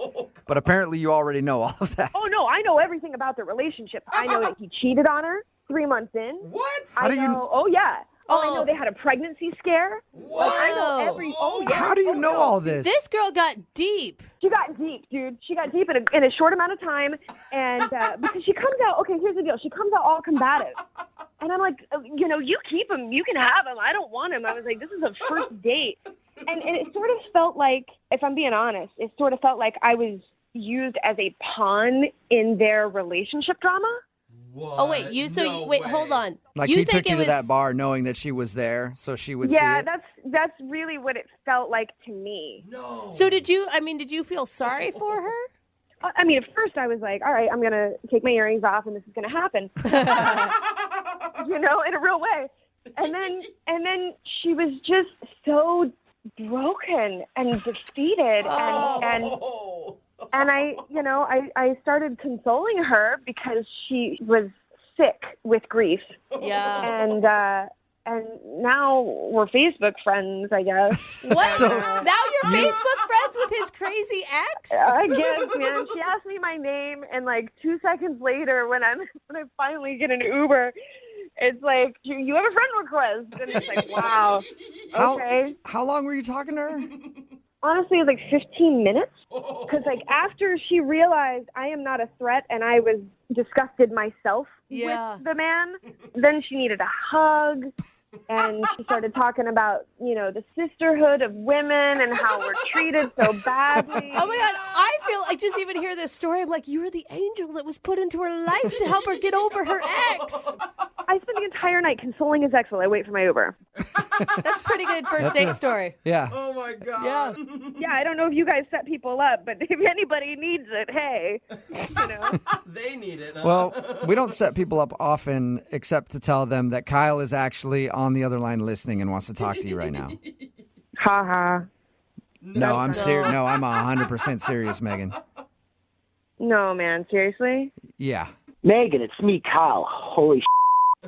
but apparently you already know all of that. Oh, no, I know everything about the relationship. I know that he cheated on her 3 months in. What? I know. Oh, yeah. Oh, I know they had a pregnancy scare. Whoa. I know every. Oh, yeah. How do you know all this? This girl got deep. She got deep, dude. She got deep in a short amount of time, and because she comes out. Okay, here's the deal. She comes out all combative, and I'm like, you keep him. You can have him. I don't want him. I was like, this is a first date, and it sort of felt like, if I'm being honest, it sort of felt like I was used as a pawn in their relationship drama. What? Oh, wait. Wait, hold on. Like he took you to that bar knowing that she was there, so she would see it? That's really what it felt like to me. No. So did you feel sorry for her? I mean, at first I was like, all right, I'm going to take my earrings off and this is going to happen. In a real way. And then she was just so broken and defeated and I started consoling her because she was sick with grief. Yeah. And now we're Facebook friends, I guess. What? Now you're Facebook friends with his crazy ex? I guess, man. She asked me my name, and like 2 seconds later, when I finally get an Uber, it's like, you have a friend request. And it's like, wow. Okay. How long were you talking to her? Honestly, like 15 minutes. Because like after she realized I am not a threat and I was disgusted myself with the man, then she needed a hug. And she started talking about, the sisterhood of women and how we're treated so badly. Oh, my God. I feel like just even hear this story. I'm like, you were the angel that was put into her life to help her get over her ex. I spent the entire night consoling his ex while I wait for my Uber. That's pretty good first date story. Yeah. Oh, my God. Yeah. Yeah, I don't know if you guys set people up, but if anybody needs it, hey, They need it. Huh? Well, we don't set people up often except to tell them that Kyle is actually on the other line listening and wants to talk to you right now. Ha ha. No, I'm serious. No, I'm 100% serious, Megan. No, man, seriously? Yeah. Megan, it's me, Kyle. Holy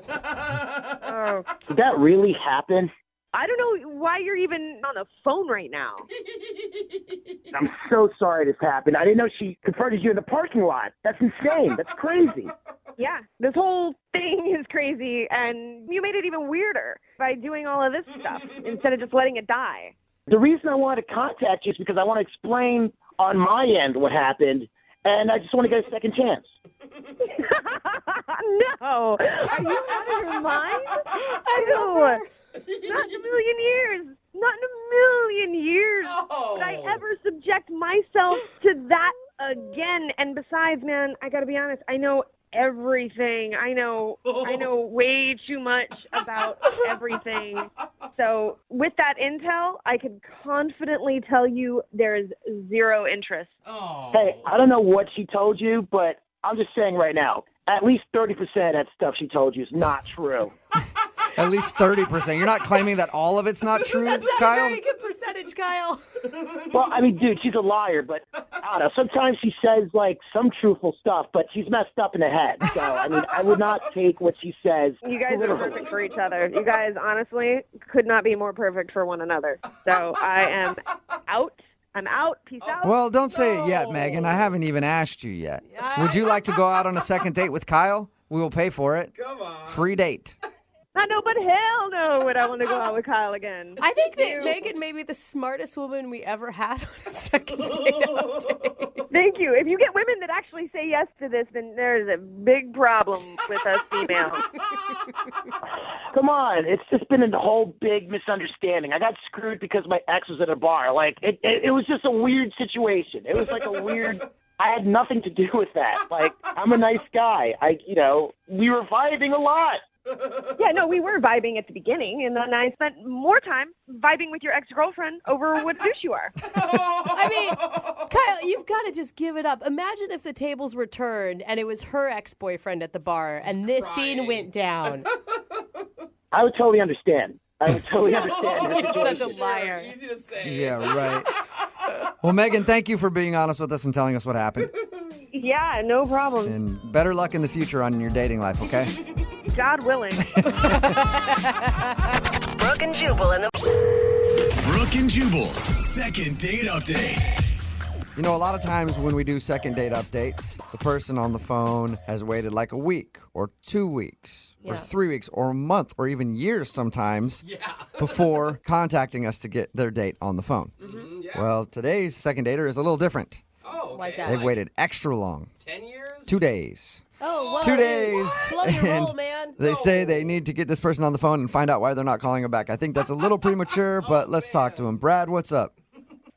Oh, did that really happen? I don't know why you're even on the phone right now. I'm so sorry this happened. I didn't know she confronted you in the parking lot. That's insane. That's crazy. Yeah, this whole thing is crazy, and you made it even weirder by doing all of this stuff instead of just letting it die. The reason I wanted to contact you is because I want to explain on my end what happened, and I just want to get a second chance. No! Are you out of your mind? I Not in a million years. Not in a million years would I ever subject myself to that again. And besides, man, I gotta be honest, I know everything. I know way too much about everything. So with that intel, I can confidently tell you there is zero interest. Hey, I don't know what she told you, but I'm just saying right now, at least 30% of that stuff she told you is not true. At least 30%. You're not claiming that all of it's not true, That's not Kyle? a very good percentage, Kyle. Well, I mean, dude, she's a liar, but I don't know. Sometimes she says, like, some truthful stuff, but she's messed up in the head. So, I mean, I would not take what she says. You guys are perfect for each other. You guys, honestly, could not be more perfect for one another. So I am out. I'm out. Peace out. Well, don't say it yet, Megan. I haven't even asked you yet. Would you like to go out on a second date with Kyle? We will pay for it. Come on. Free date. I know, but hell no would I want to go out with Kyle again. I think that Megan may be the smartest woman we ever had on a second date. Thank you. If you get women that actually say yes to this, then there's a big problem with us females. Come on. It's just been a whole big misunderstanding. I got screwed because my ex was at a bar. Like, it was just a weird situation. It was like a weird... I had nothing to do with that. Like, I'm a nice guy. We were vibing a lot. Yeah, no, we were vibing at the beginning, and then I spent more time vibing with your ex-girlfriend over what douche you are. I mean, Kyle, you've got to just give it up. Imagine if the tables were turned and it was her ex-boyfriend at the bar and this scene went down. I would totally understand. I would totally understand. You're such a liar. Easy to say. Yeah, right. Well, Megan, thank you for being honest with us and telling us what happened. Yeah, no problem. And better luck in the future on your dating life, okay? God willing. Brooke and Jubal in the Brooke and Jubal's second date update. You know, a lot of times when we do second date updates, the person on the phone has waited like a week or 2 weeks or 3 weeks or a month or even years sometimes before contacting us to get their date on the phone. Well, today's second dater is a little different. Oh, why's that? They've waited extra long. 10 years? 2 days. Oh, whoa. 2 days. Slow your roll, man. They say they need to get this person on the phone and find out why they're not calling them back. I think that's a little premature, but let's talk to him. Brad, what's up?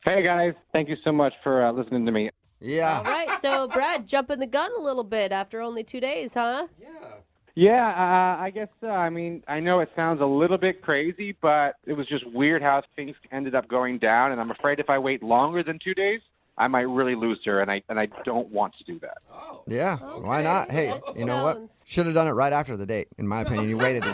Hey, guys. Thank you so much for listening to me. Yeah. All right, so Brad, jumping the gun a little bit after only 2 days, huh? Yeah, I guess so. I mean, I know it sounds a little bit crazy, but it was just weird how things ended up going down, and I'm afraid if I wait longer than 2 days, I might really lose her, and I don't want to do that. Yeah, why not? Hey, you know what? Should have done it right after the date, in my opinion. You waited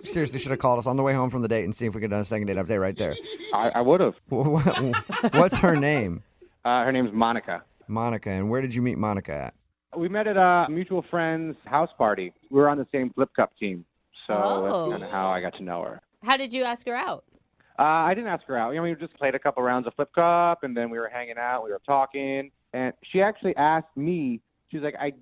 seriously should have called us on the way home from the date and see if we could have done a second date update right there. I would have. What's her name? Her name's Monica. Monica, and where did you meet Monica at? We met at a mutual friend's house party. We were on the same flip cup team, so Oh. that's kind of how I got to know her. How did you ask her out? I didn't ask her out. We just played a couple rounds of flip cup, and then we were hanging out. We were talking, and she actually asked me. She's like, "I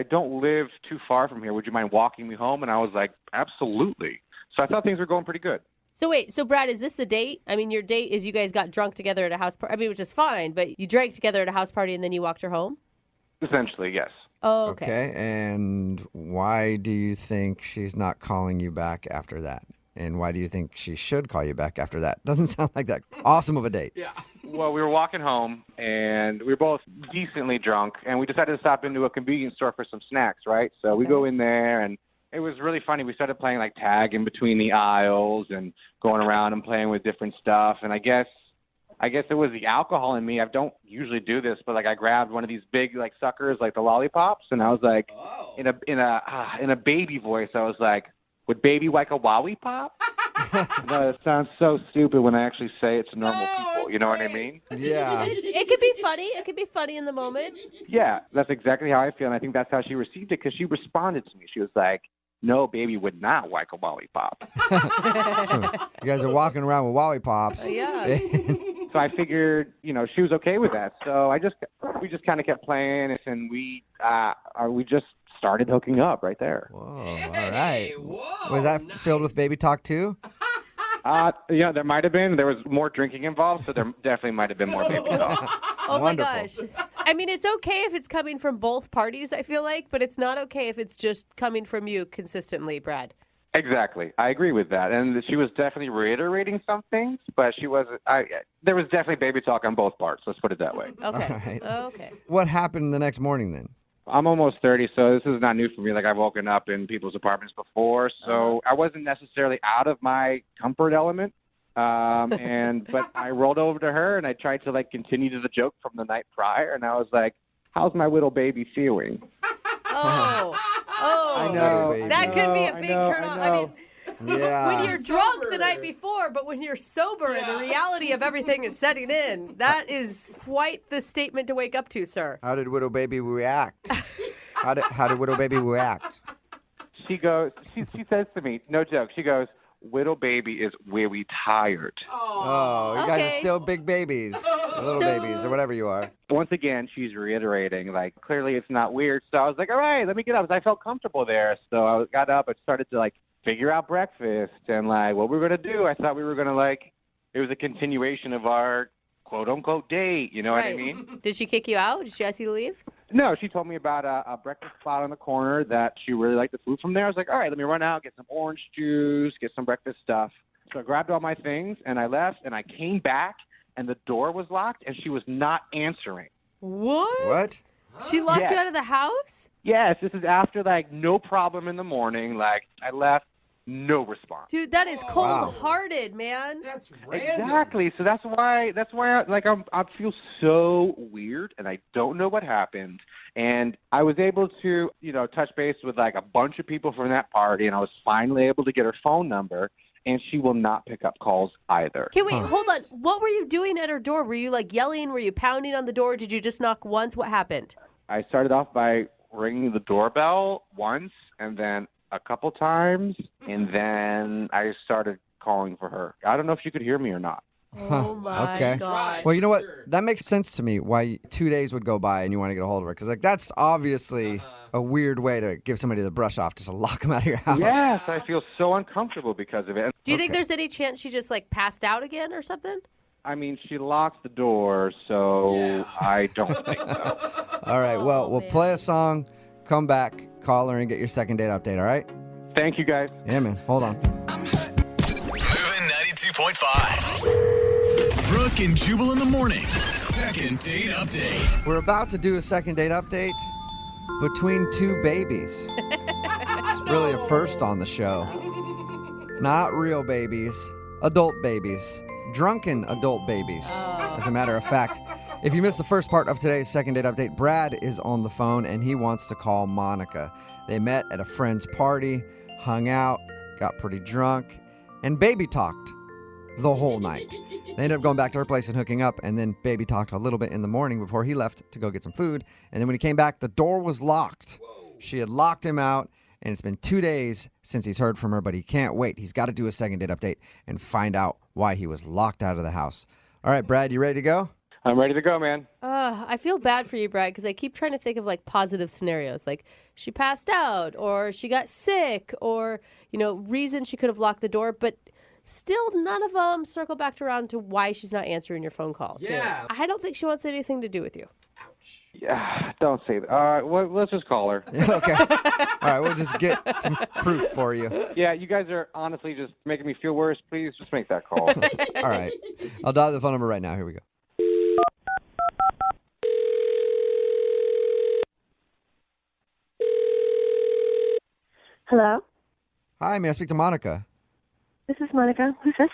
don't live too far from here. Would you mind walking me home?" And I was like, "Absolutely." So I thought things were going pretty good. So wait, so Brad, is this the date? I mean, your date is you guys got drunk together at a house party. I mean, which is fine, but you drank together at a house party and then you walked her home? Essentially, yes. Oh, okay. And why do you think she's not calling you back after that? And why do you think she should call you back after that? Doesn't sound like that awesome of a date. Yeah. Well, we were walking home, and we were both decently drunk, and we decided to stop into a convenience store for some snacks, right? So we go in there, and it was really funny. We started playing, like, tag in between the aisles and going around and playing with different stuff. And I guess it was the alcohol in me. I don't usually do this, but, like, I grabbed one of these big, like, suckers, like the lollipops, and I was like, in a baby voice, I was like, would baby like a Wowie Pop? No, it sounds so stupid when I actually say it to normal people. You know what I mean? Yeah. It could be funny. It could be funny in the moment. Yeah, that's exactly how I feel, and I think that's how she received it, because she responded to me. She was like, no, baby would not like a lollipop. You guys are walking around with lollipops. Yeah. So I figured, she was okay with that. So we just kind of kept playing, and we just started hooking up right there. Whoa, all right. Was that filled with baby talk too? Yeah, there might have been. There was more drinking involved, so there definitely might have been more baby talk. Oh Wonderful. my gosh. I mean, it's okay if it's coming from both parties, I feel like, but it's not okay if it's just coming from you consistently, Brad. Exactly. I agree with that. And she was definitely reiterating some things, but she wasn't. There was definitely baby talk on both parts. Let's put it that way. Okay. All right. Okay. What happened the next morning then? I'm almost 30, so this is not new for me. Like, I've woken up in people's apartments before, so I wasn't necessarily out of my comfort element. But I rolled over to her and I tried to continue to the joke from the night prior, and I was like, "How's my little baby feeling?" Oh, I know. that could be a big turn off. I mean, Yeah. when you're drunk the night before, but when you're sober and the reality of everything is setting in, that is quite the statement to wake up to, sir. How did Widow Baby react? How did Widow Baby react? She goes, she says to me, no joke, she goes, "Widow baby is very tired." Oh, you guys are Okay. still big babies, or little babies, or whatever you are. Once again, she's reiterating, clearly it's not weird. So I was like, all right, let me get up. I felt comfortable there. So I got up and started to, figure out breakfast and, what we were going to do. I thought we were going to, it was a continuation of our quote-unquote date. You know what I mean? Did she kick you out? Did she ask you to leave? No, she told me about a breakfast spot on the corner that she really liked the food from there. I was like, all right, let me run out, get some orange juice, get some breakfast stuff. So I grabbed all my things, and I left, and I came back, and the door was locked, and she was not answering. What? What? She locked Yes. you out of the house? Yes, this is after, no problem in the morning. I left, no response. Dude, that is cold-hearted, man. That's random. Exactly. So that's why I feel so weird, and I don't know what happened. And I was able to, touch base with a bunch of people from that party, and I was finally able to get her phone number, and she will not pick up calls either. Okay, wait, hold on. What were you doing at her door? Were you yelling? Were you pounding on the door? Did you just knock once? What happened? I started off by ringing the doorbell once, and then a couple times, and then I started calling for her. I don't know if she could hear me or not. Oh my Okay. God. Well, you know what? That makes sense to me why 2 days would go by and you want to get a hold of her. Because, that's obviously a weird way to give somebody the brush off, just to lock them out of your house. Yes, I feel so uncomfortable because of it. Do you think there's any chance she just passed out again or something? I mean, she locks the door, so I don't think so. All right. Well, we'll play a song, come back, call her, and get your second date update, all right? Thank you, guys. Yeah, man. Hold on. Moving 92.5. Brooke and Jubal in the mornings. Second date update. We're about to do a second date update between two babies. It's really a first on the show. Not real babies, adult babies. Drunken adult babies, as a matter of fact. If you missed the first part of today's second date update, Brad is on the phone and he wants to call Monica. They met at a friend's party, hung out, got pretty drunk, and baby talked the whole night. They ended up going back to her place and hooking up, and then baby talked a little bit in the morning before he left to go get some food. And then when he came back, the door was locked. She had locked him out, and it's been 2 days since he's heard from her, but he can't wait. He's got to do a second date update and find out why he was locked out of the house. All right, Brad, you ready to go? I'm ready to go, man. I feel bad for you, Brad, because I keep trying to think of positive scenarios, like she passed out or she got sick or, reason she could have locked the door, but still none of them circle back around to why she's not answering your phone calls. Yeah. I don't think she wants anything to do with you. Yeah, don't say that. All right, well, let's just call her. Okay. All right, we'll just get some proof for you. Yeah, you guys are honestly just making me feel worse. Please just make that call. All right. I'll dial the phone number right now. Here we go. Hello? Hi, may I speak to Monica? This is Monica. Who's this?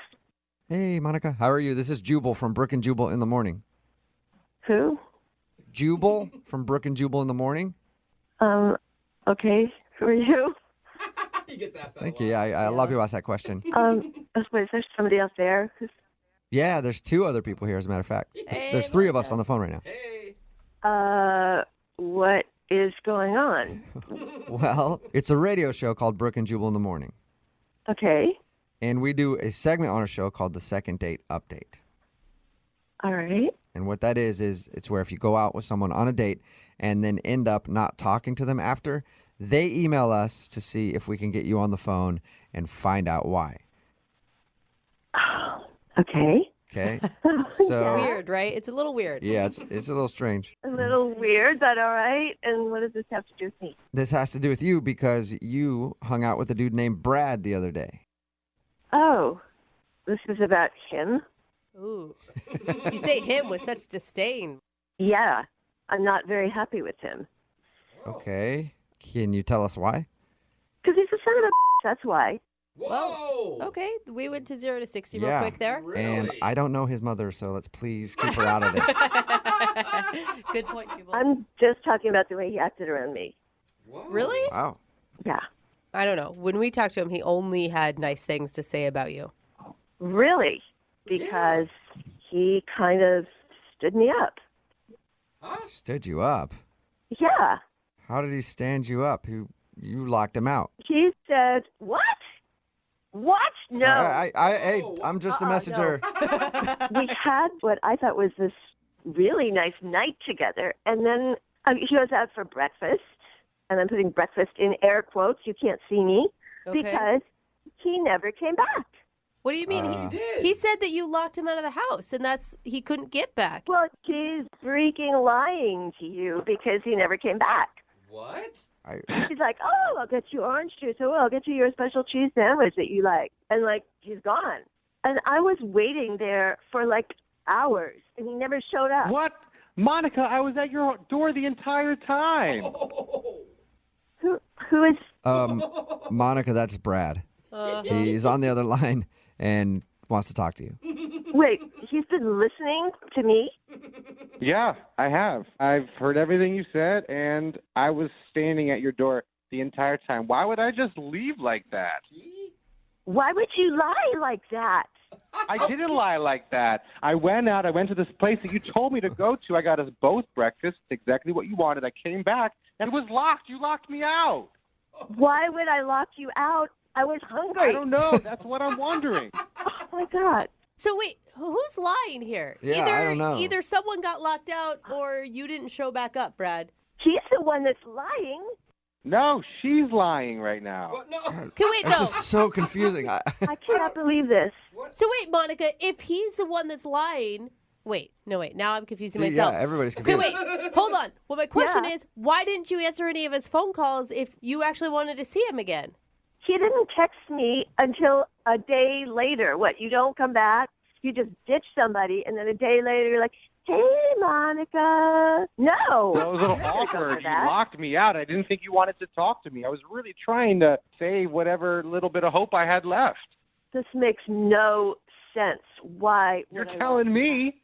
Hey, Monica. How are you? This is Jubal from Brooke and Jubal in the morning. Who? Jubal from Brooke and Jubal in the morning. Okay. Who are you? He gets asked that Thank a you. lot. Yeah, a lot of people ask that question. Wait, is there somebody else there? Yeah, there's 2 other people here, as a matter of fact. There's 3 of us on the phone right now. What is going on? Well, it's a radio show called Brooke and Jubal in the Morning. Okay. And we do a segment on our show called the Second Date Update. All right. And what that is it's where if you go out with someone on a date and then end up not talking to them after, they email us to see if we can get you on the phone and find out why. Okay. Okay? So Weird, right? It's a little weird. yeah, it's a little strange. A little weird, but all right. And what does this have to do with me? This has to do with you because you hung out with a dude named Brad the other day. Oh, this is about him? Ooh. You say him with such disdain. Yeah, I'm not very happy with him. Okay. Can you tell us why? Because he's a son of a that's why. Whoa. Okay, we went to 0 to 60 real Yeah. quick there. And I don't know his mother, so let's please keep her out of this. Good point, Jubal. I'm just talking about the way he acted around me. Really? Wow. Yeah. I don't know. When we talked to him, he only had nice things to say about you. Really? Because he kind of stood me up. Stood you up? Yeah. How did he stand you up? You locked him out. He said, what? What? No. Hey, I'm just a messenger. We had what I thought was this really nice night together. And then he goes out for breakfast. And I'm putting breakfast in air quotes. You can't see me. Okay. Because he never came back. What do you mean? He said that you locked him out of the house, and he couldn't get back. Well, he's freaking lying to you because he never came back. What? He's like, oh, I'll get you orange juice. Oh, I'll get you your special cheese sandwich that you like. And, he's gone. And I was waiting there for, hours, and he never showed up. What? Monica, I was at your door the entire time. Who is... Monica, that's Brad. He's on the other line and wants to talk to you. Wait, he's been listening to me? Yeah, I have. I've heard everything you said, and I was standing at your door the entire time. Why would I just leave like that? Why would you lie like that? I didn't lie like that. I went out. I went to this place that you told me to go to. I got us both breakfast, exactly what you wanted. I came back, and it was locked. You locked me out. Why would I lock you out? I was hungry. I don't know. That's what I'm wondering. Oh, my God. So wait, who's lying here? Yeah, I don't know. Either someone got locked out or you didn't show back up, Brad. He's the one that's lying. No, she's lying right now. What? No. It's just so confusing. I cannot believe this. So wait, Monica, if he's the one that's lying... Wait. Now I'm confusing See, myself. yeah, everybody's confused. Okay, wait. Hold on. Well, my question is, why didn't you answer any of his phone calls if you actually wanted to see him again? He didn't text me until a day later. What, you don't come back? You just ditch somebody, and then a day later you're like, hey, Monica. No. That was a little awkward. You locked me out. I didn't think you wanted to talk to me. I was really trying to save whatever little bit of hope I had left. This makes no sense. Why? You're telling me.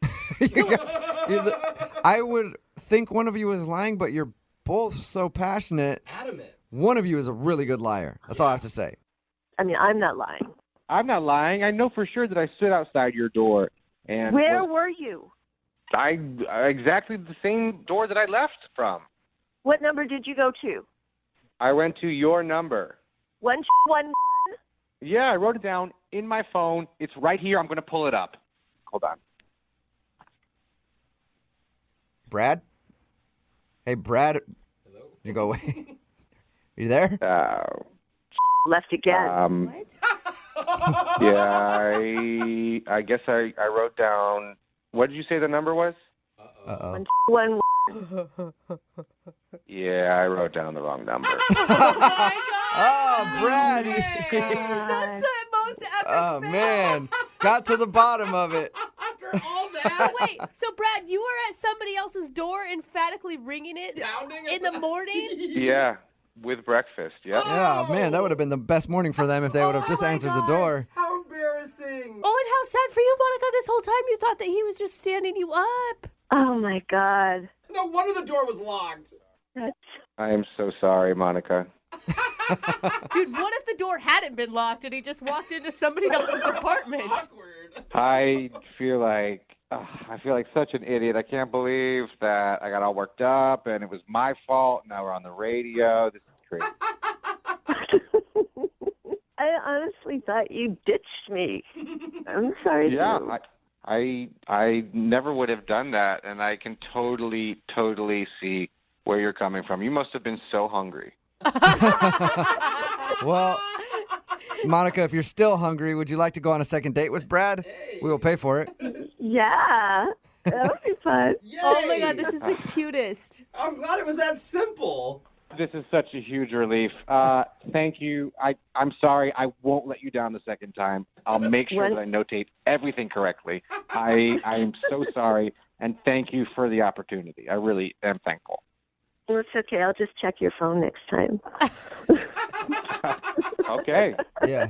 I would think one of you is lying, but you're both so passionate. Adamant. One of you is a really good liar. That's all I have to say. I mean, I'm not lying. I'm not lying. I know for sure that I stood outside your door. And where were you? Exactly the same door that I left from. What number did you go to? I went to your number. 111. Yeah, I wrote it down in my phone. It's right here. I'm going to pull it up. Hold on. Brad? Hey, Brad. Hello? Did you go away? Are you there? Left again. What? Yeah, I guess I wrote down. What did you say the number was? Uh-oh. 111. Yeah, I wrote down the wrong number. Oh, Brad. That's the most epic Oh, fail. man. Got to the bottom of it. After all that. So Brad, you were at somebody else's door emphatically ringing it in the morning? Yeah, with breakfast, yeah. Yeah, man, that would have been the best morning for them if they would have just answered the door. How embarrassing. Oh, and how sad for you, Monica. This whole time you thought that he was just standing you up. Oh, my God. No wonder the door was locked. I am so sorry, Monica. Dude, what if the door hadn't been locked and he just walked into somebody else's apartment? I feel like such an idiot. I can't believe that I got all worked up and it was my fault. Now we're on the radio. This is crazy. I honestly thought you ditched me. I'm sorry. Yeah, too. I never would have done that, and I can totally see where you're coming from. You must have been so hungry. Well, Monica, if you're still hungry, would you like to go on a second date with Brad? We will pay for it. Yeah, that would be fun. Oh my God, this is the cutest. I'm glad it was that simple. This is such a huge relief. Thank you. I'm sorry. I won't let you down the second time. I'll make sure that I notate everything correctly. I am so sorry, and thank you for the opportunity. I really am thankful. Well, it's okay. I'll just check your phone next time. Okay. Yeah.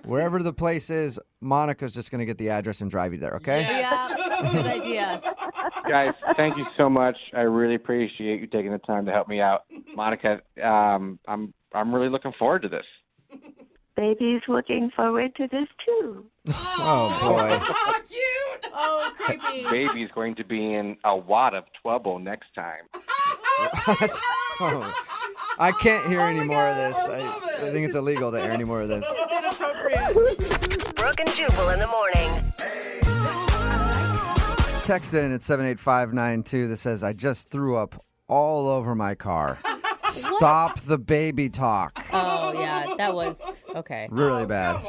Wherever the place is, Monica's just going to get the address and drive you there, okay? Yeah, good idea. Guys, thank you so much. I really appreciate you taking the time to help me out. Monica, I'm really looking forward to this. Baby's looking forward to this, too. Oh, boy. Cute. Oh, creepy. Baby's going to be in a wad of trouble next time. Oh, I can't hear any more of this. I think it's illegal to air any more of this. It's inappropriate. Brooke and Jubal in the morning. Text in at 78592 that says, I just threw up all over my car. Stop the baby talk. Oh, yeah, that was okay. Really bad.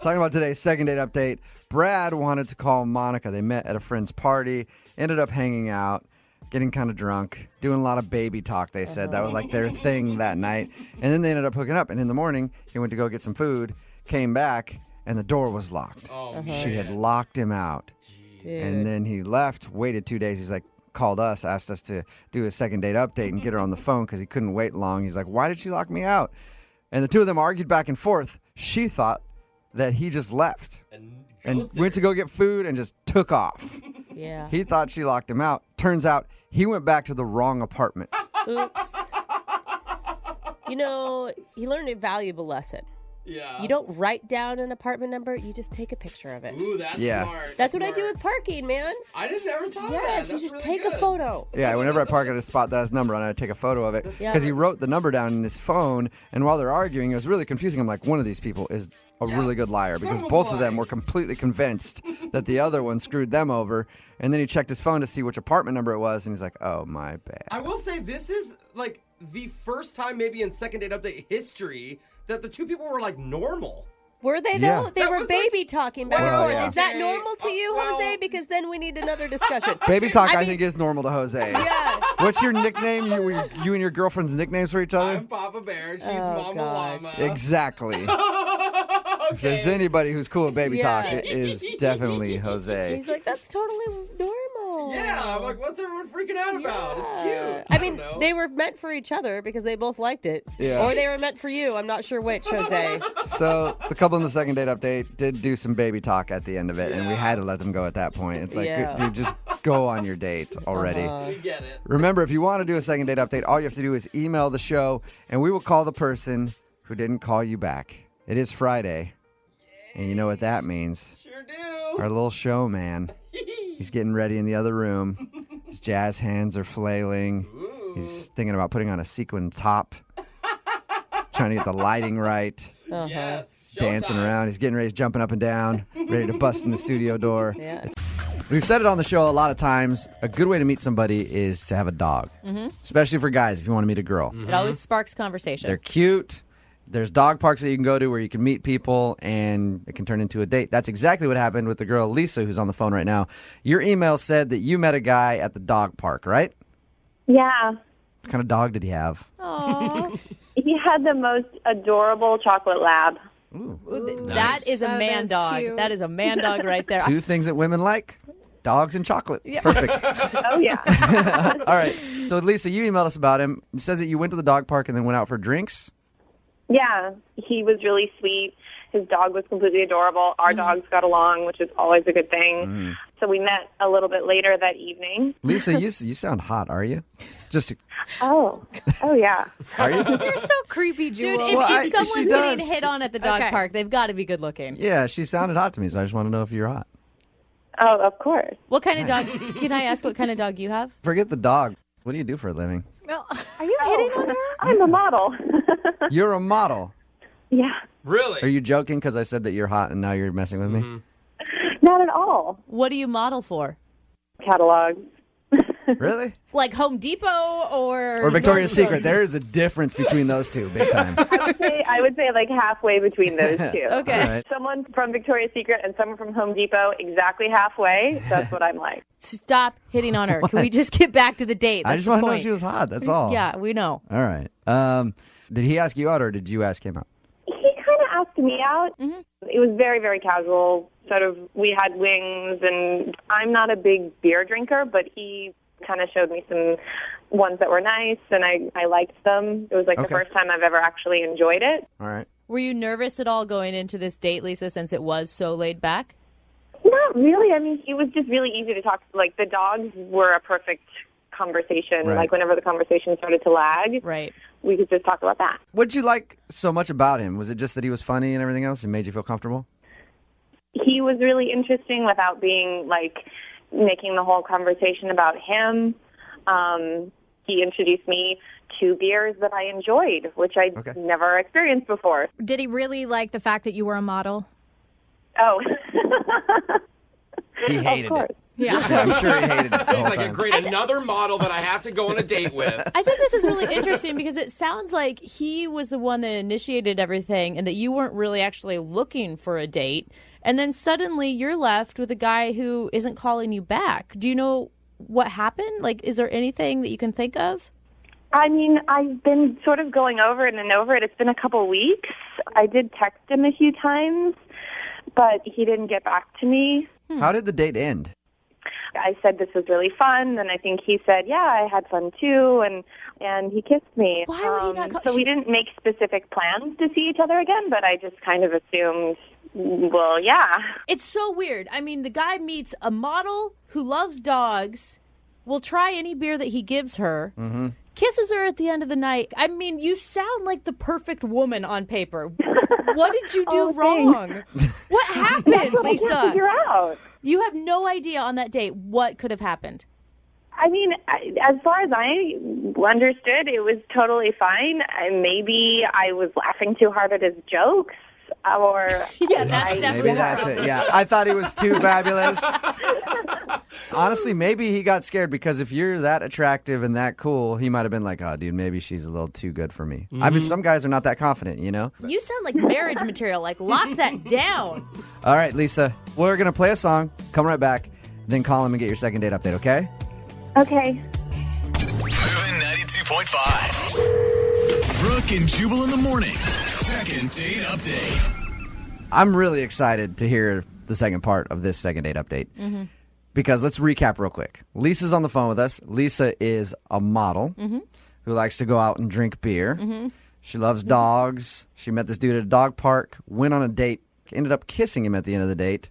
Talking about today's second date update, Brad wanted to call Monica. They met at a friend's party, ended up hanging out, getting kind of drunk, doing a lot of baby talk, they said. That was like their thing that night. And then they ended up hooking up. And in the morning, he went to go get some food, came back, and the door was locked. She had locked him out. Dude. And then he left, waited 2 days. He's like, called us, asked us to do a second date update and get her on the phone because he couldn't wait long. He's like, why did she lock me out? And the two of them argued back and forth. She thought that he just left and went to go get food and just took off. Yeah. He thought she locked him out. Turns out he went back to the wrong apartment. Oops. You know, he learned a valuable lesson. Yeah. You don't write down an apartment number. You just take a picture of it. Ooh, that's Yeah. smart. That's what I do with parking, man. I didn't ever thought of that. Yes, you That's just really take good. a photo. Yeah, whenever I park at a spot that has number on it, I take a photo of it. Because Yeah. he wrote the number down in his phone, and while they're arguing, it was really confusing. I'm like, one of these people is a really good liar because Someone's both of them lying. were completely convinced that the other one screwed them over. And then he checked his phone to see which apartment number it was, and he's like, oh, my bad. I will say this is like the first time maybe in second date update history that the two people were like normal. Were they though? Yeah. They That were was baby talking back and Well, forth. yeah. Is that Okay. normal to you, Well- Jose? Because then we need another discussion. Baby talk, I mean, think, is normal to Jose. Yeah. What's your nickname? You and your girlfriend's nicknames for each other? I'm Papa Bear. She's Oh, Mama gosh. Llama. Exactly. If there's anybody who's cool with baby talk, it is definitely Jose. He's like, that's totally normal. Yeah, I'm like, what's everyone freaking out about? It's cute. I mean, don't know. they were meant for each other because they both liked it. Yeah. Or they were meant for you. I'm not sure which, Jose. So the couple in the second date update did do some baby talk at the end of it, and we had to let them go at that point. It's like, Yeah. dude, just go on your date already. We get it. Remember, if you want to do a second date update, all you have to do is email the show, and we will call the person who didn't call you back. It is Friday, and you know what that means. Sure do. Our little showman. He's getting ready in the other room. His jazz hands are flailing. He's thinking about putting on a sequin top, trying to get the lighting right. Yes. Dancing showtime. around. He's getting ready, he's jumping up and down, ready to bust in the studio door. Yeah. We've said it on the show a lot of times. A good way to meet somebody is to have a dog, especially for guys if you want to meet a girl. It always sparks conversation. They're cute. There's dog parks that you can go to where you can meet people and it can turn into a date. That's exactly what happened with the girl Lisa who's on the phone right now. Your email said that you met a guy at the dog park, right? Yeah. What kind of dog did he have? Aww. He had the most adorable chocolate lab. That is a That man is dog. cute. That is a man dog right there. Two things that women like, dogs and chocolate. Perfect. Oh, yeah. All right. So, Lisa, you emailed us about him. It says that you went to the dog park and then went out for drinks. Yeah, he was really sweet. His dog was completely adorable. Our dogs got along, which is always a good thing. So we met a little bit later that evening. Lisa, you sound hot, are you? Just Oh yeah. Are you? You're so creepy, Dude, Jewel. if she someone's does. getting hit on at the dog park, they've got to be good looking. Yeah, she sounded hot to me, so I just want to know if you're hot. Oh, of course. What kind of dog? Can I ask what kind of dog you have? Forget the dog. What do you do for a living? Well, are you hitting on her? I'm a model. You're a model. Yeah. Really? Are you joking because I said that you're hot and now you're messing with me? Not at all. What do you model for? Catalog. Really? Like Home Depot or Victoria's Nordstrom's? Secret. There is a difference between those two, big time. I would say like halfway between those two. Okay. All right. Someone from Victoria's Secret and someone from Home Depot, exactly halfway. That's what I'm like. Stop hitting on her. Can we just get back to the date? I That's just the want to know if point. she was hot. That's all. Yeah, we know. All right. Did he ask you out or did you ask him out? He kind of asked me out. Mm-hmm. It was very, very casual. Sort of, we had wings, and I'm not a big beer drinker, but he kind of showed me some ones that were nice, and I liked them. It was like the Okay. first time I've ever actually enjoyed it. All right. Were you nervous at all going into this date, Lisa, since it was so laid back? Not really. I mean, it was just really easy to talk. Like, the dogs were a perfect conversation. Right. Like, whenever the conversation started to lag, Right. we could just talk about that. What did you like so much about him? Was it just that he was funny and everything else and made you feel comfortable? He was really interesting without being, like, making the whole conversation about him. He introduced me to beers that I enjoyed, which I'd never experienced before. Did he really like the fact that you were a model? Oh. He hated it. Yeah. I'm sure he hated it. the He's whole like, time. great, another model that I have to go on a date with. I think this is really interesting because it sounds like he was the one that initiated everything and that you weren't really actually looking for a date. And then suddenly you're left with a guy who isn't calling you back. Do you know what happened? Like, is there anything that you can think of? I mean, I've been sort of going over it and over it. It's been a couple weeks. I did text him a few times, but he didn't get back to me. How did the date end? I said this was really fun, and I think he said, yeah, I had fun too, and he kissed me. Why would he not call- So we didn't make specific plans to see each other again, but I just kind of assumed, well, yeah. It's so weird. I mean, the guy meets a model who loves dogs, will try any beer that he gives her, kisses her at the end of the night. I mean, you sound like the perfect woman on paper. What did you do wrong? What happened, That's what Lisa? I can't figure out. You have no idea on that date what could have happened. I mean, as far as I understood, it was totally fine. Maybe I was laughing too hard at his jokes, or yeah, that's Maybe that's it. Yeah, I thought he was too fabulous. Honestly, maybe he got scared because if you're that attractive and that cool, he might have been like, "Oh, dude, maybe she's a little too good for me." I mean, some guys are not that confident, you know. You sound like marriage material. Like, lock that down. All right, Lisa, we're gonna play a song. Come right back, then call him and get your second date update. Okay? Okay. Moving 92.5. Brooke and Jubal in the mornings. Second date update. I'm really excited to hear the second part of this second date update. Because let's recap real quick. Lisa's on the phone with us. Lisa is a model who likes to go out and drink beer. She loves dogs. She met this dude at a dog park, went on a date, ended up kissing him at the end of the date.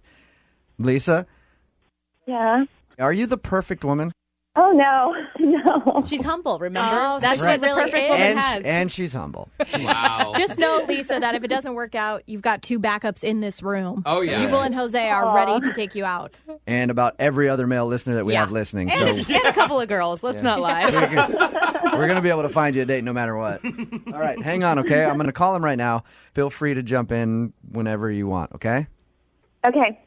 Lisa, Yeah. are you the perfect woman? Oh, no. No. She's humble, remember? Oh, That's so what she the really perfect is. woman And, has. and she's humble. Wow. Just know, Lisa, that if it doesn't work out, you've got two backups in this room. Oh, yeah. Jubal and Jose are ready to take you out. And about every other male listener that we Yeah. have listening. and a couple of girls. Let's not lie. We're going to be able to find you a date no matter what. All right, hang on, okay? I'm going to call him right now. Feel free to jump in whenever you want, okay? Okay.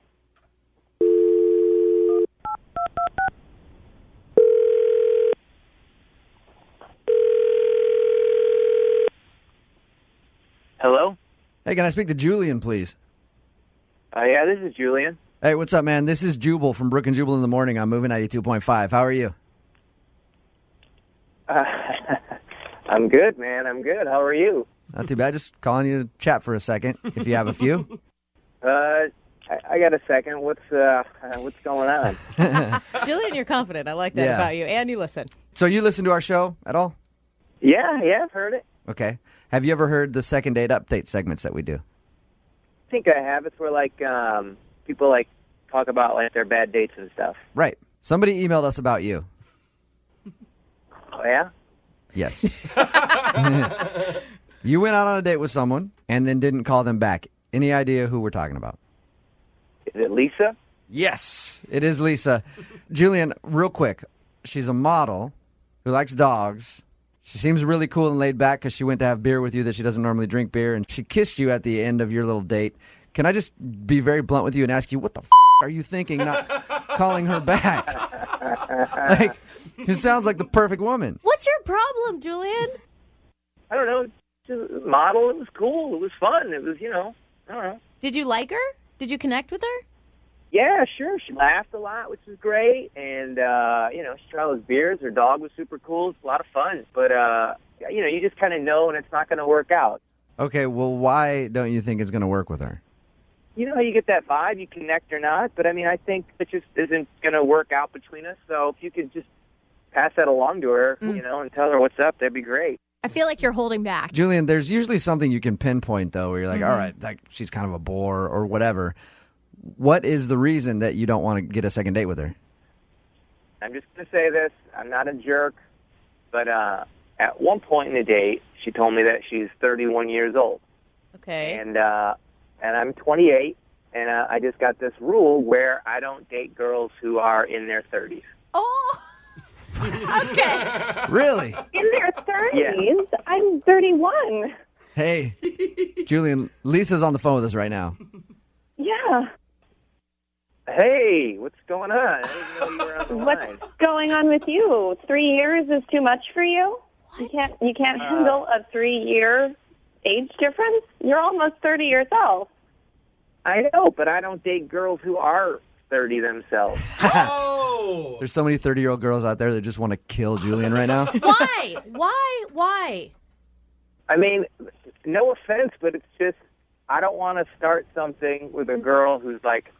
Hello? Hey, can I speak to Julian, please? Yeah, this is Julian. Hey, what's up, man? This is Jubal from Brooke and Jubal in the morning. I'm moving 92.5. How are you? I'm good, man. I'm good. How are you? Not too bad. Just calling you to chat for a second, if you have a few. I got a second. What's going on? Julian, you're confident. I like that Yeah. about you. And you listen. So you listen to our show at all? Yeah, I've heard it. Okay. Have you ever heard the second date update segments that we do? I think I have. It's where, like, people, like, talk about like their bad dates and stuff. Right. Somebody emailed us about you. Oh yeah. Yes. You went out on a date with someone and then didn't call them back. Any idea who we're talking about? Is it Lisa? Yes, it is Lisa. Julian, real quick. She's a model who likes dogs. She seems really cool and laid back because she went to have beer with you that she doesn't normally drink beer, and she kissed you at the end of your little date. Can I just be very blunt with you and ask you, what the are you thinking not calling her back? Like, it sounds like the perfect woman. What's your problem, Julian? I don't know. Just a model. It was cool. It was fun. It was, I don't know. Did you like her? Did you connect with her? Yeah, sure. She laughed a lot, which was great. And, she tried those beers. Her dog was super cool. It's a lot of fun. But, you just kind of know when it's not going to work out. Okay, well, why don't you think it's going to work with her? You know how you get that vibe, you connect or not. But, I think it just isn't going to work out between us. So if you could just pass that along to her, and tell her what's up, that'd be great. I feel like you're holding back. Julian, there's usually something you can pinpoint, though, where you're like, all right, like she's kind of a bore or whatever. What is the reason that you don't want to get a second date with her? I'm just going to say this. I'm not a jerk. But at one point in the date, she told me that she's 31 years old. Okay. And I'm 28, and I just got this rule where I don't date girls who are in their 30s. Oh! Okay. Really? In their 30s? Yeah. I'm 31. Hey, Julian, Lisa's on the phone with us right now. Yeah. Hey, what's going on? I didn't know you were on the line. What's going on with you? 3 years is too much for you? What? You can't handle a 3-year age difference? You're almost 30 yourself. I know, but I don't date girls who are 30 themselves. Oh! There's so many 30-year-old girls out there that just want to kill Julian right now. Why? Why? I mean, no offense, but it's just I don't want to start something with a girl who's like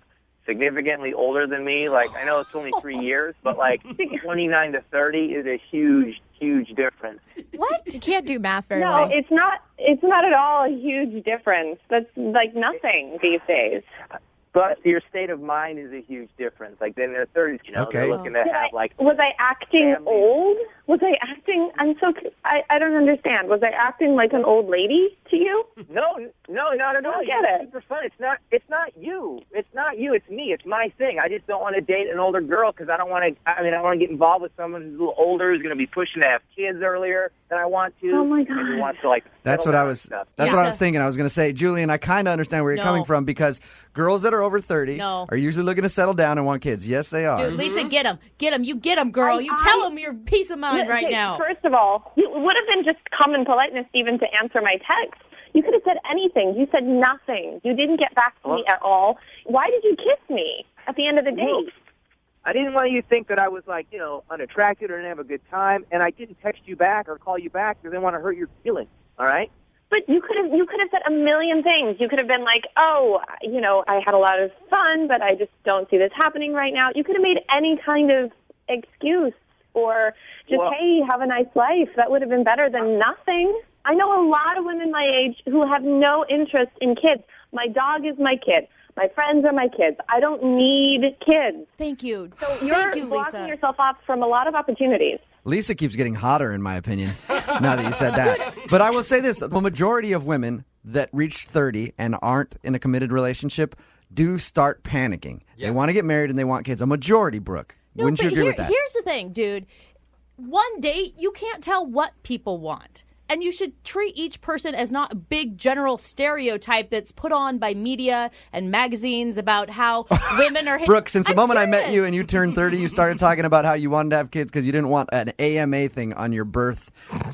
significantly older than me. Like, I know it's only 3 years, but like 29 to 30 is a huge, huge difference. What? You can't do math very No, well. it's not at all a huge difference. That's like nothing these days. But your state of mind is a huge difference. Like, in their 30s, Okay. they're looking to have, like... Was I acting family. old? Was I acting... I don't understand. Was I acting like an old lady to you? No, not at all. I get You're it. super fun. It's not you. It's not you. It's me. It's my thing. I just don't want to date an older girl because I don't want to... I want to get involved with someone who's a little older, who's going to be pushing to have kids earlier than I want to. Oh, my and who God. wants to, like... That's settle what I down was. and stuff. That's what I was thinking. I was going to say, Julian, I kind of understand where you're No. coming from because girls that are over 30 No. are usually looking to settle down and want kids. Yes, they are. Dude, Lisa, get him. Get him. You get him, girl. You tell him your peace of mind right Okay, now. First of all, it would have been just common politeness even to answer my text. You could have said anything. You said nothing. You didn't get back to me at all. Why did you kiss me at the end of the date? I didn't want you to think that I was, like, unattracted or didn't have a good time, and I didn't text you back or call you back because I didn't want to hurt your feelings, all right? But you could have said a million things. You could have been like, oh, I had a lot of fun, but I just don't see this happening right now. You could have made any kind of excuse or just, hey, have a nice life. That would have been better than nothing. I know a lot of women my age who have no interest in kids. My dog is my kid. My friends are my kids. I don't need kids. Thank you. So you're blocking yourself off from a lot of opportunities. Lisa keeps getting hotter, in my opinion, now that you said that. But I will say this. The majority of women that reach 30 and aren't in a committed relationship do start panicking. They want to get married and they want kids. A majority, Brooke. Wouldn't you agree with that? Here's the thing, dude. One date, you can't tell what people want. And you should treat each person as not a big general stereotype that's put on by media and magazines about how women are... Brooke, since the I'm moment I serious. met you and you turned 30, you started talking about how you wanted to have kids because you didn't want an AMA thing on your birth,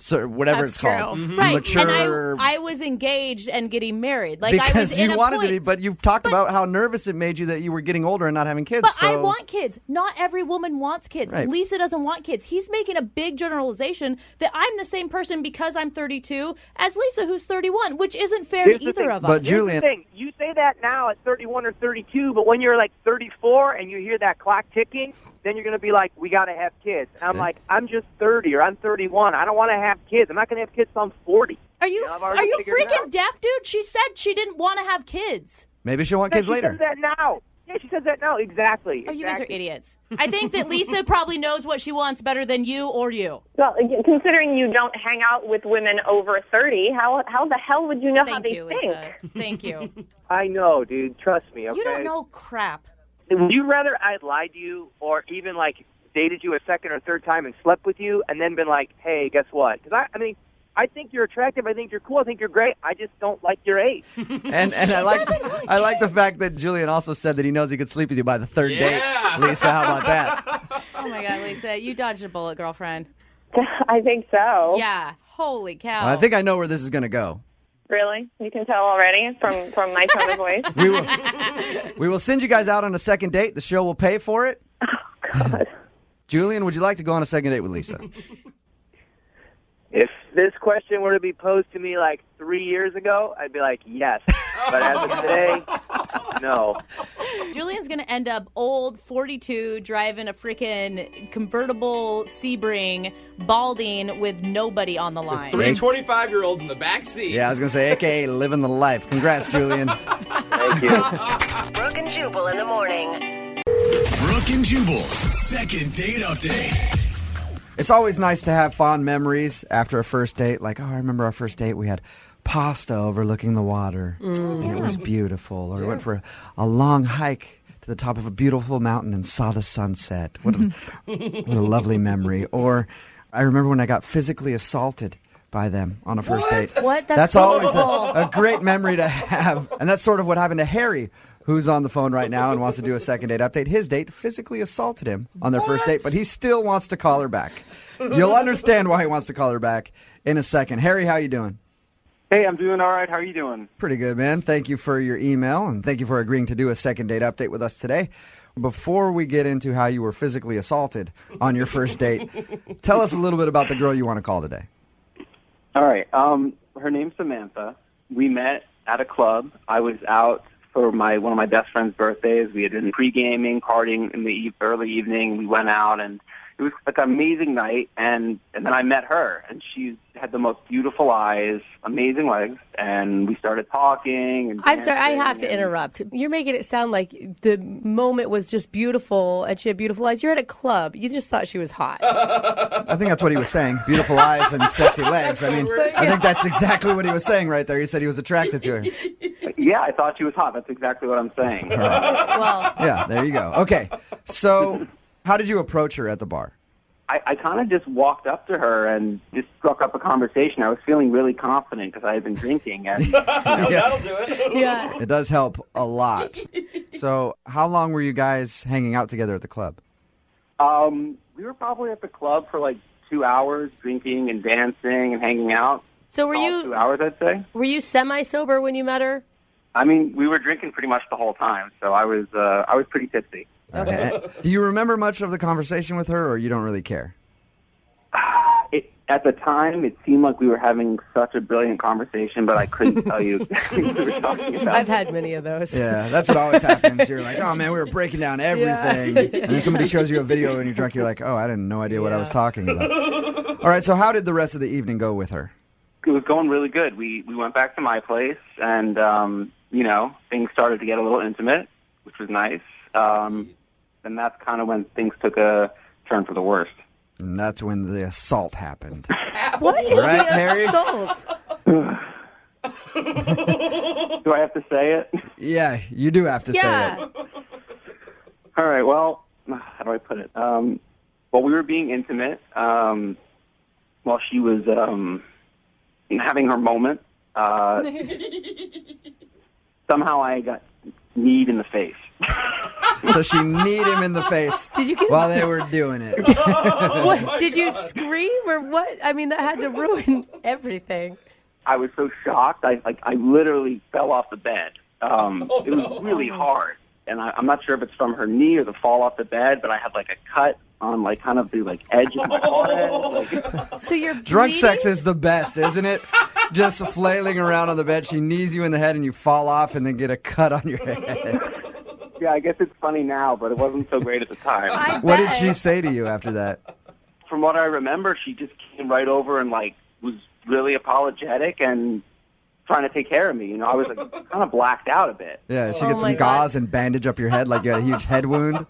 whatever That's it's called. true. Right. Mature... And I was engaged and getting married. Like, because I was in you a wanted point. to be, but you've talked about how nervous it made you that you were getting older and not having kids. But so... I want kids. Not every woman wants kids. Right. Lisa doesn't want kids. He's making a big generalization that I'm the same person because I'm 32 as Lisa, who's 31, which isn't fair to either of us. But Here's Julian, the thing. You say that now at 31 or 32, but when you're like 34 and you hear that clock ticking, then you're going to be like, we got to have kids. And I'm like, I'm just 30 or I'm 31. I don't want to have kids. I'm not going to have kids till I'm 40. Are you I've figured it freaking out. deaf, dude? She said she didn't want to have kids. maybe she'll want kids She later. says that now. Yeah, she says that. No, exactly. Oh, you guys are idiots. I think that Lisa probably knows what she wants better than you or you. Well, considering you don't hang out with women over 30, how the hell would you know how they think? Lisa. Thank you. I know, dude. Trust me, okay? You don't know crap. Would you rather I lied to you or even, like, dated you a second or third time and slept with you and then been like, hey, guess what? Because, I mean, I think you're attractive. I think you're cool. I think you're great. I just don't like your age. And I like the fact that Julian also said that he knows he could sleep with you by the third date. Lisa, how about that? Oh, my God, Lisa. You dodged a bullet, girlfriend. I think so. Yeah. Holy cow. Well, I think I know where this is going to go. Really? You can tell already from my tone of voice? We will send you guys out on a second date. The show will pay for it. Oh, God. Julian, would you like to go on a second date with Lisa? If this question were to be posed to me like 3 years ago, I'd be like, yes. But as of today, no. Julian's going to end up old, 42, driving a freaking convertible Sebring, balding with nobody on the line. 3 25-year-olds in the back seat. Yeah, I was going to say, a.k.a. living the life. Congrats, Julian. Thank you. Brooke and Jubal in the morning. Brooke and Jubal's second date update. It's always nice to have fond memories after a first date. Like, oh, I remember our first date. We had pasta overlooking the water, and it was beautiful. Or we went for a long hike to the top of a beautiful mountain and saw the sunset. What a lovely memory. Or I remember when I got physically assaulted by them on a first date. What? That's always a great memory to have. And that's sort of what happened to Harry, who's on the phone right now and wants to do a second date update. His date physically assaulted him on their first date, but he still wants to call her back. You'll understand why he wants to call her back in a second. Harry, how you doing? Hey, I'm doing all right. How are you doing? Pretty good, man. Thank you for your email, and thank you for agreeing to do a second date update with us today. Before we get into how you were physically assaulted on your first date, tell us a little bit about the girl you want to call today. All right. Her name's Samantha. We met at a club. I was out for one of my best friend's birthdays. We had been pre-gaming, partying in the early evening. We went out, and it was like an amazing night. And then I met her, and she had the most beautiful eyes, amazing legs, and we started talking. And I'm sorry, I have to interrupt. You're making it sound like the moment was just beautiful, and she had beautiful eyes. You're at a club. You just thought she was hot. I think that's what he was saying. Beautiful eyes and sexy legs. I mean, I think that's exactly what he was saying right there. He said he was attracted to her. Yeah, I thought she was hot. That's exactly what I'm saying. Well, yeah, there you go. Okay, so how did you approach her at the bar? I kind of just walked up to her and just struck up a conversation. I was feeling really confident because I had been drinking. And, That'll do it. yeah. It does help a lot. So how long were you guys hanging out together at the club? We were probably at the club for like 2 hours, drinking and dancing and hanging out. So were you 2 hours, I'd say. Were you semi-sober when you met her? I mean, we were drinking pretty much the whole time, so I was pretty tipsy. Okay. Do you remember much of the conversation with her, or you don't really care? At the time, it seemed like we were having such a brilliant conversation, but I couldn't tell you exactly what we were talking about. I've had many of those. Yeah, that's what always happens. You're like, oh, man, we were breaking down everything. And then somebody shows you a video and you're drunk. You're like, oh, I had no idea what I was talking about. All right, so how did the rest of the evening go with her? It was going really good. We went back to my place, and, things started to get a little intimate, which was nice. And that's kind of when things took a turn for the worst. And that's when the assault happened. What is Right, the Harry? assault? Do I have to say it? Yeah, you do have to say it. All right, well, how do I put it? Well, we were being intimate while she was having her moment. Somehow I got kneed in the face. So she kneed him in the face while they were doing it. What, did you scream or what? I mean, that had to ruin everything. I was so shocked. I literally fell off the bed. It was really hard. And I'm not sure if it's from her knee or the fall off the bed, but I had like a cut on like kind of the like edge of my forehead. So you're Drunk bleeding? sex is the best, isn't it? Just flailing around on the bed. She knees you in the head and you fall off and then get a cut on your head. Yeah, I guess it's funny now, but it wasn't so great at the time. What did she say to you after that? From what I remember, she just came right over and like was really apologetic, and trying to take care of me. You know, I was like kind of blacked out a bit. Yeah, she gets some gauze and bandage up your head like you had a huge head wound.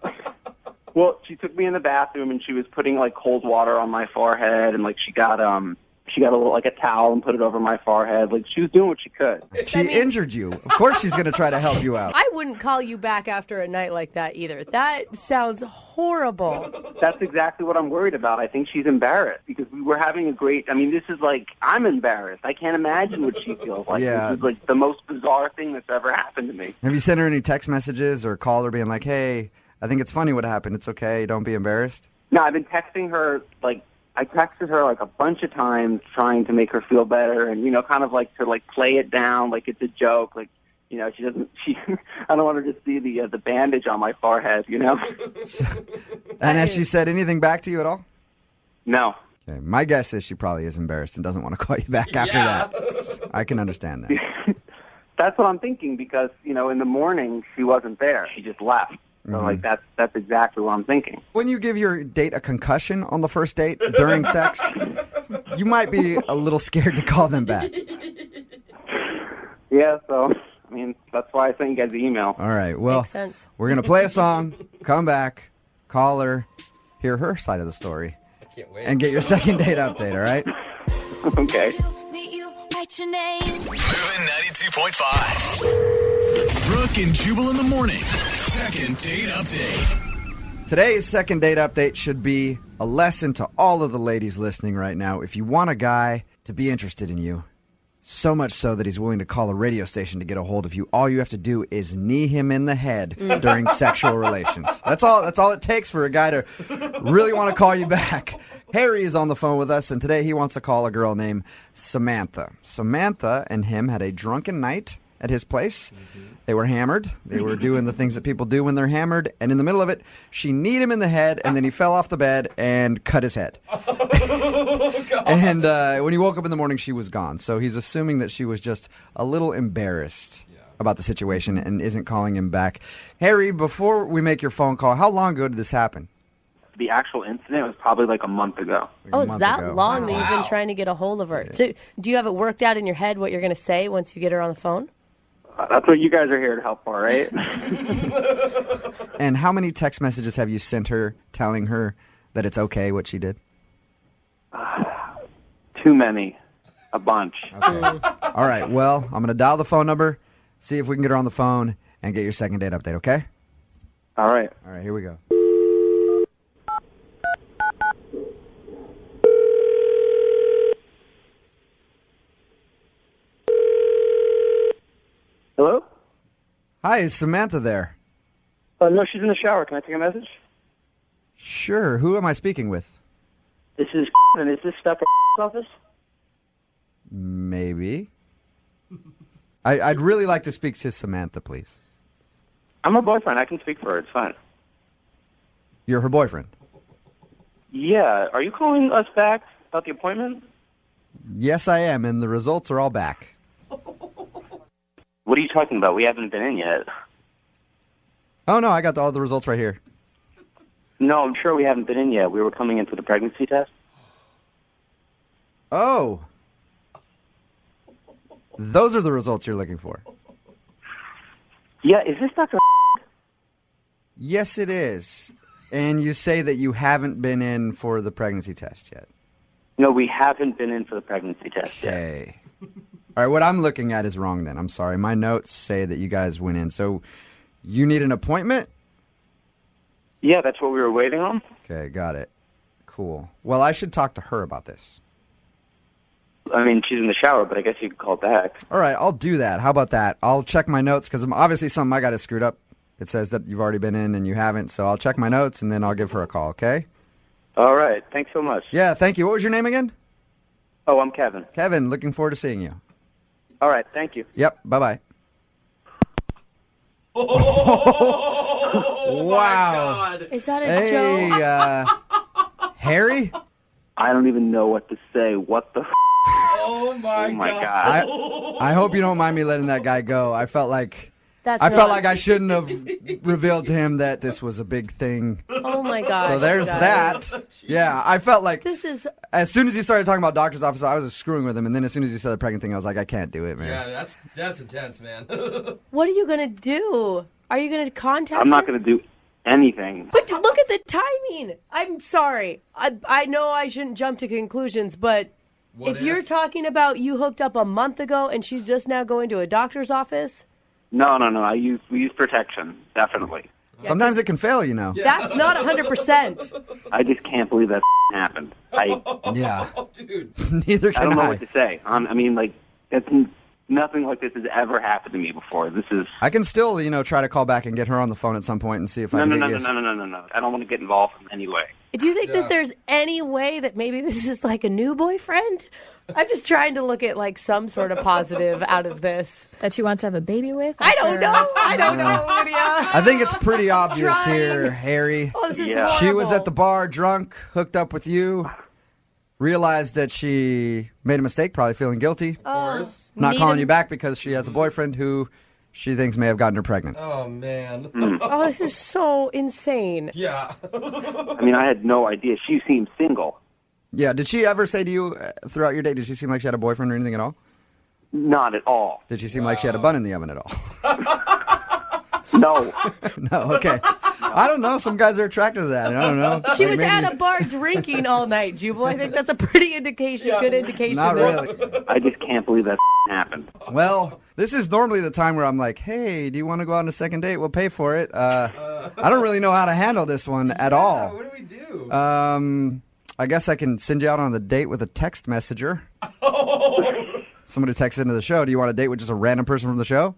Well, she took me in the bathroom and she was putting like cold water on my forehead, and like she got a little like a towel and put it over my forehead. Like she was doing what she could. She injured you. Of course she's going to try to help you out. I wouldn't call you back after a night like that either. That sounds horrible. That's exactly what I'm worried about. I think she's embarrassed because we were having a great. I mean, this is like I'm embarrassed. I can't imagine what she feels like. Yeah. This is like the most bizarre thing that's ever happened to me. Have you sent her any text messages or called her being like, hey, I think it's funny what happened. It's okay. Don't be embarrassed. No, I've been texting her like. I texted her like a bunch of times trying to make her feel better and, you know, kind of like to like play it down like it's a joke. Like, you know, I don't want her to see the bandage on my forehead, you know. And has she said anything back to you at all? No. Okay, my guess is she probably is embarrassed and doesn't want to call you back after that. I can understand that. That's what I'm thinking because, you know, in the morning she wasn't there. She just left. So, like, that's exactly what I'm thinking. When you give your date a concussion on the first date during sex, you might be a little scared to call them back. Yeah, so, I mean, that's why I sent you guys the email. All right, well, Makes sense. we're going to play a song, come back, call her, hear her side of the story, and get your second date update, all right? Okay. Moving 92.5. Brooke and Jubal in the mornings. Second date update. Today's second date update should be a lesson to all of the ladies listening right now. If you want a guy to be interested in you, so much so that he's willing to call a radio station to get a hold of you, all you have to do is knee him in the head during sexual relations. That's all it takes for a guy to really want to call you back. Harry is on the phone with us, and today he wants to call a girl named Samantha. Samantha and him had a drunken night at his place. They were hammered. They were doing the things that people do when they're hammered. And in the middle of it, she kneed him in the head, and then he fell off the bed and cut his head. And when he woke up in the morning, she was gone. So he's assuming that she was just a little embarrassed about the situation and isn't calling him back. Harry, before we make your phone call, how long ago did this happen? The actual incident was probably like a month ago. Oh, it's that long that you've been trying to get a hold of her. So, do you have it worked out in your head what you're going to say once you get her on the phone? That's what you guys are here to help for, right? And how many text messages have you sent her telling her that it's okay what she did? Too many. A bunch. Okay. All right, well, I'm going to dial the phone number, see if we can get her on the phone, and get your second date update, okay? All right. All right, here we go. Hello? Hi, is Samantha there? No, she's in the shower. Can I take a message? Sure. Who am I speaking with? This is and is this stuff office? Maybe. I'd really like to speak to Samantha, please. I'm her boyfriend. I can speak for her. It's fine. You're her boyfriend? Yeah. Are you calling us back about the appointment? Yes, I am, and the results are all back. What are you talking about? We haven't been in yet. Oh, no, I got all the results right here. No, I'm sure we haven't been in yet. We were coming in for the pregnancy test. Oh. Those are the results you're looking for. Yeah, is this Dr. Yes, it is. And you say that you haven't been in for the pregnancy test yet. No, we haven't been in for the pregnancy test yet. Okay. All right, what I'm looking at is wrong then. I'm sorry. My notes say that you guys went in. So you need an appointment? Yeah, that's what we were waiting on. Okay, got it. Cool. Well, I should talk to her about this. I mean, she's in the shower, but I guess you could call back. All right, I'll do that. How about that? I'll check my notes because obviously something I got is screwed up. It says that you've already been in and you haven't, so I'll check my notes and then I'll give her a call, okay? All right. Thanks so much. Yeah, thank you. What was your name again? Oh, I'm Kevin. Kevin, looking forward to seeing you. All right. Thank you. Yep, bye-bye. Oh, wow. Is that a joke? Harry? I don't even know what to say. What the Oh, my God. I hope you don't mind me letting that guy go. I felt like That's I not- felt like I shouldn't have revealed to him that this was a big thing. Oh my god. So there's that. Yeah, I felt like This is as soon as he started talking about doctor's office, I was just screwing with him, and then as soon as he said the pregnant thing, I was like, I can't do it, man. Yeah, that's intense, man. What are you gonna do? Are you gonna contact I'm not her? going to do anything. But look at the timing. I'm sorry. I know I shouldn't jump to conclusions, but What if you're talking about you hooked up a month ago and she's just now going to a doctor's office, No. We use protection, definitely. Sometimes it can fail, you know. that's not 100%. I just can't believe that happened. Yeah. Dude. Neither can I don't know what to say. I mean, like, it's nothing like this has ever happened to me before. This is I can still, try to call back and get her on the phone at some point and see if I no. can get you. I don't want to get involved in any way. Do you think that there's any way that maybe this is like a new boyfriend? I'm just trying to look at like some sort of positive out of this. That she wants to have a baby with? I don't know. I don't know, Lydia. I think it's pretty obvious here, Harry. Oh, this is She was horrible. at the bar drunk, hooked up with you, realized that she made a mistake, probably feeling guilty. Of course. Not calling you back because she has a boyfriend who she thinks may have gotten her pregnant. Oh, man. Oh, this is so insane. Yeah. I mean, I had no idea. She seemed single. Yeah, did she ever say to you throughout your date, did she seem like she had a boyfriend or anything at all? Not at all. Did she seem like she had a bun in the oven at all? No. No, okay. I don't know. Some guys are attracted to that. I don't know. She Like, was maybe- at a bar drinking all night, Jubal. I think that's a pretty indication, good indication. Not that- really. I just can't believe that happened. Well, this is normally the time where I'm like, hey, do you want to go on a second date? We'll pay for it. I don't really know how to handle this one at all. What do we do? I guess I can send you out on the date with a text messenger. Somebody texts into the show. Do you want a date with just a random person from the show?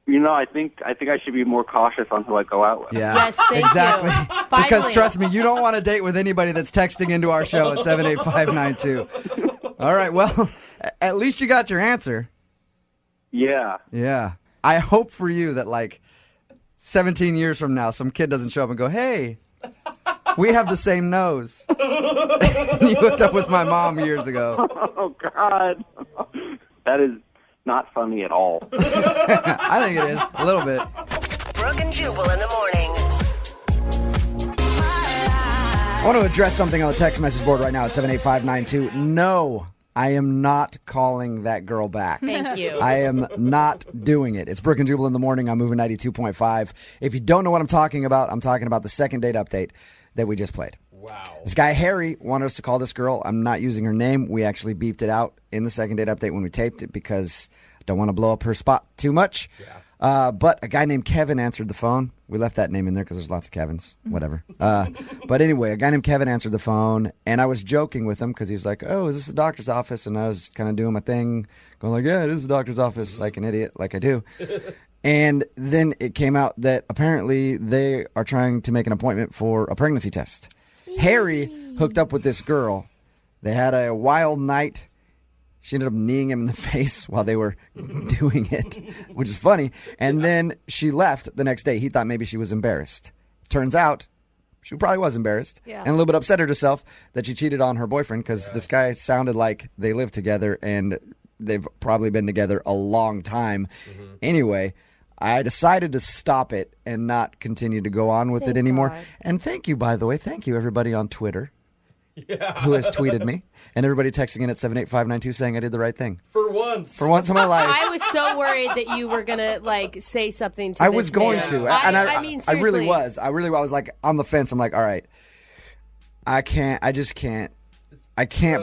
You know, I think I should be more cautious on who I go out with. Yeah. Yes, thank exactly. you. Because Finally. trust me, you don't want to date with anybody that's texting into our show at 78592. All right, well, at least you got your answer. Yeah. Yeah. I hope for you that, like, 17 years from now, some kid doesn't show up and go, hey, we have the same nose. You hooked up with my mom years ago. Oh, God. That is not funny at all. I think it is, a little bit. Brooke and Jubal in the morning. I want to address something on the text message board right now at 78592. No, I am not calling that girl back. Thank you. I am not doing it. It's Brooke and Jubal in the morning. I'm moving 92.5. If you don't know what I'm talking about the second date update that we just played. Wow. This guy, Harry, wanted us to call this girl. I'm not using her name. We actually beeped it out in the second date update when we taped it because I don't want to blow up her spot too much. Yeah. But a guy named Kevin answered the phone. We left that name in there because there's lots of Kevins. Whatever. But anyway, a guy named Kevin answered the phone, and I was joking with him because he's like, oh, is this a doctor's office? And I was kind of doing my thing, going like, yeah, it is a doctor's office, like an idiot, like I do. And then it came out that apparently they are trying to make an appointment for a pregnancy test. Harry hooked up with this girl. They had a wild night. She ended up kneeing him in the face while they were doing it, which is funny. And then she left the next day. He thought maybe she was embarrassed. Turns out she probably was embarrassed and a little bit upset at herself that she cheated on her boyfriend because this guy sounded like they lived together and they've probably been together a long time. Anyway, I decided to stop it and not continue to go on with it anymore. God. And thank you, by the way. Thank you, everybody on Twitter who has tweeted me. And everybody texting in at 78592 saying I did the right thing. For once. For once in my life. I was so worried that you were gonna like say something to I this was going man. to. I And mean, I really seriously. was. I was like on the fence. I'm like, all right, I can't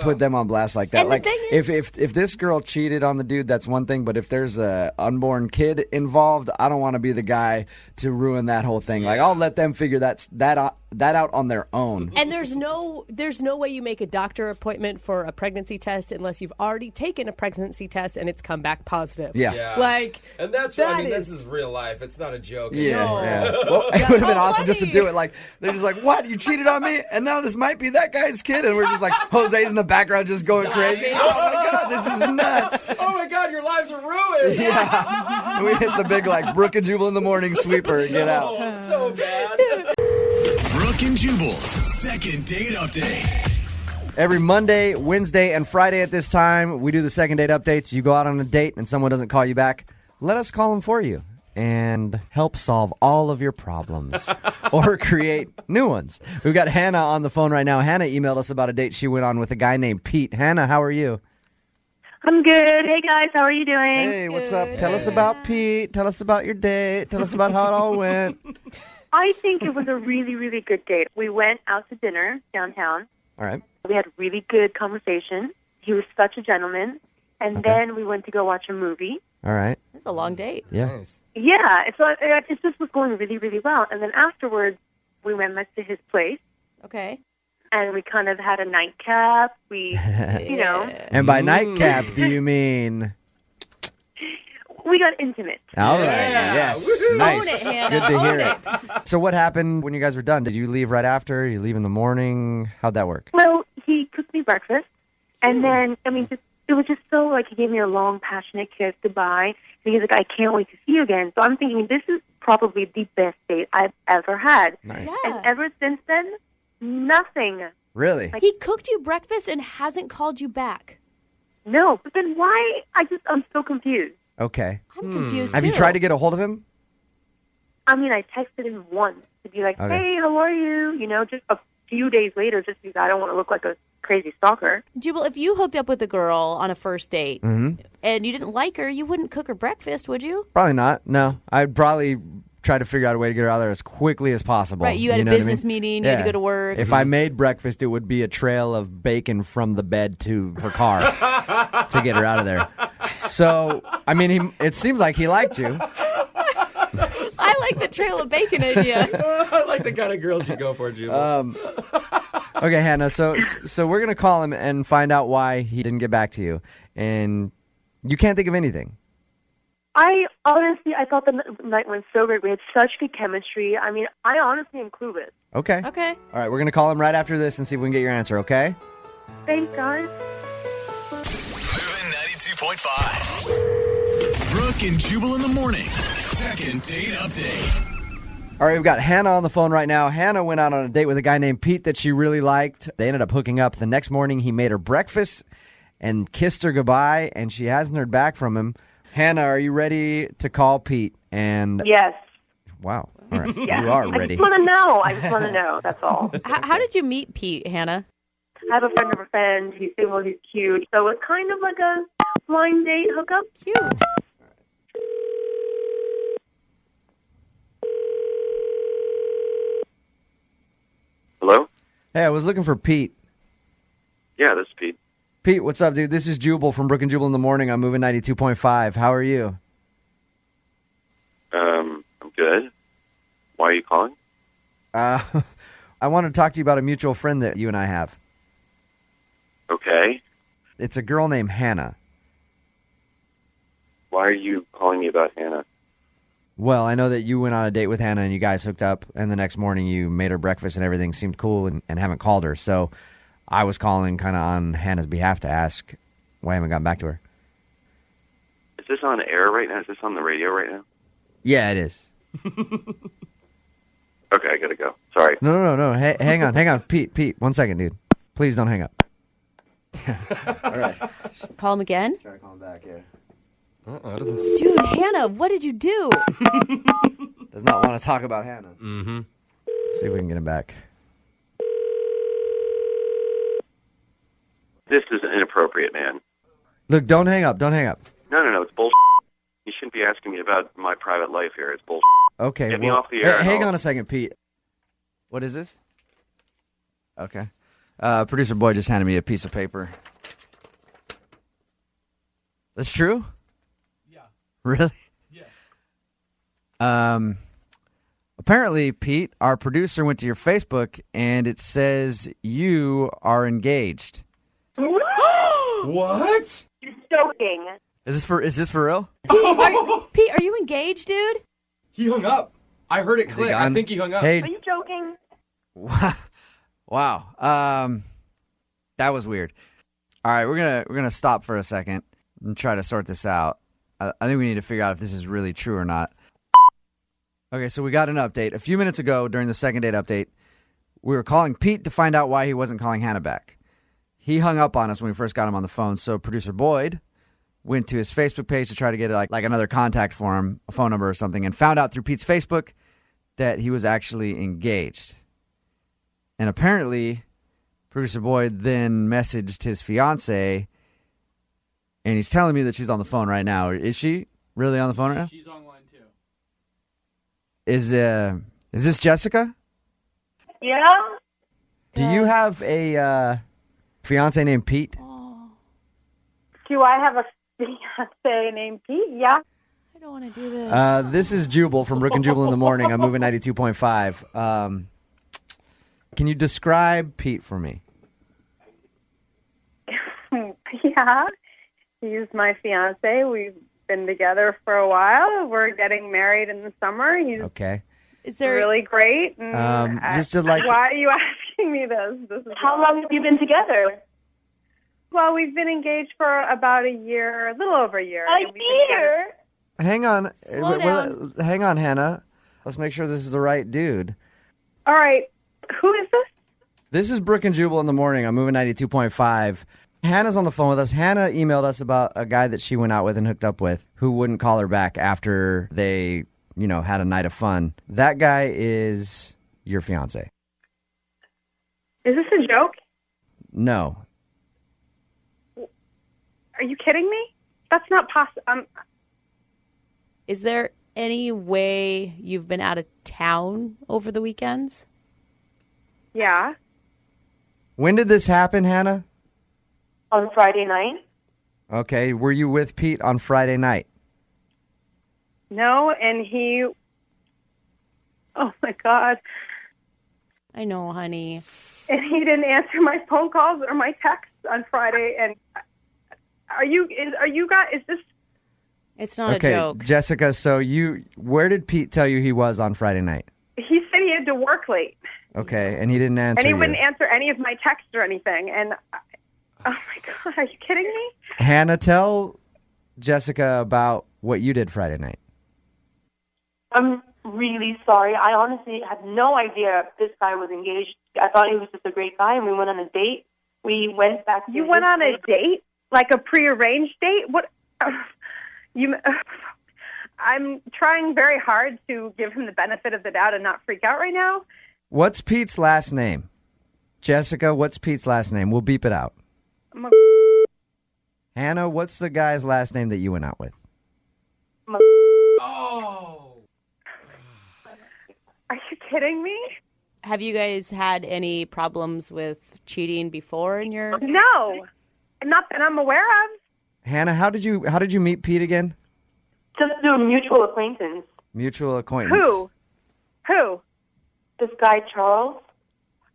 put them on blast like that. And the Like thing is- if this girl cheated on the dude, that's one thing. But if there's a unborn kid involved, I don't want to be the guy to ruin that whole thing. Like I'll let them figure that out on their own. And there's no way you make a doctor appointment for a pregnancy test unless you've already taken a pregnancy test and it's come back positive. Yeah. Like, and that's that I mean, is- this is real life. It's not a joke. Yeah, anymore. yeah. Well, it would have been awesome just to do it. Like they're just like, "What? You cheated on me?" And now this might be that guy's kid, and we're just like, Jose's in the background just going crazy. Oh my god, this is nuts! Oh my god, your lives are ruined. Yeah, we hit the big like Brooke and Jubal in the morning sweeper and get out. Oh, so bad. Brooke and Jubal's second date update. Every Monday, Wednesday, and Friday at this time, we do the second date updates. You go out on a date and someone doesn't call you back. Let us call them for you. and help solve all of your problems or create new ones. We've got Hannah on the phone right now. Hannah emailed us about a date she went on with a guy named Pete. Hannah, how are you? I'm good. Hey, guys. How are you doing? Hey, what's up? Tell us about Pete. Tell us about your date. Tell us about how it all went. I think it was a really, really good date. We went out to dinner downtown. All right. We had a really good conversation. He was such a gentleman. And then we went to go watch a movie. All right. It's a long date. Yeah. Nice. Yeah, it just was going really, really well. And then afterwards, we went to his place. Okay. And we kind of had a nightcap. We, you know. And by nightcap, do you mean? We got intimate. All right. Yes. Woo-hoo. Nice. Own it, Hannah. Good to Own hear it. So what happened when you guys were done? Did you leave right after? You leave in the morning? How'd that work? Well, he cooked me breakfast. And then, it was just so, like, he gave me a long, passionate kiss goodbye. And he's like, I can't wait to see you again. So I'm thinking, this is probably the best date I've ever had. Nice. And ever since then, nothing. Really? He cooked you breakfast and hasn't called you back. No, but then why? I'm so confused. Okay. I'm confused, Have you too. tried to get a hold of him? I texted him once to be like, Okay. hey, how are you? You know, just a few days later, just because I don't want to look like a crazy stalker. Jubal, if you hooked up with a girl on a first date Mm-hmm. and you didn't like her, you wouldn't cook her breakfast, would you? Probably not. No. I'd probably try to figure out a way to get her out there as quickly as possible. Right, you had a know what I business mean? meeting, you had to go to work. If I made breakfast, it would be a trail of bacon from the bed to her car to get her out of there. So, it seems like he liked you. I like the trail of bacon idea. I like the kind of girls you go for, Jubal. Okay, Hannah, so we're going to call him and find out why he didn't get back to you. And you can't think of anything. I thought the night went so great. We had such good chemistry. I honestly am clueless. Okay. Okay. All right, we're going to call him right after this and see if we can get your answer, okay? Thanks, guys. Moving 92.5. Brooke and Jubal in the mornings. Second date update. All right, we've got Hannah on the phone right now. Hannah went out on a date with a guy named Pete that she really liked. They ended up hooking up. The next morning, he made her breakfast and kissed her goodbye, and she hasn't heard back from him. Hannah, are you ready to call Pete? And Yes. Wow. All right. Yeah. You are I ready. just want to know. I just want to know. That's all. How did you meet Pete, Hannah? I have a friend of a friend. He's single. He's cute. So it's kind of like a blind date hookup. Cute. Hello? Hey, I was looking for Pete. Yeah, this is Pete. Pete, what's up, dude? This is Jubal from Brooke and Jubal in the morning. I'm moving 92.5. How are you? I'm good. Why are you calling? I want to talk to you about a mutual friend that you and I have. Okay. It's a girl named Hannah. Why are you calling me about Hannah? Well, I know that you went on a date with Hannah and you guys hooked up, and the next morning you made her breakfast and everything seemed cool and haven't called her. So I was calling kind of on Hannah's behalf to ask why I haven't gotten back to her. Is this on air right now? Is this on the radio right now? Yeah, it is. Okay, I gotta go. Sorry. No. Hey, hang on. Pete, 1 second, dude. Please don't hang up. All right. Call him again? Try to call him back, yeah. Dude, Hannah, what did you do? Does not want to talk about Hannah. Mm-hmm. See if we can get him back. This is inappropriate, man. Look, don't hang up. No, it's bullshit. You shouldn't be asking me about my private life here. It's bullshit. Okay. Get me off the air. Hang on a second, Pete. What is this? Okay. Producer Boy just handed me a piece of paper. That's true? Yeah. Really? Yes. Apparently, Pete, our producer went to your Facebook and it says you are engaged. What? You're joking. Is this for real? Pete, are you engaged, dude? He hung up. I heard it Is he click. I gone? think he hung up. Hey. Are you joking? Wow. That was weird. All right, we're gonna stop for a second and try to sort this out. I think we need to figure out if this is really true or not. Okay, so we got an update. A few minutes ago during the second date update, we were calling Pete to find out why he wasn't calling Hannah back. He hung up on us when we first got him on the phone, so producer Boyd went to his Facebook page to try to get like another contact for him, a phone number or something, and found out through Pete's Facebook that he was actually engaged. And apparently, Producer Boyd then messaged his fiance, and he's telling me that she's on the phone right now. Is she really on the phone right now? She's online too. Is this Jessica? Yeah. Do you have a fiance named Pete? Do I have a fiance named Pete? Yeah. I don't want to do this. This is Jubal from Brooke and Jubal in the morning. I'm moving 92.5. Can you describe Pete for me? Yeah. He's my fiance. We've been together for a while. We're getting married in the summer. He's Okay. Is there really great. And just to like. why are you asking me this? How long have you been together? Well, we've been engaged for about a year, a little over a year. A year? Hang on. Slow down. Hang on, Hannah. Let's make sure this is the right dude. All right. Who is this? This is Brooke and Jubal in the morning. I'm moving 92.5. Hannah's on the phone with us. Hannah emailed us about a guy that she went out with and hooked up with who wouldn't call her back after they, had a night of fun. That guy is your fiance. Is this a joke? No. Are you kidding me? That's not possible. Is there any way you've been out of town over the weekends? Yeah. When did this happen, Hannah? On Friday night? Okay. Were you with Pete on Friday night? No, and he... Oh, my God. I know, honey. And he didn't answer my phone calls or my texts on Friday. And are you guys... Is this... It's not okay, a joke. Jessica, so where did Pete tell you he was on Friday night? He said he had to work late. Okay, and he didn't answer And he you. wouldn't answer any of my texts or anything. And, oh, my God, are you kidding me? Hannah, tell Jessica about what you did Friday night. I'm really sorry. I honestly had no idea this guy was engaged. I thought he was just a great guy, and we went on a date. We went back to... You went on a date? Like a prearranged date? What... I'm trying very hard to give him the benefit of the doubt and not freak out right now. What's Pete's last name? Jessica, what's Pete's last name? We'll beep it out. Hannah, what's the guy's last name that you went out with? Oh! Are you kidding me? Have you guys had any problems with cheating before in your... No, not that I'm aware of. Hannah, how did you meet Pete again? Just through a mutual acquaintance. Mutual acquaintance. Who? This guy, Charles.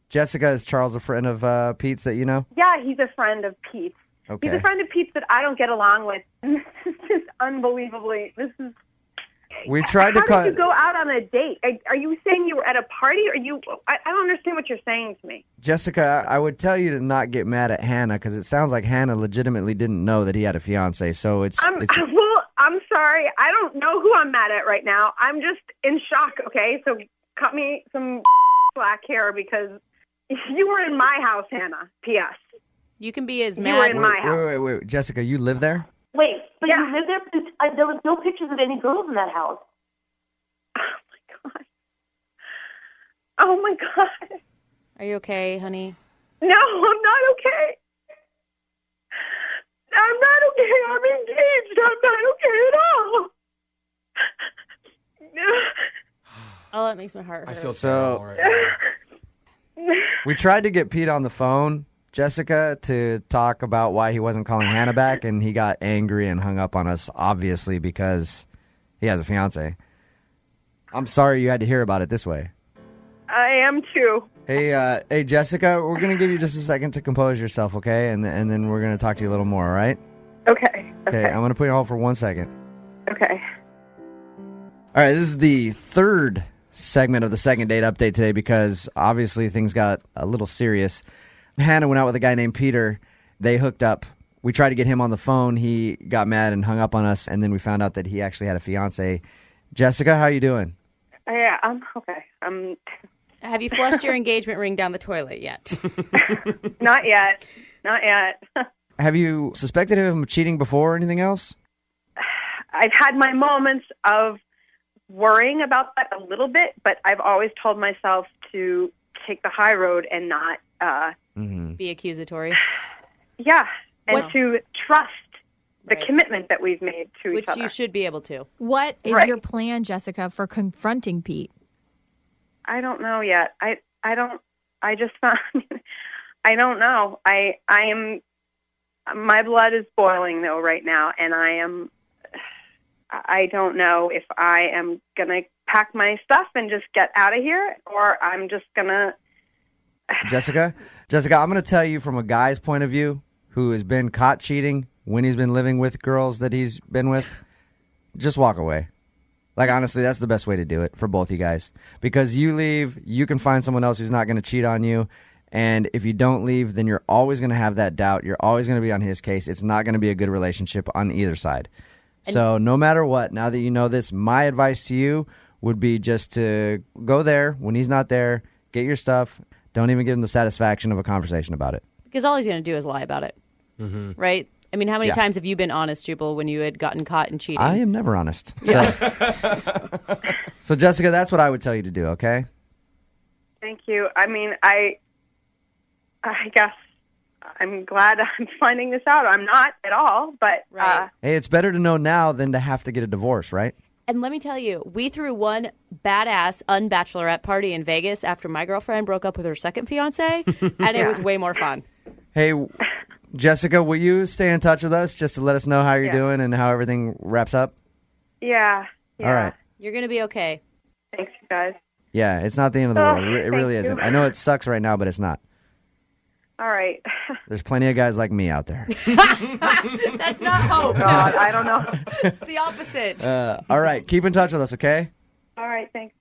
Jessica, is Charles a friend of Pete's that you know? Yeah, he's a friend of Pete's. Okay. He's a friend of Pete's that I don't get along with. This is just unbelievably... We tried to How did you go out on a date? Are you saying you were at a party? I don't understand what you're saying to me. Jessica, I would tell you to not get mad at Hannah because it sounds like Hannah legitimately didn't know that he had a fiance. So Well, I'm sorry. I don't know who I'm mad at right now. I'm just in shock, okay? So cut me some slack here because you were in my house, Hannah. P.S. You can be as You mad... were in my house. Wait. Jessica, you live there? Wait, but you lived there? Because there was no pictures of any girls in that house. Oh, my God. Are you okay, honey? No, I'm not okay. I'm not okay. I'm engaged. I'm not okay at all. Oh, that makes my heart hurt. I feel terrible right now. We tried to get Pete on the phone, Jessica, to talk about why he wasn't calling Hannah back, and he got angry and hung up on us, obviously, because he has a fiance. I'm sorry you had to hear about it this way. I am too. Hey, Jessica, we're going to give you just a second to compose yourself, okay? And then we're going to talk to you a little more, all right? Okay. Okay, I'm going to put you on hold for 1 second. Okay. All right, this is the third segment of the second date update today because obviously things got a little serious. Hannah went out with a guy named Peter. They hooked up. We tried to get him on the phone. He got mad and hung up on us, and then we found out that he actually had a fiance. Jessica, how you doing? Yeah, I'm okay. Have you flushed your engagement ring down the toilet yet? Not yet. Not yet. have you suspected him of cheating before or anything else? I've had my moments of worrying about that a little bit, but I've always told myself to take the high road and not be accusatory. Yeah, and to trust the commitment that we've made to Which each other. you should be able to. What is your plan, Jessica, for confronting Pete? I don't know yet. I don't know. I am, my blood is boiling though right now, and I don't know if I am going to pack my stuff and just get out of here, or I'm just going to... Jessica, I'm going to tell you from a guy's point of view who has been caught cheating when he's been living with girls that he's been with, just walk away. Like, honestly, that's the best way to do it for both you guys. Because you leave, you can find someone else who's not going to cheat on you. And if you don't leave, then you're always going to have that doubt. You're always going to be on his case. It's not going to be a good relationship on either side. So no matter what, now that you know this, my advice to you would be just to go there when he's not there, get your stuff. Don't even give him the satisfaction of a conversation about it. Because all he's going to do is lie about it. Right? I mean, how many times have you been honest, Jubal, when you had gotten caught in cheating? I am never honest. So Jessica, that's what I would tell you to do, okay? Thank you. I mean, I guess I'm glad I'm finding this out. I'm not at all, but... Hey, it's better to know now than to have to get a divorce, right? And let me tell you, we threw one badass unbachelorette party in Vegas after my girlfriend broke up with her second fiance, and it was way more fun. Hey, Jessica, will you stay in touch with us just to let us know how you're doing and how everything wraps up? Yeah. All right. You're going to be okay. Thanks, you guys. Yeah, it's not the end of the world. It really thank isn't. you. I know it sucks right now, but it's not. All right. There's plenty of guys like me out there. That's not hope. Oh, God, I don't know. It's the opposite. All right. Keep in touch with us, okay? All right, thanks.